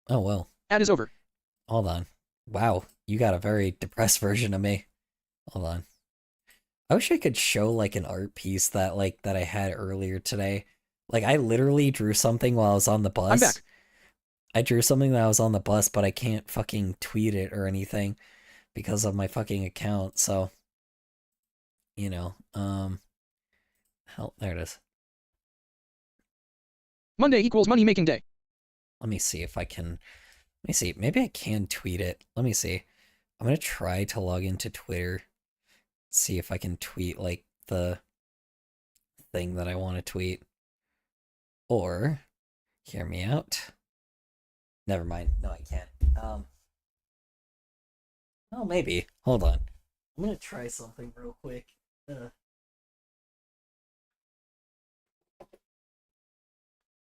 well. Ad is over. Hold on. Wow, you got a very depressed version of me. Hold on. I wish I could show like an art piece that I had earlier today. Like I literally drew something while I was on the bus. I'm back. I drew something that I was on the bus, but I can't fucking tweet it or anything because of my fucking account. So, hell, there it is. Monday equals money making day. Let me see if I can. Let me see. Maybe I can tweet it. Let me see. I'm gonna try to log into Twitter. See if I can tweet like the thing that I want to tweet. Or, hear me out. Never mind. No, I can't. Oh, maybe. Hold on. I'm gonna try something real quick. I'm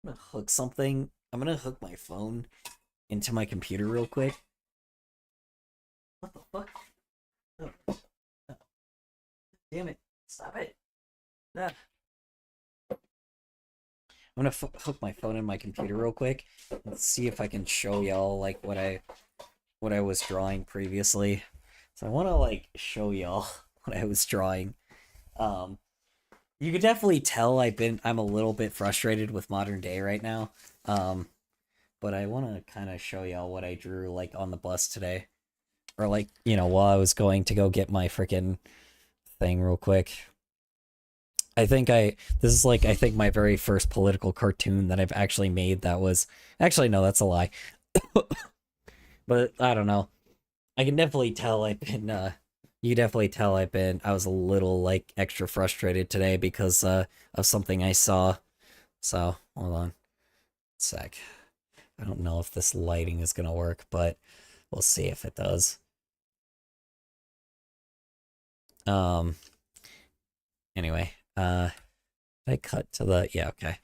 gonna hook something. I'm gonna hook my phone into my computer real quick. What the fuck? Oh. Oh. Damn it. Stop it. Ah. I'm gonna hook my phone in my computer real quick. Let's see if I can show y'all like what I was drawing previously. So I want to like show y'all what I was drawing. You could definitely tell I'm a little bit frustrated with modern day right now. But I want to kind of show y'all what I drew like on the bus today, or like while I was going to go get my freaking thing real quick. this is like, I think my very first political cartoon that I've actually made that was, actually, no, that's a lie. But I don't know. I can definitely tell I've been, you definitely tell I was a little, like, extra frustrated today because, of something I saw. So, hold on. Sec. I don't know if this lighting is gonna work, but we'll see if it does. Anyway, I cut to the, yeah, okay.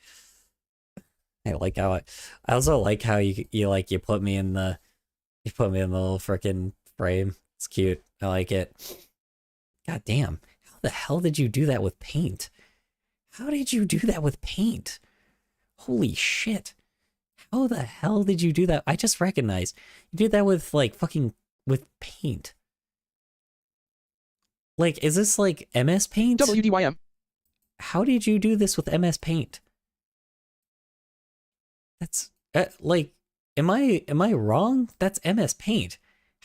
I like how I also like how you put me in the little frickin' frame. It's cute. I like it. God damn. How the hell did you do that with paint? How did you do that with paint? Holy shit. How the hell did you do that? I just recognized you did that with like fucking with paint. Like, is this like MS Paint? WDYM. How did you do this with MS Paint? That's like, am I wrong? That's MS Paint.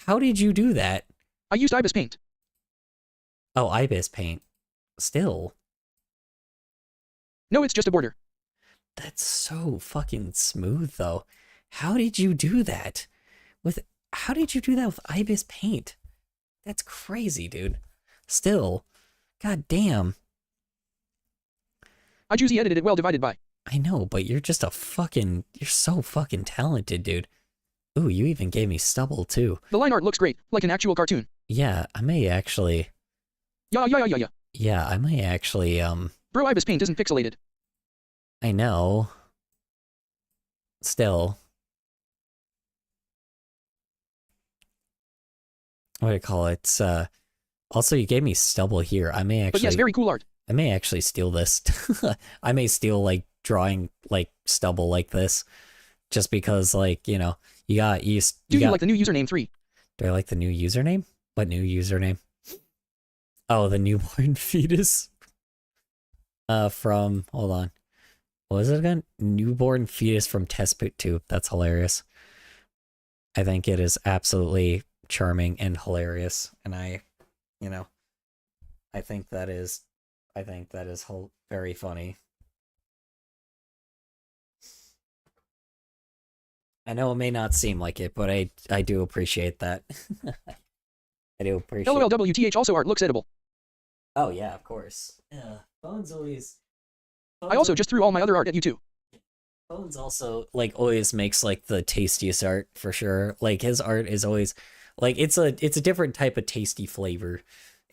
How did you do that? I used Ibis Paint. Oh, Ibis Paint. Still. No, it's just a border. That's so fucking smooth though. How did you do that? How did you do that with Ibis Paint? That's crazy, dude. Still. God damn. I choosy edited it well divided by. I know, but you're just you're so fucking talented, dude. Ooh, you even gave me stubble too. The line art looks great, like an actual cartoon. Yeah, I may actually. Yeah. Yeah, I may actually, Bro, Ibis Paint isn't pixelated. I know. Still. What do you call it? Also, you gave me stubble here. I may actually. But yes, very cool art. I may actually steal this. I may steal, like, drawing, like, stubble like this. Just because, like, you know, you got. Do you like the new username 3? Do I like the new username? What new username? Oh, the newborn fetus. From, hold on. What was it again? Newborn fetus from test tube. That's hilarious. I think it is absolutely charming and hilarious. And you know, I think that is very funny. I know it may not seem like it, but I do appreciate that. I do appreciate. LOLWTH also art looks edible. Oh yeah, of course. Yeah, Bones always. I also just threw all my other art at you too. Bones also like always makes like the tastiest art for sure. Like his art is always like it's a different type of tasty flavor.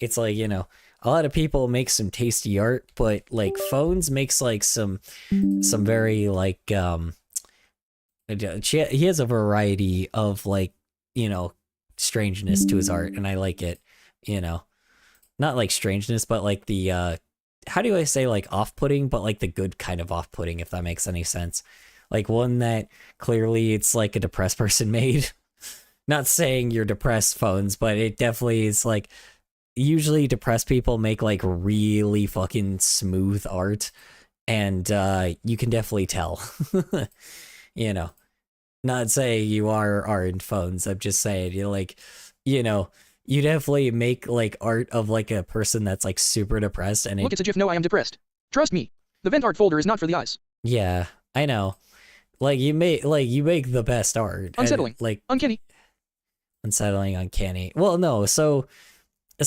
It's like, you know, a lot of people make some tasty art, but like Phones makes like some very like he has a variety of like, you know, strangeness to his art, and I like it, you know. Not like strangeness, but like the how do I say, like, off-putting, but like the good kind of off-putting, if that makes any sense. Like one that clearly it's like a depressed person made. Not saying you're depressed, Phones, but it definitely is like, usually depressed people make like really fucking smooth art, and you can definitely tell. You know, not saying you aren't Phones, I'm just saying, you're like, you know, you definitely make like art of like a person that's like super depressed, and Look, it's a GIF. No, I am depressed. Trust me. The vent art folder is not for the eyes. Yeah, I know. Like you make the best art. Unsettling. And, like uncanny. Unsettling, uncanny. Well, no, so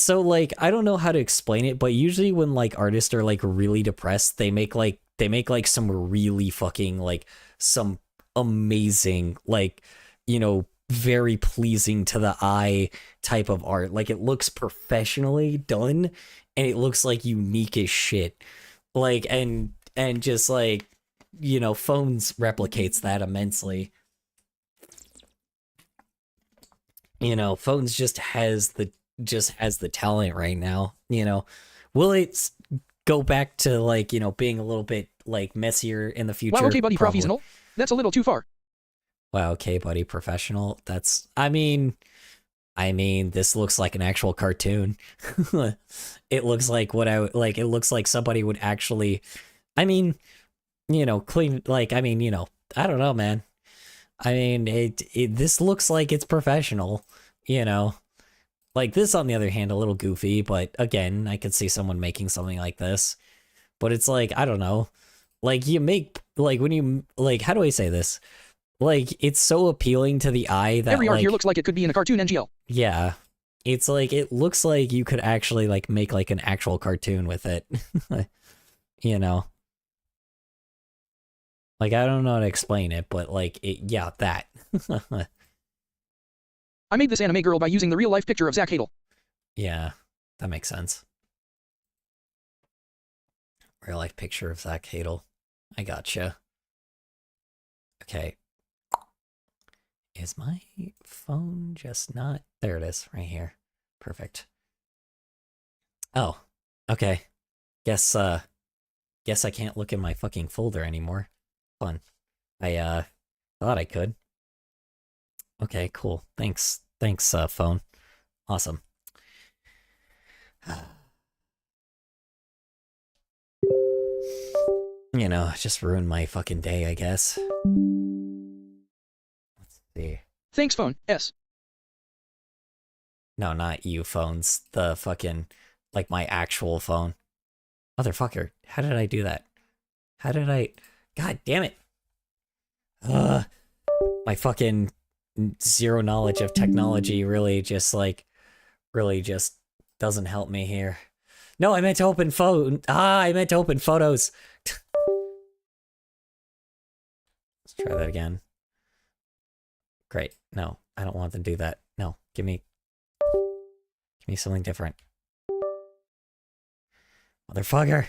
like I don't know how to explain it, but usually when like artists are like really depressed, they make like some really fucking like some amazing, like, you know, very pleasing to the eye type of art. Like it looks professionally done, and it looks like unique as shit. Like and just like, you know, Phones replicates that immensely. You know, Phones just has the talent right now. You know, will it go back to like, you know, being a little bit like messier in the future? Wow, okay, buddy, Probably. professional. That's a little too far. Wow, okay, buddy, professional. That's, I mean, this looks like an actual cartoon. It looks like it looks like somebody would actually, I mean, you know, clean, like, I mean, you know, I don't know, man. I mean, this looks like it's professional, you know. Like this, on the other hand, a little goofy, but again, I could see someone making something like this. but it's like, I don't know. Like, you make, like, when you, like, how do I say this? Like, it's so appealing to the eye that, Every art like, here looks like it could be in a cartoon NGL. yeah. It's like, it looks like you could actually, like, make, like, an actual cartoon with it. You know? Like, I don't know how to explain it, but, like, yeah, that. I made this anime girl by using the real-life picture of Zach Hadel. Yeah, that makes sense. Real life picture of Zach Hadel. I gotcha. Okay. Is my phone just not... There it is, right here. Perfect. Oh, okay. Guess I can't look in my fucking folder anymore. Fun. I thought I could. Okay, cool. Thanks, phone. Awesome. You know, just ruined my fucking day, I guess. Let's see. Thanks, phone. S. No, not you phones. The fucking, like, my actual phone. Motherfucker, how did I do that? How did I... God damn it. My fucking zero knowledge of technology really just doesn't help me here. No, I meant to open phone. I meant to open photos. Let's try that again. Great. No, I don't want to do that. No, give me something different. Motherfucker.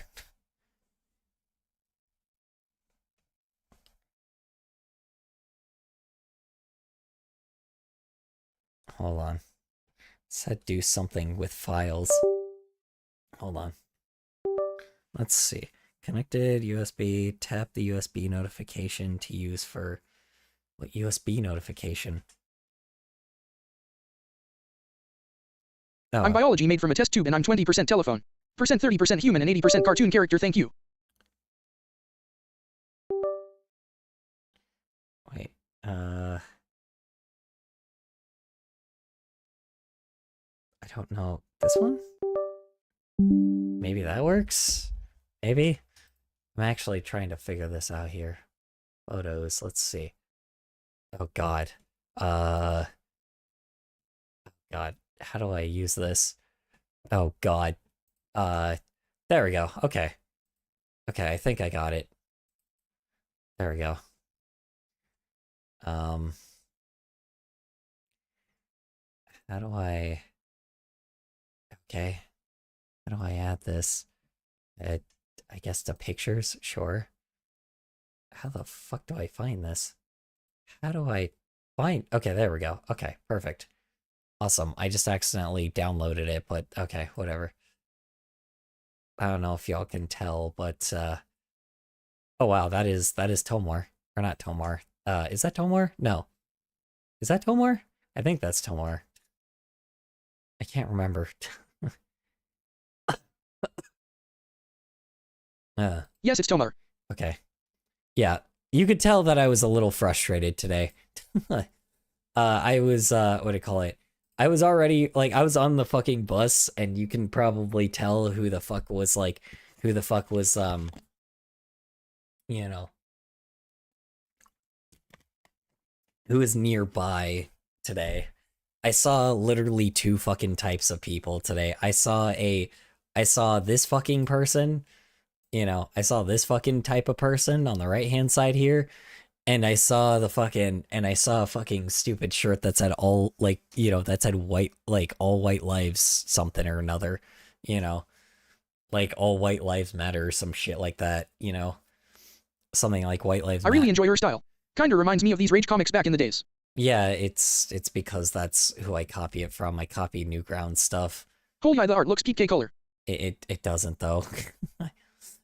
Hold on. Said do something with files. Hold on. Let's see. Connected USB. Tap the USB notification to use for... What USB notification? Oh. I'm biology made from a test tube and I'm 20% telephone. Percent 30% human and 80% cartoon character, thank you. Wait, I don't know. This one? Maybe that works? Maybe? I'm actually trying to figure this out here. Photos, let's see. Oh god. God, how do I use this? Oh god. There we go. Okay. Okay, I think I got it. There we go. How do I... Okay. How do I add this? I guess to pictures? Sure. How the fuck do I find this? How do I find... Okay, there we go. Okay, perfect. Awesome. I just accidentally downloaded it, but okay, whatever. I don't know if y'all can tell, but oh wow, that is Tomar. Or not Tomar. Is that Tomar? No. Is that Tomar? I think that's Tomar. I can't remember. Yes, it's Tomar. Okay. Yeah, you could tell that I was a little frustrated today. I was, what do you call it? I was already, like, I was on the fucking bus, and you can probably tell who the fuck was, you know, who was nearby today. I saw literally two fucking types of people today. I saw this fucking person, you know, I saw this fucking type of person on the right-hand side here, and I saw a fucking stupid shirt that said all, like, you know, that said white, like, all white lives something or another, you know, like, all white lives matter or some shit like that, you know, something like white lives matter. I really enjoy your style. Kinda reminds me of these Rage comics back in the days. Yeah, it's because that's who I copy it from. I copy Newground stuff. Holy high, the art looks PK color. It doesn't, though.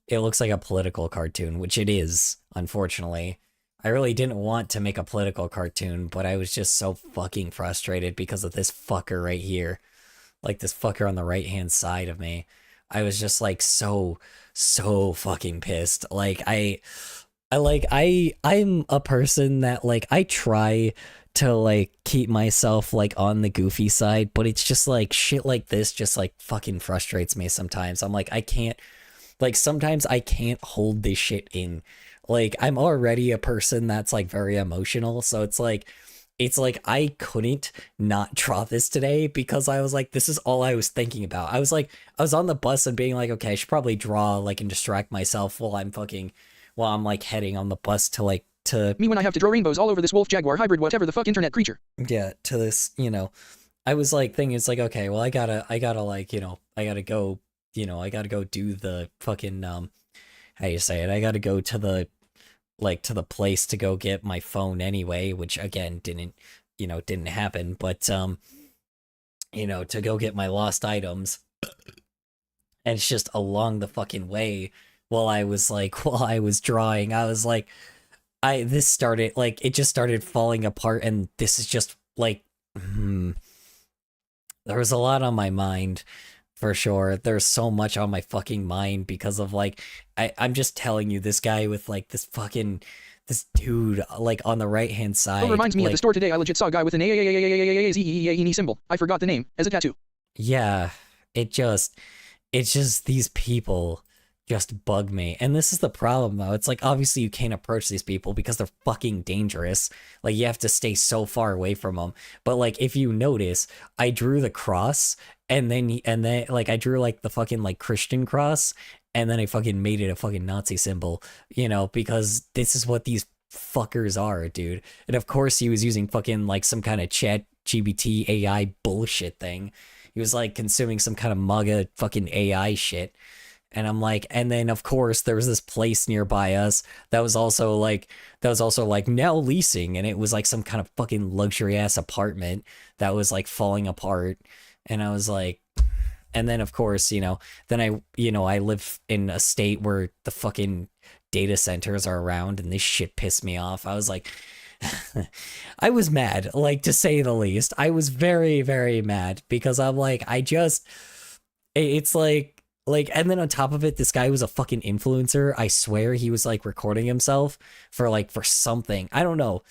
It looks like a political cartoon, which it is, unfortunately. I really didn't want to make a political cartoon, but I was just so fucking frustrated because of this fucker right here. Like, this fucker on the right-hand side of me. I was just, like, so fucking pissed. Like, I'm a person that, like, I try to, like, keep myself, like, on the goofy side, but it's just, like, shit like this just, like, fucking frustrates me sometimes. I'm like, I can't Like sometimes I can't hold this shit in. Like I'm already a person that's like very emotional, so it's like I couldn't not draw this today because I was like, this is all I was thinking about. I was like, I was on the bus and being like, okay, I should probably draw like and distract myself while I'm like heading on the bus to like to Me when I have to draw rainbows all over this wolf jaguar hybrid whatever the fuck internet creature. yeah, to this, I was like thinking it's like, okay, well I gotta like, I gotta go, I gotta go do the fucking how you say it? I gotta go to the to the place to go get my phone anyway, which again didn't happen, but to go get my lost items. And it's just along the fucking way while I was drawing, I was like this started like it just started falling apart, and this is just like there was a lot on my mind. For sure. There's so much on my fucking mind because of like I'm just telling you, this guy with like this dude like on the right hand side. It reminds me like, at the store today I legit saw a guy with an A symbol. I forgot the name as a tattoo. Yeah, it's just these people just bug me. And this is the problem though. It's like obviously you can't approach these people because they're fucking dangerous. Like you have to stay so far away from them. But like if you notice, I drew the cross and then like I drew like the fucking like Christian cross and then I fucking made it a fucking Nazi symbol, because this is what these fuckers are, dude. And of course he was using fucking like some kind of chat GBT AI bullshit thing. He was like consuming some kind of MAGA fucking AI shit. And I'm like, and then of course there was this place nearby us that was also like now leasing, and it was like some kind of fucking luxury ass apartment that was like falling apart. And I was like, and then of course, then I live in a state where the fucking data centers are around, and this shit pissed me off. I was like, I was mad, like to say the least. I was very, very mad because I'm like, it's like, and then on top of it, this guy was a fucking influencer. I swear he was like recording himself for something. I don't know.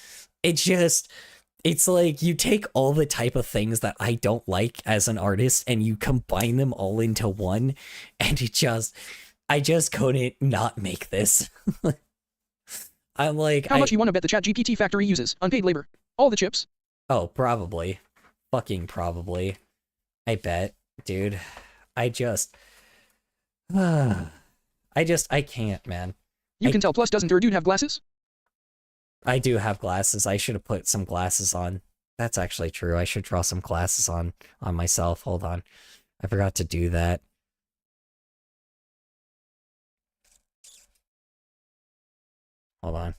It's like you take all the type of things that I don't like as an artist and you combine them all into one, and I just couldn't not make this. I'm like, how much you want to bet the chat GPT factory uses unpaid labor? All the chips? Oh, probably. Fucking probably. I bet, dude. I can't, man. You can tell. Plus, doesn't your dude have glasses? I do have glasses. I should have put some glasses on. That's actually true. I should draw some glasses on myself. Hold on. I forgot to do that. Hold on.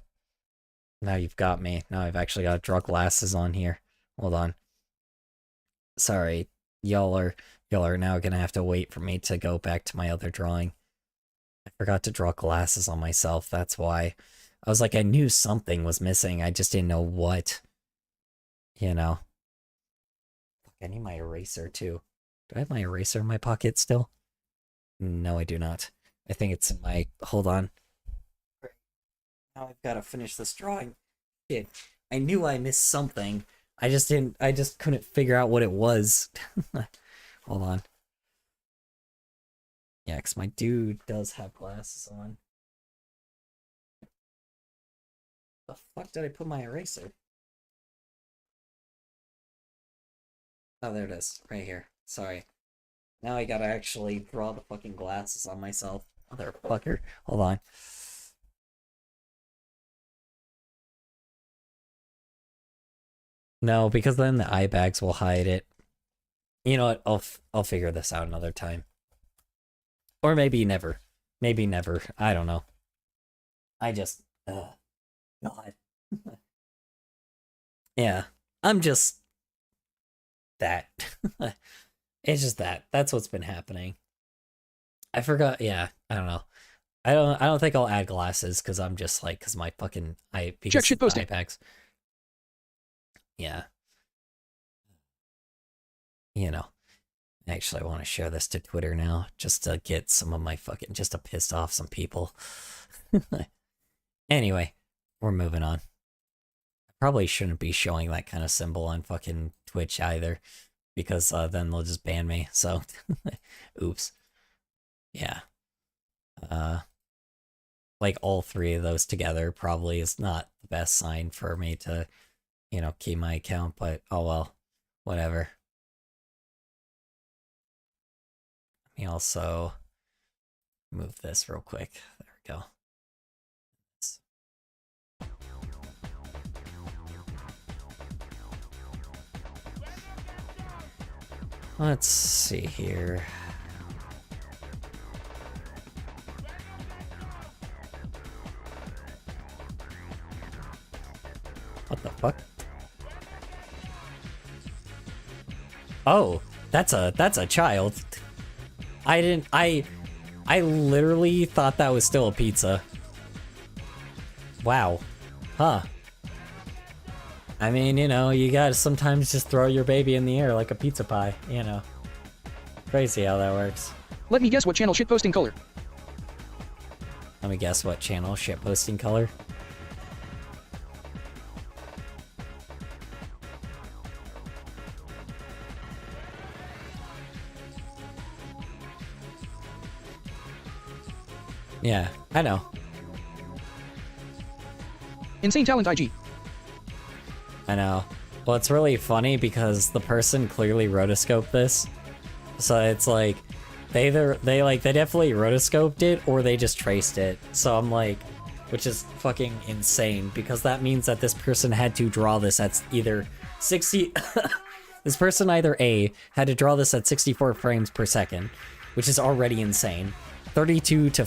Now you've got me. Now I've actually got to draw glasses on here. Hold on. Sorry. Y'all are now gonna have to wait for me to go back to my other drawing. I forgot to draw glasses on myself. That's why. I was like, I knew something was missing. I just didn't know what. Fuck, I need my eraser too. Do I have my eraser in my pocket still? No, I do not. I think it's in my... Hold on. Now I've got to finish this drawing. Shit. I knew I missed something. I just couldn't figure out what it was. Hold on. Yeah, because my dude does have glasses on. The fuck did I put my eraser? Oh, there it is. Right here. Sorry. Now I gotta actually draw the fucking glasses on myself. Motherfucker. Hold on. No, because then the eye bags will hide it. You know what? I'll figure this out another time. Or maybe never. Maybe never. I don't know. I just... God. Yeah. I'm just... that. It's just that. That's what's been happening. I forgot. Yeah. I don't know. I don't think I'll add glasses because I'm just like... Because my fucking... Check shit posting. Eye bags. Yeah. Actually, I want to share this to Twitter now, just to get some of my fucking, just to piss off some people. Anyway, we're moving on. I probably shouldn't be showing that kind of symbol on fucking Twitch either, because then they'll just ban me, so, oops. Yeah. like all three of those together probably is not the best sign for me to, you know, keep my account, but oh well, whatever. Let me also move this real quick. There we go. Let's see here. What the fuck? Oh, that's a child. I literally thought that was still a pizza. Wow. Huh. I mean, you know, you gotta sometimes just throw your baby in the air like a pizza pie, you know. Crazy how that works. Let me guess what channel shitposting color. Let me guess what channel shitposting color. Yeah, I know. Insane Talent IG. I know. Well, it's really funny because the person clearly rotoscoped this. So it's like, they definitely rotoscoped it or they just traced it. So I'm like, which is fucking insane because that means that this person had to draw this at either 60, this person either A, had to draw this at 64 frames per second, which is already insane, 32 to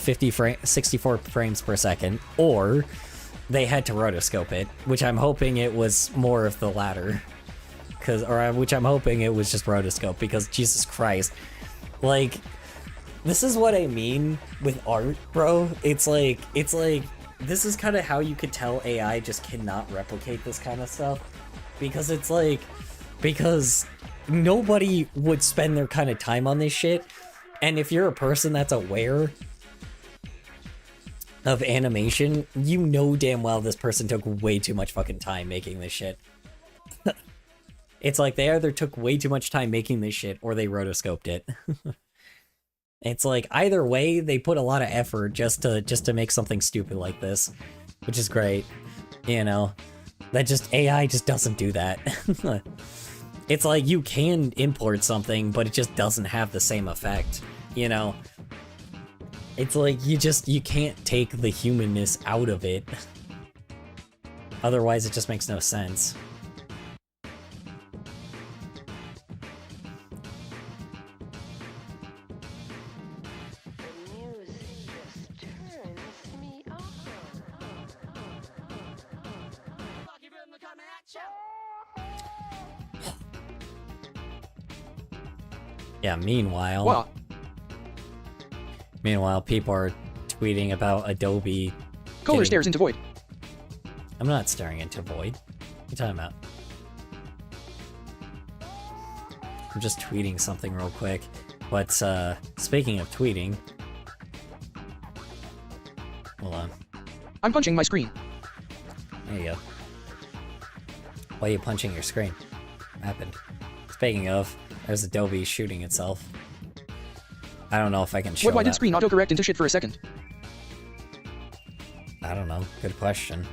64 frames per second, or they had to rotoscope it, which I'm hoping it was more of the latter. Which I'm hoping it was just rotoscope, because Jesus Christ. Like, this is what I mean with art, bro. It's like, this is kind of how you could tell AI just cannot replicate this kind of stuff. Because it's like, because nobody would spend their kind of time on this shit. And if you're a person that's aware of animation, you know damn well this person took way too much fucking time making this shit. It's like they either took way too much time making this shit or they rotoscoped it. It's like either way they put a lot of effort just to make something stupid like this, which is great. You know, that just AI just doesn't do that. It's like you can import something, but it just doesn't have the same effect, you know? It's like you can't take the humanness out of it. Otherwise it just makes no sense. Yeah, meanwhile, people are tweeting about Adobe. Kohler stares into void. I'm not staring into void. What are you talking about? I'm just tweeting something real quick. But, speaking of tweeting... Hold on. I'm punching my screen. There you go. Why are you punching your screen? What happened? Speaking of, there's Adobe shooting itself. I don't know if I can show Why that. did screen autocorrect into shit for a second? I don't know. Good question.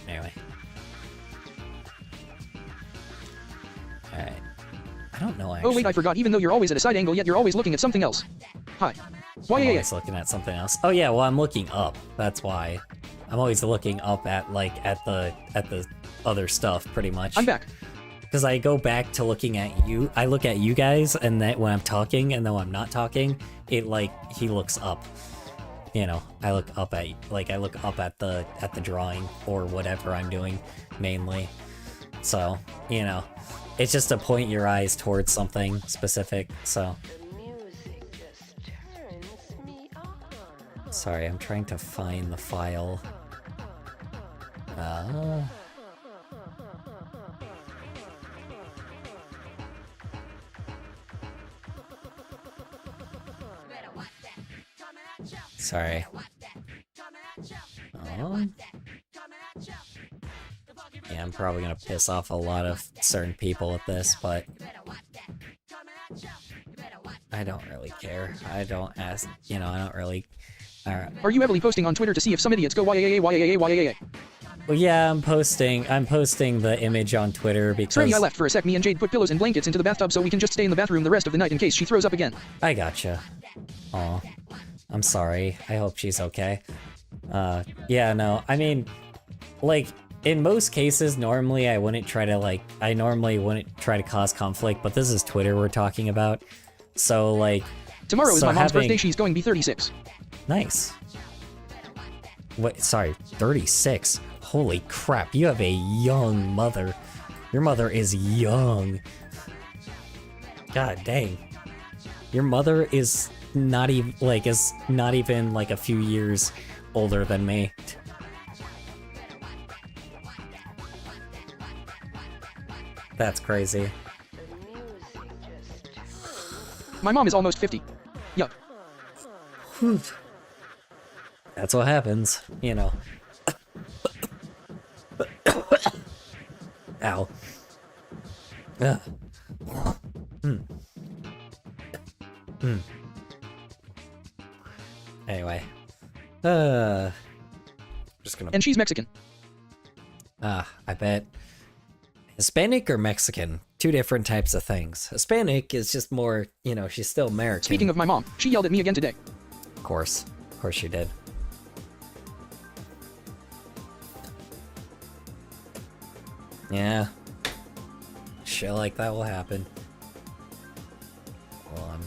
Anyway. Alright. I don't know, actually. Oh wait, I forgot. Even though you're always at a side angle, yet you're always looking at something else. Hi. Why? I'm always looking at something else. Oh yeah, well I'm looking up. That's why. I'm always looking up at the other stuff pretty much. I'm back. Because I go back to looking at you. I look at you guys, and then when I'm talking, and then when I'm not talking, it he looks up. You know, I look up at the drawing or whatever I'm doing mainly. So, you know, it's just to point your eyes towards something specific. So. Sorry, I'm trying to find the file. Sorry. Yeah, I'm probably gonna piss off a lot of certain people with this, but I don't really care. I don't ask, you know, I don't really... Are you heavily posting on Twitter to see if some idiots go YAA? Well, yeah, I'm posting the image on Twitter because... Sorry, I left for a sec. Me and Jade put pillows and blankets into the bathtub so we can just stay in the bathroom the rest of the night in case she throws up again. I gotcha. Aw. I'm sorry. I hope she's okay. Yeah, no, I mean, like, in most cases, normally I wouldn't try to cause conflict, but this is Twitter we're talking about. So, like... Tomorrow is my mom's birthday, she's going to be 36. Nice. Wait, sorry, 36? Holy crap, you have a young mother. Your mother is young. God dang. Your mother is not even like a few years older than me. That's crazy. My mom is almost 50. Yuck. That's what happens, you know. Ow. Ugh. Anyway. Just gonna... And she's Mexican. I bet. Hispanic or Mexican? Two different types of things. Hispanic is just more, you know, she's still American. Speaking of my mom, she yelled at me again today. Of course she did. Yeah. Shit like that will happen. Hold on.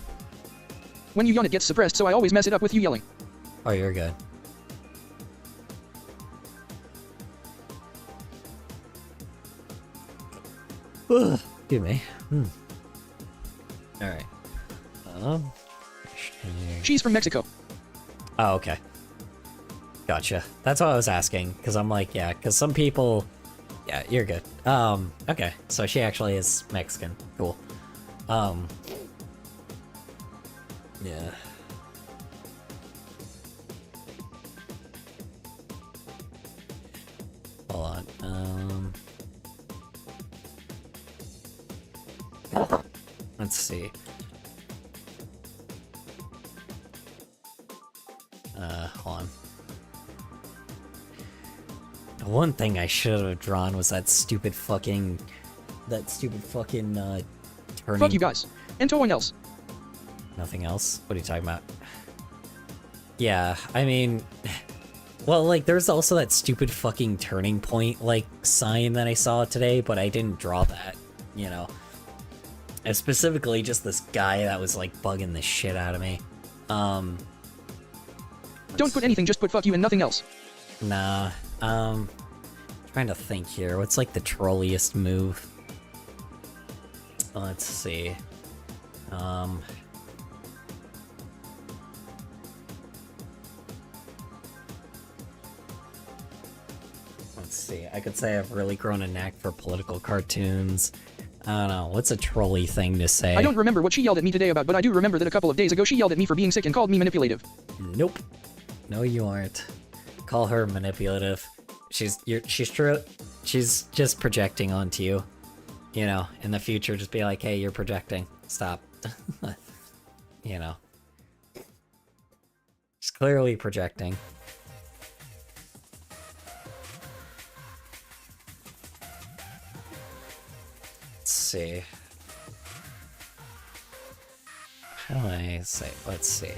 When you yawn it gets suppressed, so I always mess it up with you yelling. Oh, you're good. Excuse me. Alright. She's from Mexico. Oh, okay. Gotcha. That's what I was asking, because I'm like, yeah, because some people... Yeah, you're good. Okay, so she actually is Mexican. Cool. Yeah. Hold on, let's see. Hold on. The one thing I should have drawn was that stupid fucking turning. Fuck you guys. And no one else. Nothing else? What are you talking about? Yeah, I mean... Well, like, there's also that stupid fucking turning point, like, sign that I saw today, but I didn't draw that, you know? And specifically just this guy that was, like, bugging the shit out of me. Don't put anything, just put fuck you and nothing else. Nah, trying to think here. What's, like, the trolliest move? Let's see. Let's see. I could say I've really grown a knack for political cartoons. I don't know. What's a trolly thing to say? I don't remember what she yelled at me today about, but I do remember that a couple of days ago she yelled at me for being sick and called me manipulative. Nope. No, you aren't. Call her manipulative. She's true. She's just projecting onto you. You know, in the future, just be like, hey, you're projecting. Stop. You know. She's clearly projecting. Let's see. How do I say? Let's see.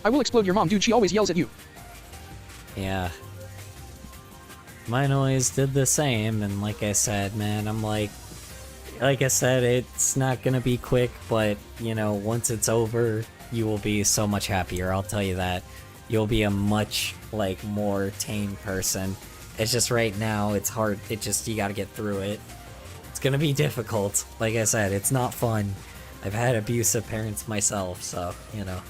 I will explode your mom, dude. She always yells at you. Yeah. Mine always did the same, and like I said, man, I'm like I said, it's not gonna be quick, but, you know, once it's over, you will be so much happier, I'll tell you that. You'll be a much, like, more tame person. It's just right now, it's hard, you gotta get through it. It's gonna be difficult. Like I said, it's not fun. I've had abusive parents myself, so, you know.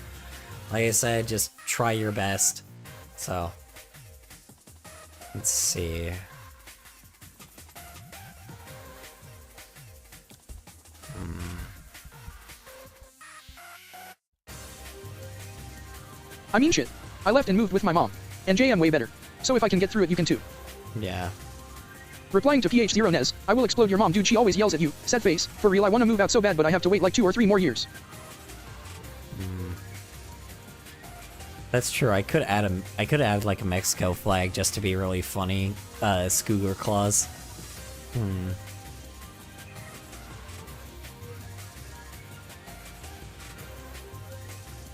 Like I said, just try your best. So, let's see. I mean shit. I left and moved with my mom. And JM way better. So if I can get through it, you can too. Yeah. Replying to PH0Nez, I will explode your mom, dude. She always yells at you. Sad face. For real, I want to move out so bad, but I have to wait like 2 or 3 more years. That's true. I could add like a Mexico flag just to be really funny. Scooter claws.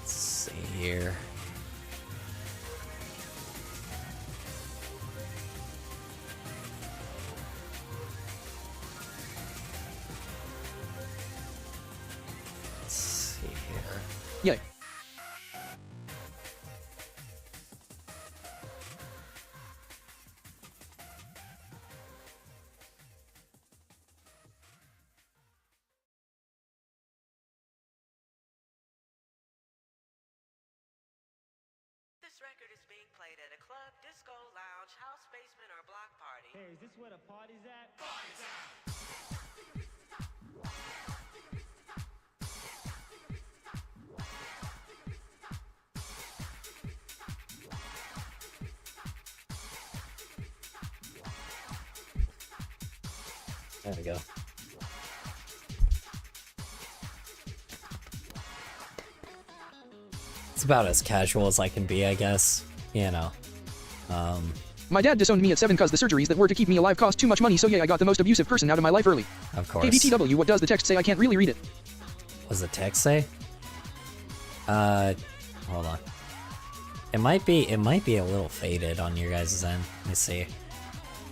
Let's see here. Let's see here. Yay. This record is being played at a club, disco, lounge, house, basement, or block party. Hey, is this where the party's at? There we go. It's about as casual as I can be, I guess. You know. My dad disowned me at 7 cause the surgeries that were to keep me alive cost too much money, so yeah, I got the most abusive person out of my life early. Of course. Hey BTW, what does the text say? I can't really read it. What does the text say? Hold on. It might be a little faded on your guys' end. Let me see.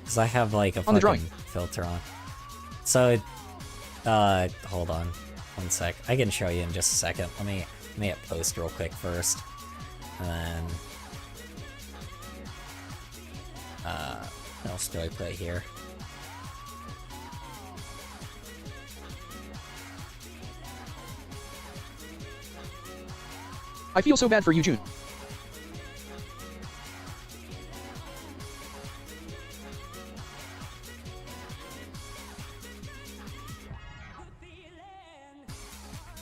Because I have like a On the drawing. fucking filter on. So, hold on. One sec. I can show you in just a second. Let me hit post real quick first. And then... what else do I put here? I feel so bad for you, June.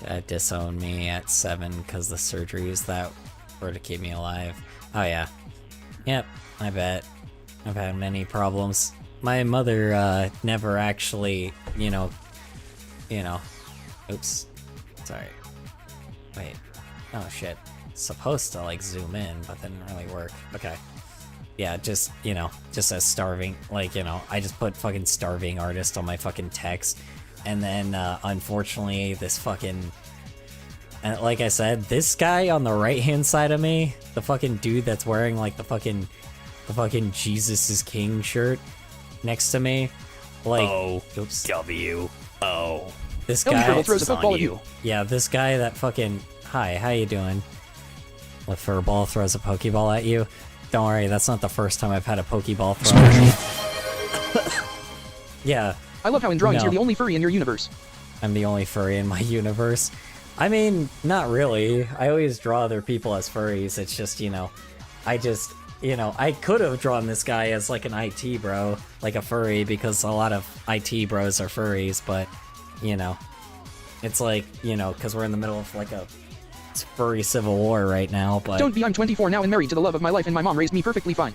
Dad disowned me at 7 because the surgeries that were to keep me alive. Oh yeah. Yep, I bet. I've had many problems. My mother, never actually, you know, oops, sorry. Wait, oh shit. Supposed to, like, zoom in, but that didn't really work. Okay. Yeah, just, you know, just as starving, like, you know, I just put fucking starving artist on my fucking text, and then, unfortunately, this fucking, and like I said, this guy on the right-hand side of me, the fucking dude that's wearing, like, the fucking Jesus is King shirt next to me, like, oops. W-O. This Ellie guy, Turtle throws a It's on football at you. you. yeah, this guy that fucking, hi, how you doing? What furball throws a Pokeball at you? Don't worry, that's not the first time I've had a Pokeball thrown at me. Yeah, I love how in drawings No. you're the only furry in your universe. I'm the only furry in my universe. I mean, not really. I always draw other people as furries. It's just, you know, I could have drawn this guy as like an IT bro, like a furry, because a lot of IT bros are furries, but, you know, it's like, you know, because we're in the middle of like a furry civil war right now, but... Don't be, I'm 24 now and married to the love of my life and my mom raised me perfectly fine.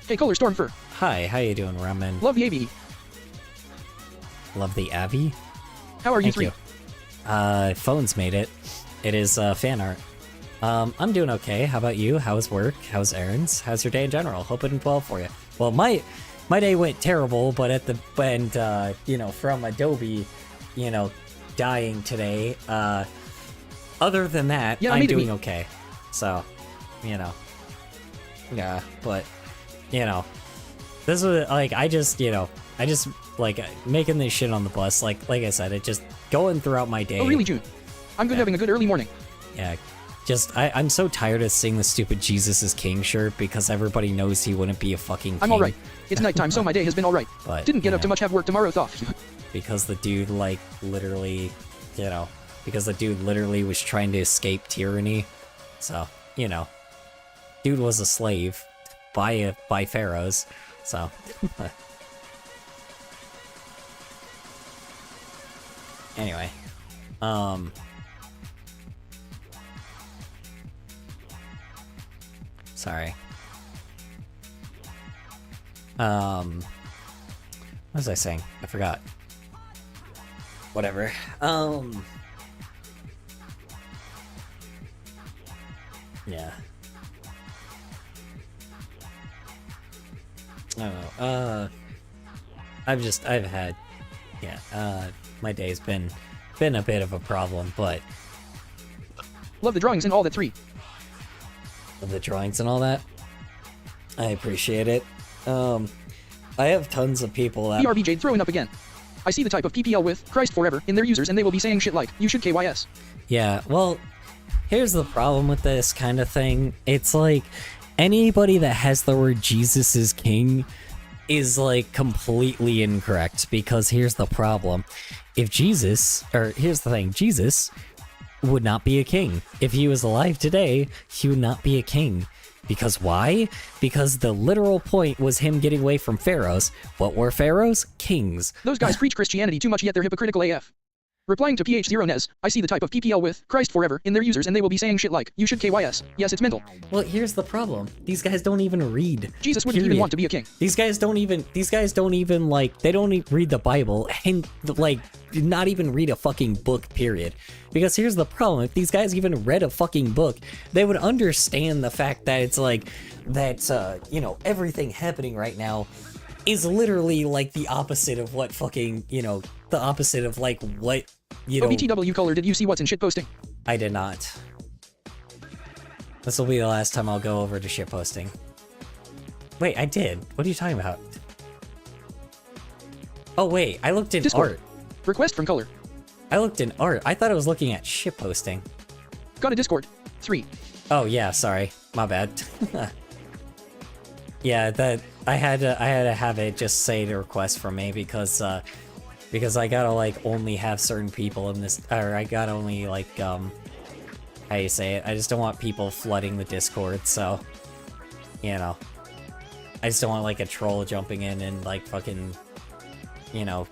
Hey Color Storm Fur. Hi, how you doing, Ramen? Love the ABE. Love the Abby? How are you Thank three? you. Phone's made it. It is fan art. I'm doing okay. How about you? How's work? How's errands? How's your day in general? Hope it went well for you. Well, my day went terrible, but at the end, you know, from Adobe, you know, dying today. Other than that, Yeah, I'm made it doing me. okay. So, you know, yeah, but you know, this was like I just like making this shit on the bus. Like I said, it just going throughout my day. Oh really, June? I'm good, Yeah. having a good early morning. Yeah, just I'm so tired of seeing the stupid Jesus is King shirt because everybody knows he wouldn't be a fucking king. I'm alright. It's nighttime, so my day has been alright. But, Didn't get you up to know, much, have work tomorrow, thought. because the dude like literally, you know, because the dude literally was trying to escape tyranny. So, you know, dude was a slave by pharaohs. So, anyway, Sorry. What was I saying? I forgot. Whatever. Yeah. I don't know. I've had, my day's been a bit of a problem, but Love the drawings and all that 3. the drawings and all that, I appreciate it. I have tons of people that BRB Jade throwing up again. I see the type of PPL with Christ forever in their users and they will be saying shit like, you should KYS. Yeah, well, here's the problem with this kind of thing. It's like, anybody that has the word Jesus is king is like completely incorrect, because here's the problem. If Jesus, or here's the thing, Jesus would not be a king. If he was alive today, he would not be a king. Because why? Because the literal point was him getting away from pharaohs. What were pharaohs? Kings. Those guys preach Christianity too much yet they're hypocritical AF. Replying to PH0nez, I see the type of PPL with Christ forever in their users and they will be saying shit like, you should KYS. Yes, it's mental. Well, here's the problem. These guys don't even read. Jesus wouldn't even want to be a king. These guys don't even like, they don't even read the Bible, and like, not even read a fucking book, period. Because here's the problem. If these guys even read a fucking book, they would understand the fact that it's like, that, you know, everything happening right now is literally like the opposite of what fucking, you know, the opposite of like what, you know. OBTW color, did you see what's in shit posting? I did not. This will be the last time I'll go over to shitposting. Wait, I did. What are you talking about? Oh wait, I looked in Discord. art. Request from color. I looked in art. I thought I was looking at shitposting. Got a Discord. 3. Oh yeah, sorry. My bad. Yeah, that I had to have it just say the request from me, because I gotta like only have certain people in this, or I gotta only like how you say it. I just don't want people flooding the Discord, so you know. I just don't want like a troll jumping in and like fucking, you know,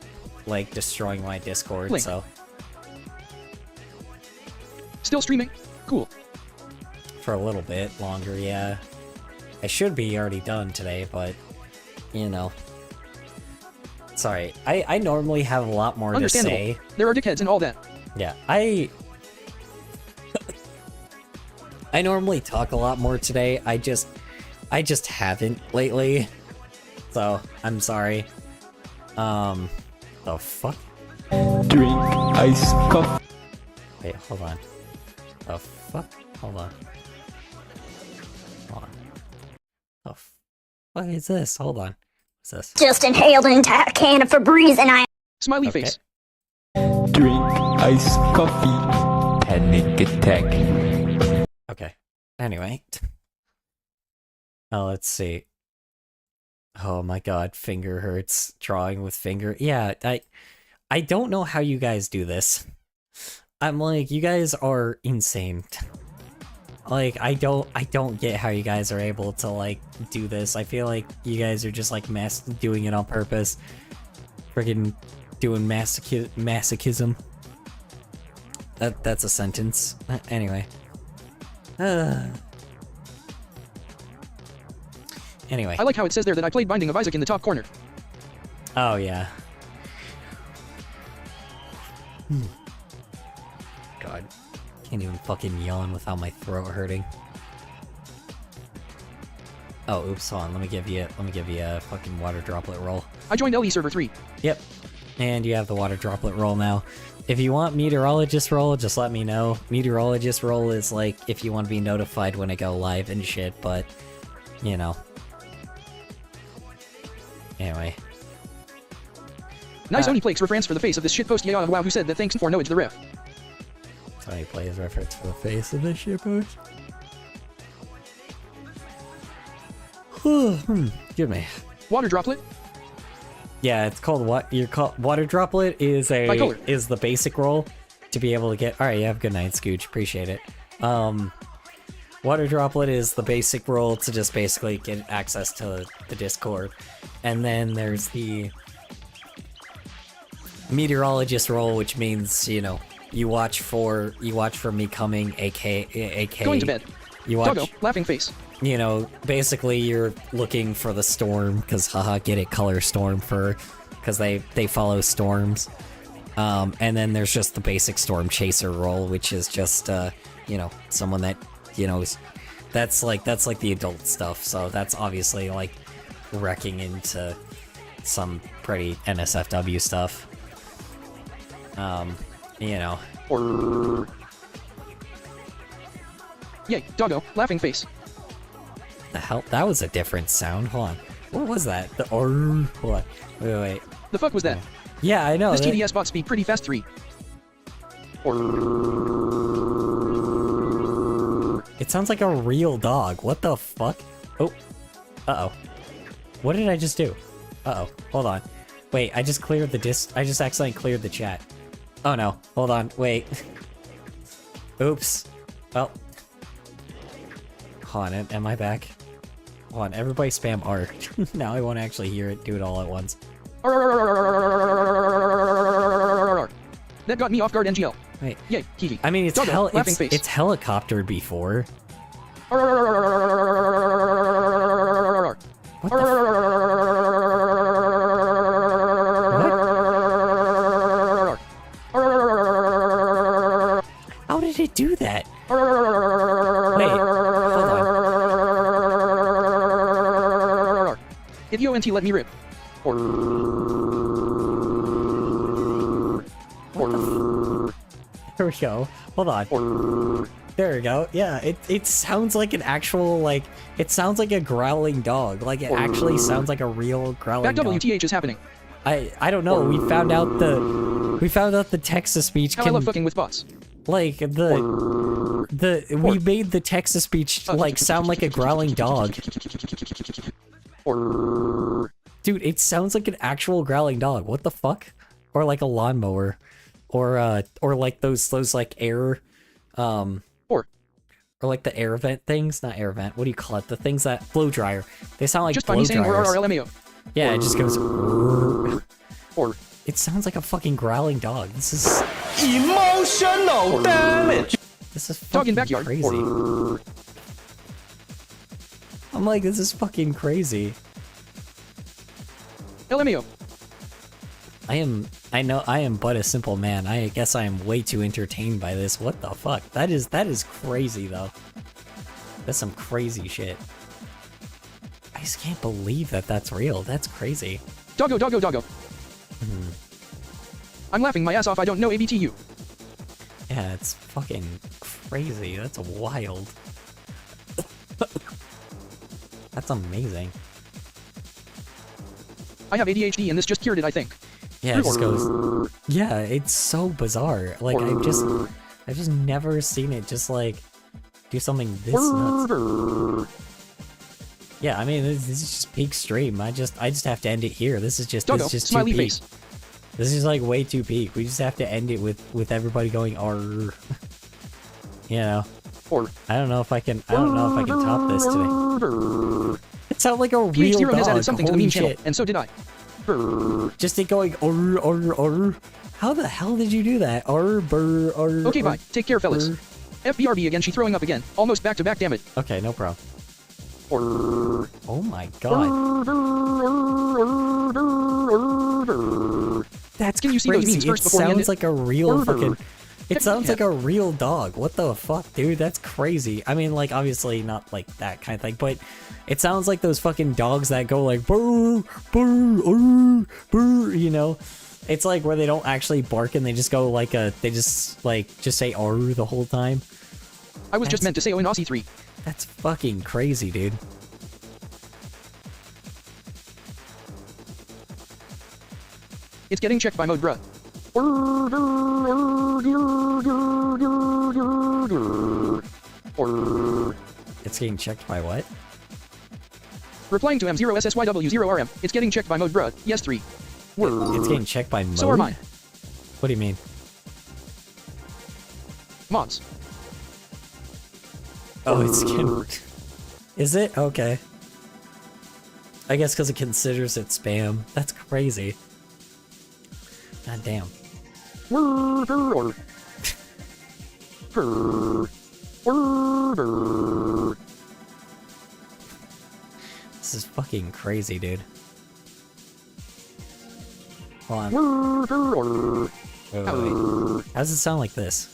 like destroying my Discord, Link. so. Still streaming? Cool. For a little bit longer, yeah. I should be already done today, but, you know. Sorry, I normally have a lot more to Understandable. say. There are dickheads and all that. Yeah, I normally talk a lot more today. I just haven't lately. So, I'm sorry. The fuck? Drink iced coffee. Wait, hold on. The fuck? Hold on. Hold on. The fuck is this? Hold on. What's this? Just inhaled an entire can of Febreze and I Smiley Okay. face. Drink iced coffee. Panic attack. Okay. Anyway. Oh, let's see. Oh my god, finger hurts. Drawing with finger. Yeah, I don't know how you guys do this. I'm like, you guys are insane. Like, I don't get how you guys are able to, like, do this. I feel like you guys are just, like, doing it on purpose. Friggin' doing masochism. That's a sentence. Anyway. Anyway. I like how it says there that I played Binding of Isaac in the top corner. Oh, yeah. God. Can't even fucking yawn without my throat hurting. Oh, oops, hold on. Let me give you a fucking water droplet roll. I joined LE server 3. Yep. And you have the water droplet roll now. If you want meteorologist roll, just let me know. Meteorologist roll is like if you want to be notified when I go live and shit, but you know. Anyway. Nice Oni Plakes reference for the face of this shitpost yeah wow who said that thanks for knowledge the ref. Tony plays reference for the face of this shitpost. Give me. Water droplet? Yeah, it's called what you're called. Water droplet is Bicolor. is the basic roll to be able to get. All right, you have a good night, Scooch. Appreciate it. Water droplet is the basic roll to just basically get access to the Discord, and then there's the meteorologist roll, which means you watch for me coming, aka Going to bed. You watch. Doggo, laughing face. you know, basically you're looking for the storm, because haha, get it, color storm fur, because they follow storms. And then there's just the basic storm chaser role, which is just, you know, someone that, you know, that's like the adult stuff, so that's obviously, like, wrecking into some pretty NSFW stuff. You know. Yay, doggo, laughing face. The hell? That was a different sound. Hold on. What was that? The Hold on. Wait. The fuck was that? Yeah, I know. This TDS bot speak pretty fast 3. It sounds like a real dog. What the fuck? Oh. Uh-oh. What did I just do? Uh-oh. Hold on. Wait, I just cleared the I just accidentally cleared the chat. Oh no. Hold on. Wait. Oops. Well. Hold on. Am I back? Hold on. Everybody spam R. Now I won't actually hear it. Do it all at once. That got me off guard, NGL. Wait. Yay, Kiki. I mean, it's Doggo, laughing face. it's helicoptered before. What What the How did it do that? Wait, hold on. If UNT let me rip. There we go. Hold on. There we go. Yeah, it sounds like an actual, like, it sounds like a growling dog. Like, it actually sounds like a real growling Back dog. WTH is happening. I don't know. We found out the text-to-speech How I can, love fucking with bots. like, we made the text-to-speech, like, sound like a growling dog. Dude, it sounds like an actual growling dog. What the fuck? Or like a lawnmower. Or like those like air, or like the air vent things. Not air vent. What do you call it? The things that blow dryer. They sound like Just by blow me saying dryers. LMAO. Yeah, it just goes. It sounds like a fucking growling dog. This is Emotional damage. this is Dog in fucking backyard. crazy. I'm like, this is fucking crazy. LMAO. I know I am but a simple man. I guess I am way too entertained by this. What the fuck? That is crazy though. That's some crazy shit. I just can't believe that that's real. That's crazy. Doggo, doggo, doggo. I'm laughing my ass off. I don't know ABTU. Yeah, it's fucking crazy. That's wild. That's amazing. I have ADHD and this just cured it, I think. Yeah, it just goes. Yeah, it's so bizarre. Like I've just never seen it just like do something this nuts. Yeah, I mean this is just peak stream. I just have to end it here. This is just Doggo, this is just too smiley peak. face. This is like way too peak. We just have to end it with everybody going arr. You know. I don't know if I can top this today. It sounds like a real PH0 dog. has added something to the Holy meme channel, shit. and so did I. Just it going or. How the hell did you do that? Okay, bye. Take care, fellas. FBRB again, she throwing up again. Almost back to back, damn it. Okay, no problem. Oh my god. That's Can you see those crazy. memes first It before we end sounds it? like a real fucking... It sounds Yeah. like a real dog. What the fuck, dude? That's crazy. I mean, like, obviously not like that kind of thing, but it sounds like those fucking dogs that go like, brr, brr, brr, you know? It's like where they don't actually bark and they just go like they just say R the whole time. I was just meant to say, oh, in Aussie 3. That's fucking crazy, dude. It's getting checked by mode, bruh. It's getting checked by what? Replying to M0SSYW0RM. It's getting checked by mode, bruh. Yes, 3. It's getting checked by mode? So are mine. What do you mean? Mods. Oh, it's getting... Is it? Okay. I guess because it considers it spam. That's crazy. God damn. is fucking crazy, dude. Hold on. Wait. How does it sound like this?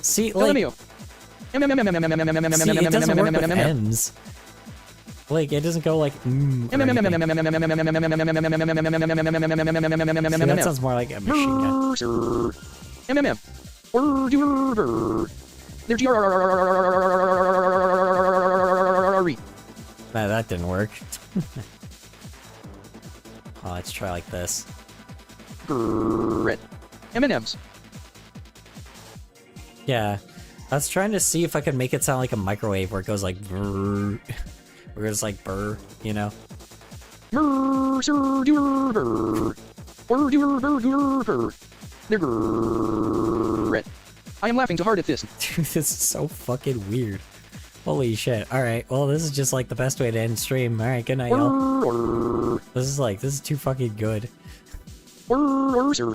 See, like... See, it doesn't work with M's. Like, it doesn't go like, or anything. See, that sounds more like a machine gun. Nah, that didn't work. Oh, let's try like this. M&M's. Yeah. I was trying to see if I could make it sound like a microwave where it goes like brrr, where it's like burr, you know? I am laughing too hard at this. Dude, this is so fucking weird. Holy shit. Alright, well, this is just like the best way to end stream. Alright, good night, y'all. This is too fucking good.